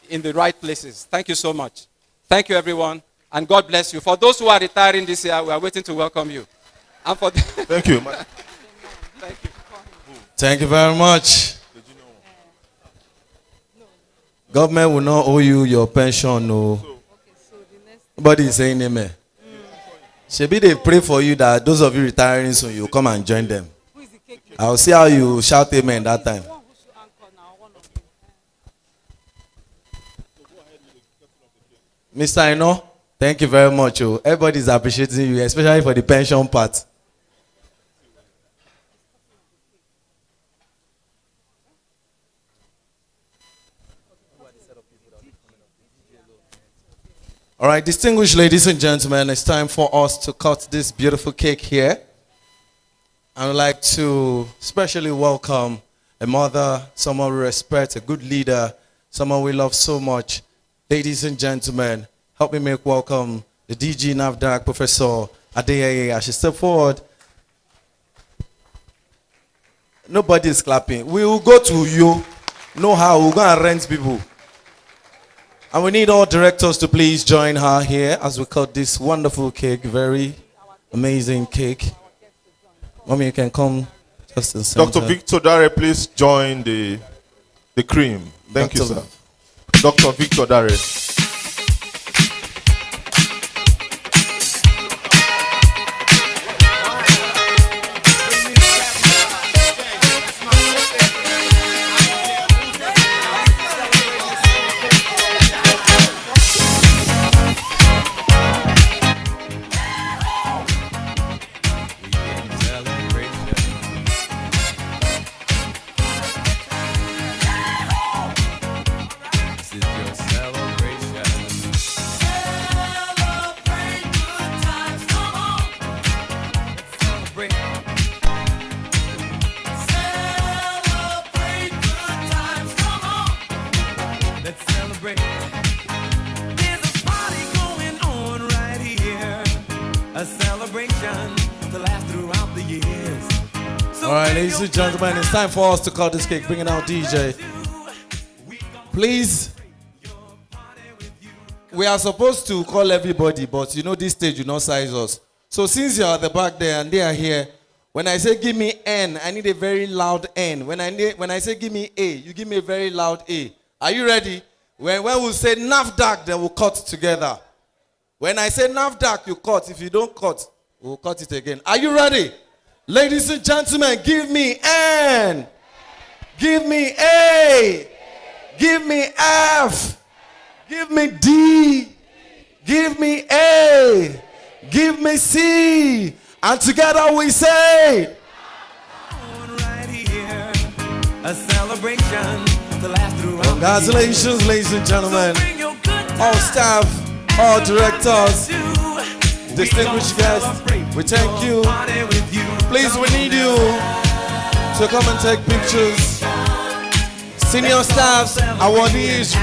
in the right places. Thank you so much. Thank you, everyone. And God bless you. For those who are retiring this year, we are waiting to welcome you. And for Thank you. Thank you. Thank you very much. Government will not owe you your pension, no. Nobody is saying amen. Shebi they pray for you that those of you retiring soon, you come and join them. I'll see how you shout amen that time. Mr. Ino, thank you very much. Oh. Everybody is appreciating you, especially for the pension part. All right, distinguished ladies and gentlemen, it's time for us to cut this beautiful cake here. I would like to especially welcome a mother, someone we respect, a good leader, someone we love so much. Ladies and gentlemen, help me make welcome the DG NAFDAC, Professor Adeyeye. As she step forward, nobody is clapping. We will go to you, know how, we'll go and rent people. And we need all directors to please join her here as we cut this wonderful cake, very amazing cake. Mommy, you can come just in center. Dr. Victor Dare, please join the cream. Thank you, sir. Dr. Victor Dare. All right, ladies and gentlemen, it's time for us to cut this cake. Bring it out, DJ. Please. We are supposed to call everybody, but you know this stage will not size us. So since you're at the back there and they are here, when I say give me N, I need a very loud N. When I say give me A, you give me a very loud A. Are you ready? When we say NAFDAC, then we'll cut together. When I say NAFDAC, you cut. If you don't cut, we'll cut it again. Are you ready? Ladies and gentlemen, give me N. Give me A. Give me F. Give me D. Give me A. Give me C. And together we say, right here, a celebration to last throughout. Congratulations, ladies and gentlemen. All staff, all directors, distinguished guests, we thank you. Please, we need you to come and take pictures. Senior staff, awardees,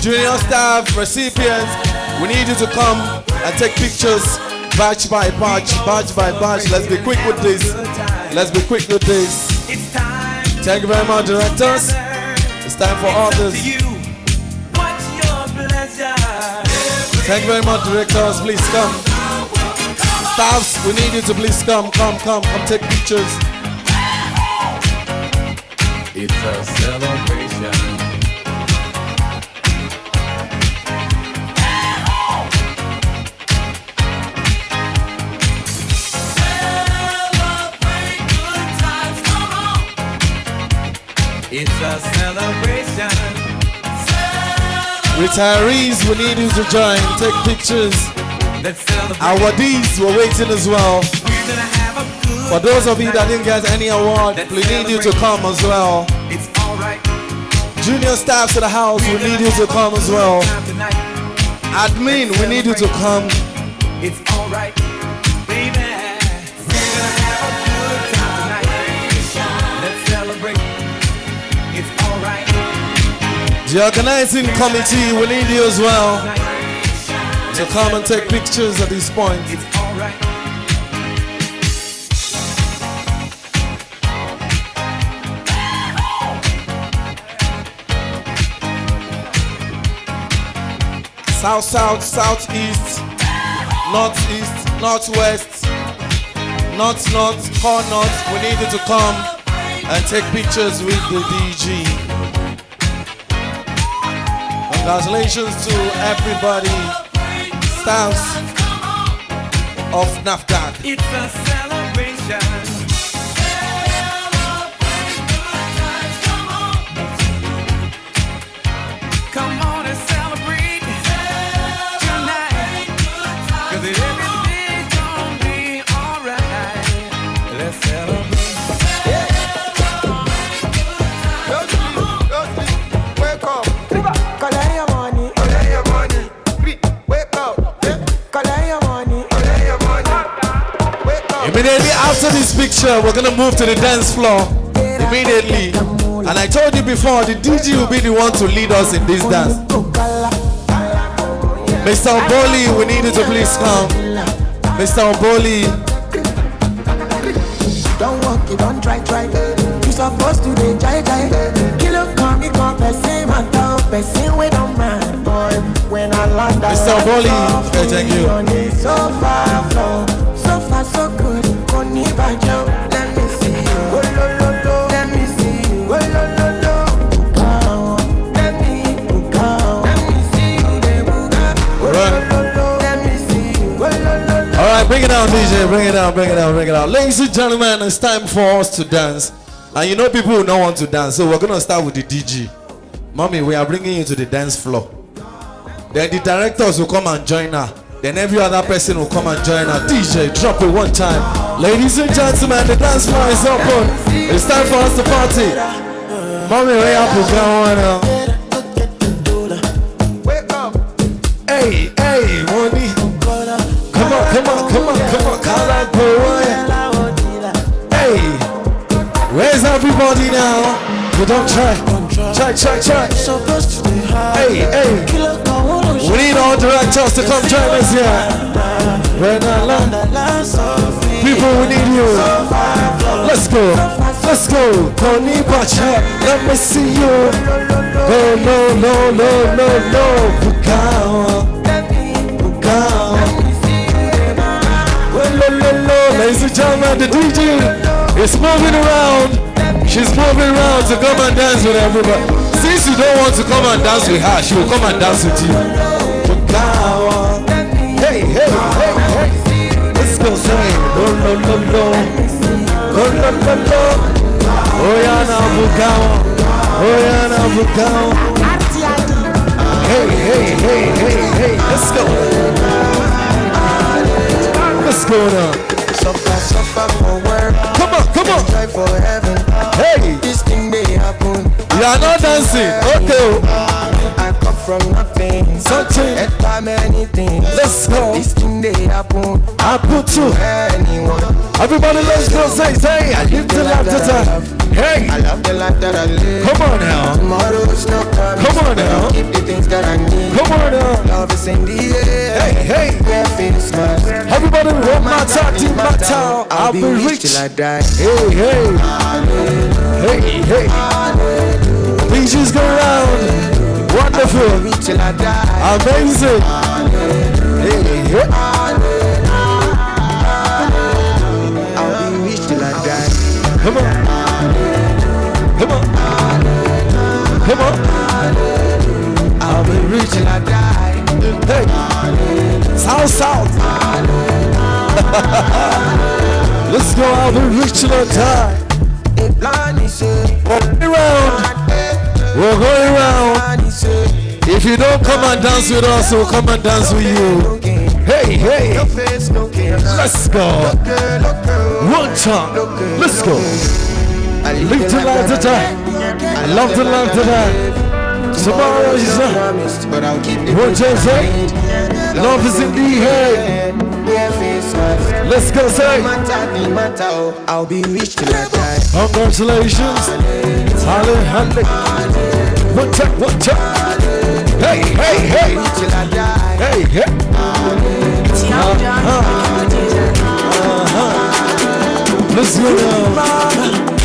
junior staff, recipients, we need you to come and take pictures batch by batch, batch by batch. Let's be quick with this. Let's be quick with this. Thank you very much, directors. It's time for others. Thank you very much, directors. Please come. Staffs, we need you to please come take pictures. It's a celebration. It's a celebration. Retirees, we need you to join. Take pictures. Awardees, we're waiting as well. For those of you that didn't get any award, we need you to come as well. Junior staff to the house, we need you to come as well. Admin, we need you to come. It's alright, baby. We're gonna have a good time tonight. Let's celebrate. It's alright. The organizing committee, we need you as well to come and take pictures at this point. It's alright. South, south, southeast, northeast, northwest, north, core north. We need you to come and take pictures with the DG. Congratulations to everybody, staffs of NAFDAC. It's a celebration. Come on and celebrate tonight, 'cause everything's gonna be alright. Let's celebrate. Wake up. Collect your money. Collect your money. Wake up. Collect your money. Collect your money. Wake up. Immediately after this picture, we're gonna move to the dance floor. Immediately. And I told you before, the DJ will be the one to lead us in this dance. Mr. Oboli, we need you to please come. Mr. Oboli. Don't walk it, don't try. You supposed to be try. Kilo come, it come, person, man, person, we don't mind, boy. When I land down, Mr. Oboli, thank you. So far, flow, so far, so good. Koni bajo, let me see you. Oh, lo, let me see you. Oh, lo, let me see you. Oh, let me see you. Oh, All right, bring it down, DJ. Bring it down. Ladies and gentlemen, it's time for us to dance. And you know people will not want to dance, so we're gonna start with the DG. Mommy, we are bringing you to the dance floor. Then the directors will come and join her. Then every other person will come and join her. DJ, drop it one time. Ladies and gentlemen, the dance floor is open. It's time for us to party. Mommy, where up is going on? Wake up. Hey, money. Come on. Hey, where's everybody now? You don't try. Hey. We need all directors to come join us here. We're not alone. People, we need you. Let's go. Tony Bacha, let me see you. No. Bukao. Ladies and gentlemen, the DJ is moving around. She's moving around to come and dance with everybody. Since you don't want to come and dance with her, she will come and dance with you. Hey. Let's go say no. Oh yeah, now Bukao. Hey. Let's go. What's going on? Suffer for work. Come on. Try for heaven. Hey. This thing they happen. You are not dancing. Okay. I come from nothing. Something. At by many things. Let's go. This thing they happen. I put to anyone. Everybody, let's go. Say. I live the life that I. Hey. I love the life that I live. Come on now. Tomorrow's not coming. Come on now. Keep the things that I need. Come on now. Love is in the air. Hey. Yeah, face mask. Everybody, hold my talk in my town. I'll be rich till I die. Hey. Beaches go round. Wonderful. I'll be rich till I die. Amazing. Hey. I'll be rich till I die. Come on. I'll be rich till I die. Hey. South. Let's go. I'll be rich till I die. We're going around. If you don't come and dance with us, we'll come and dance with you. Hey. Let's go. One time. Let's go. Live the life to die. I love the life to die. Tomorrow is what you say? Love is in the head. Let's go say. I'll be rich till I die. Congratulations. Hallelujah. One time. Hey. Hey. Let's go now.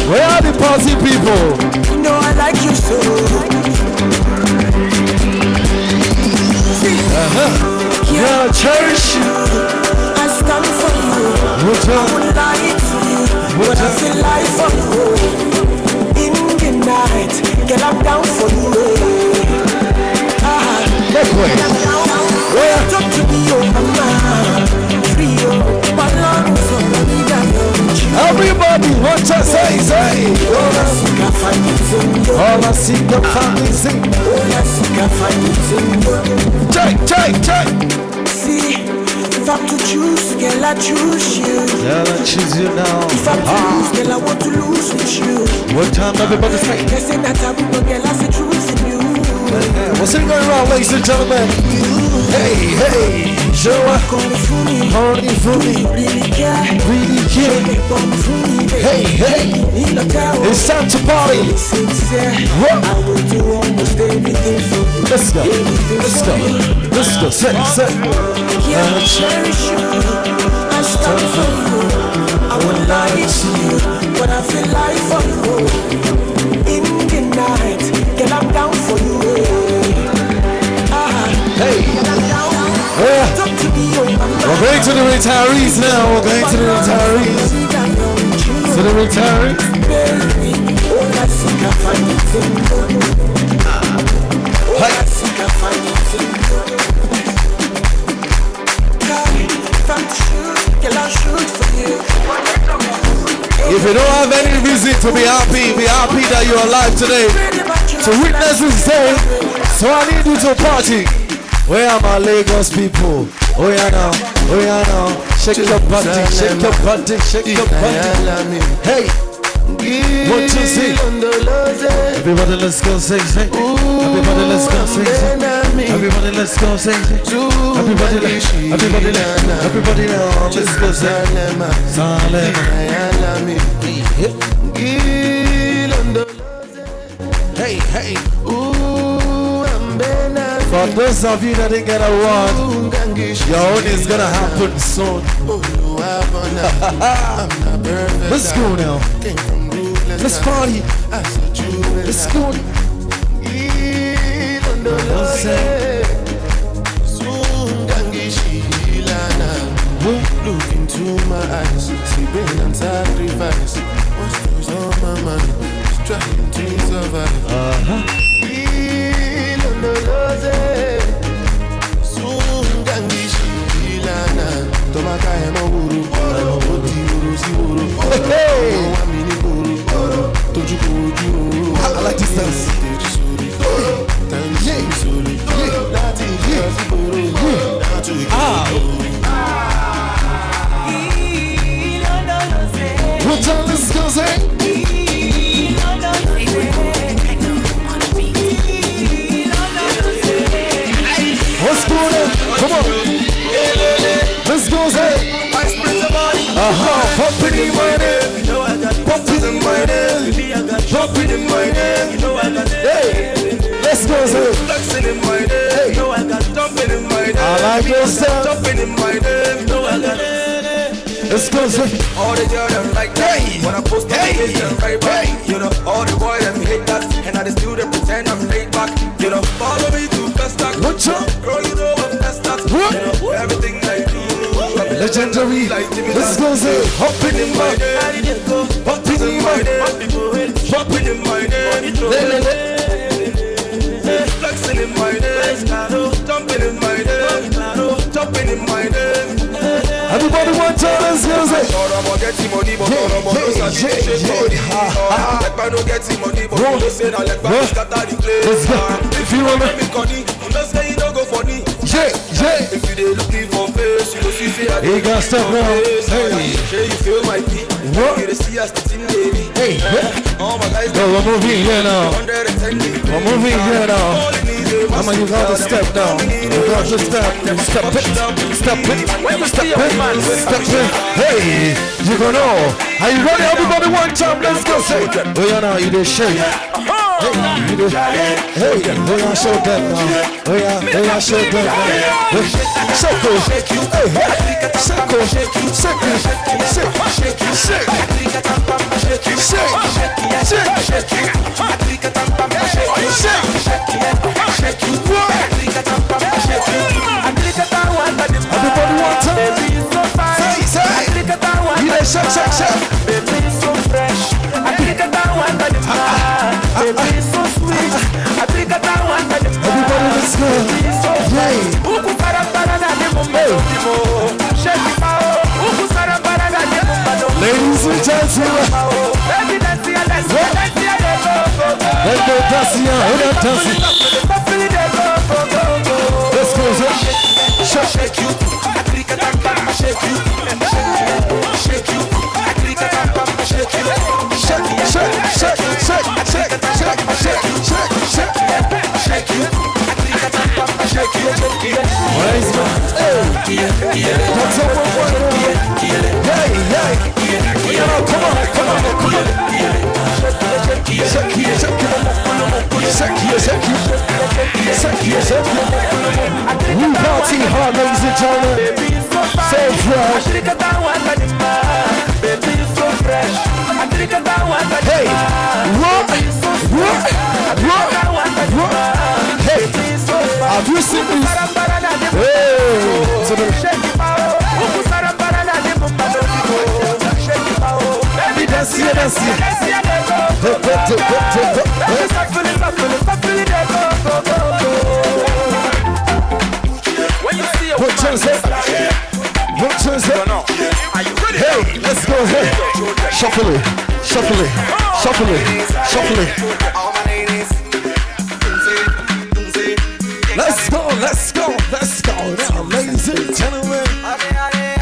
Where are the party people? You know I like you so. Yeah, cherish you. won't lie to you, but I feel like for you. In the night, girl, I'm down for you. Talk to me, oh mama, free oh, my love is all I need. Everybody, what you say? All I seek I find is in you. All I seek I find is in you. All I seek I find is in you. Check. See, if I'm to choose, girl, I choose you. Girl, I choose you now. If I'm to lose, girl, I want to lose with you. What time everybody say? Can't say that I will, but girl, I say truth in you. What's it going on, ladies and gentlemen? Hey, show up. Honey for me. Really care. Hey, it's time to party. I will do almost everything for you. Let's go. Set. Yeah, I cherish you. I stand for you. I won't lie to you, but I feel like for you. In the night, girl, I'm down for you. We're going to the retirees now. We're going to the retirees. To the retirees. If you don't have any reason to be happy that you're alive today. To witness this day. So I need you to party. Where are my Lagos people? Oh yeah now. Shake your body. Hey, what you see? Everybody let's go sing. Everybody let's go sing. Everybody let's go sing. Everybody now, let's go sing. Hey. For those of you that didn't get a award, your own is gonna happen soon. Let's go now. Let's party. Let's go. Look into my eyes, see pain and sacrifice. What's on my mind? Trying to survive. I like this dance. What time this goes in? What's going on? Come on. Let's go, say. Pumping in my name. Pumping in my name. Pumping in my name. Hey, let's go, say. Flexing in my name. No, I got dumping in my name. I like your stuff. Dumping in my name. No, I got let's go, say. All the girls them like that. When I post my face, them right back. You know, all the boys them hate that. And I just do them pretend I'm laid back. You know, follow me to best stack. What's up? Girl, you know I'm best stack. You know, everything I do. Legendary. Let's go, say. Hopping in my name. Hopping in my name. Hopping in my name. Flexing in my name. Jumping in my name. Jumping in my name. Everybody want to let's go, say. Let's go. If you want if you dey looking for face, you go see say I dey got stuff now. Hey, you feel my beat. What? You dey see us the thing, baby. Hey, all my guys. No, we're moving here now. We're moving here now. I'm gonna use all the step down. You got to step it. Step it. Hey, you gonna know. Are you ready? Everybody, one time. Let's go. Say, oh yeah, now you dey shake. Hey, you dey. Hey, oh yeah, show them now. Oh yeah, show them now. Shake it. Hey, shake it. Shake it. Everybody one time. Say. Ladies and gentlemen, let's go dancing, let's go, shake you, shake you, shake you, we party hard, ladies and gentlemen. So fresh. Hey, what? Hey, have you seen this? Hey, so the that's it. Hey, let's go ahead. Shuffle it. Let's go now, ladies and gentlemen.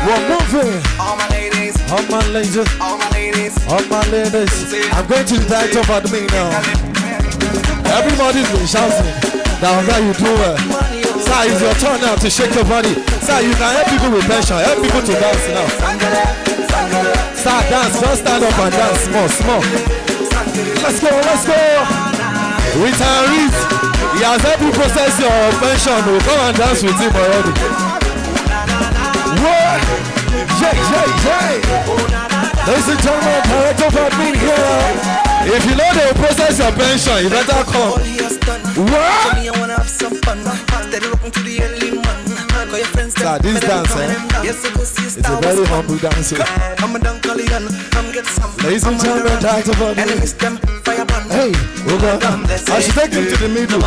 We're moving. All my ladies. I'm going to the director of admin now. Everybody's been shouting. Now, how you do it? Sir, it's your turn now to shake your body. Sir, you can help people with pension. Help people to dance now. Sir, dance. Just stand up and dance. Small. Let's go. Retirees. He has helped you process your pension. We'll come and dance with him already. What? Jay. Ladies and gentlemen, director of admin here. If you know they will process your pension, you better come. What? Sir, this dance, it's a very humble dance. Ladies and gentlemen, director of admin. Hey, I should take him to the middle.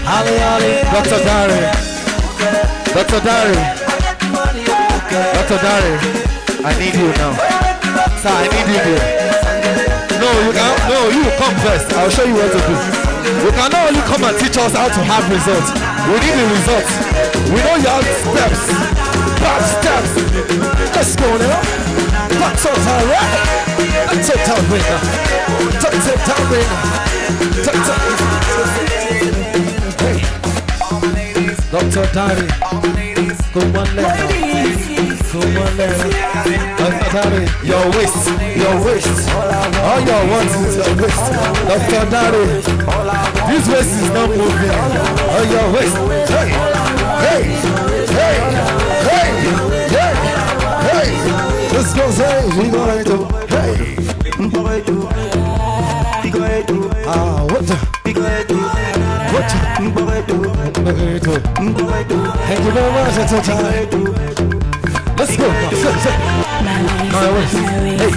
Holly, Dr. Dari, I need you now. Sir, I need you here. No, you come first. I'll show you what to do. You cannot only come and teach us how to have results. We need the results. We know you have steps. Bad steps. Let's go now. That's all right. That's it down right now. Hey. Dr. Dari. Come on, Dr. Dari, your waist. All your wants is your waist. Dr. Dari, this waist is not moving. All your waist. Hey. Let's go, say, we gonna do. Hey. Thank you very much. That's our time. Let's go. My way. Hey.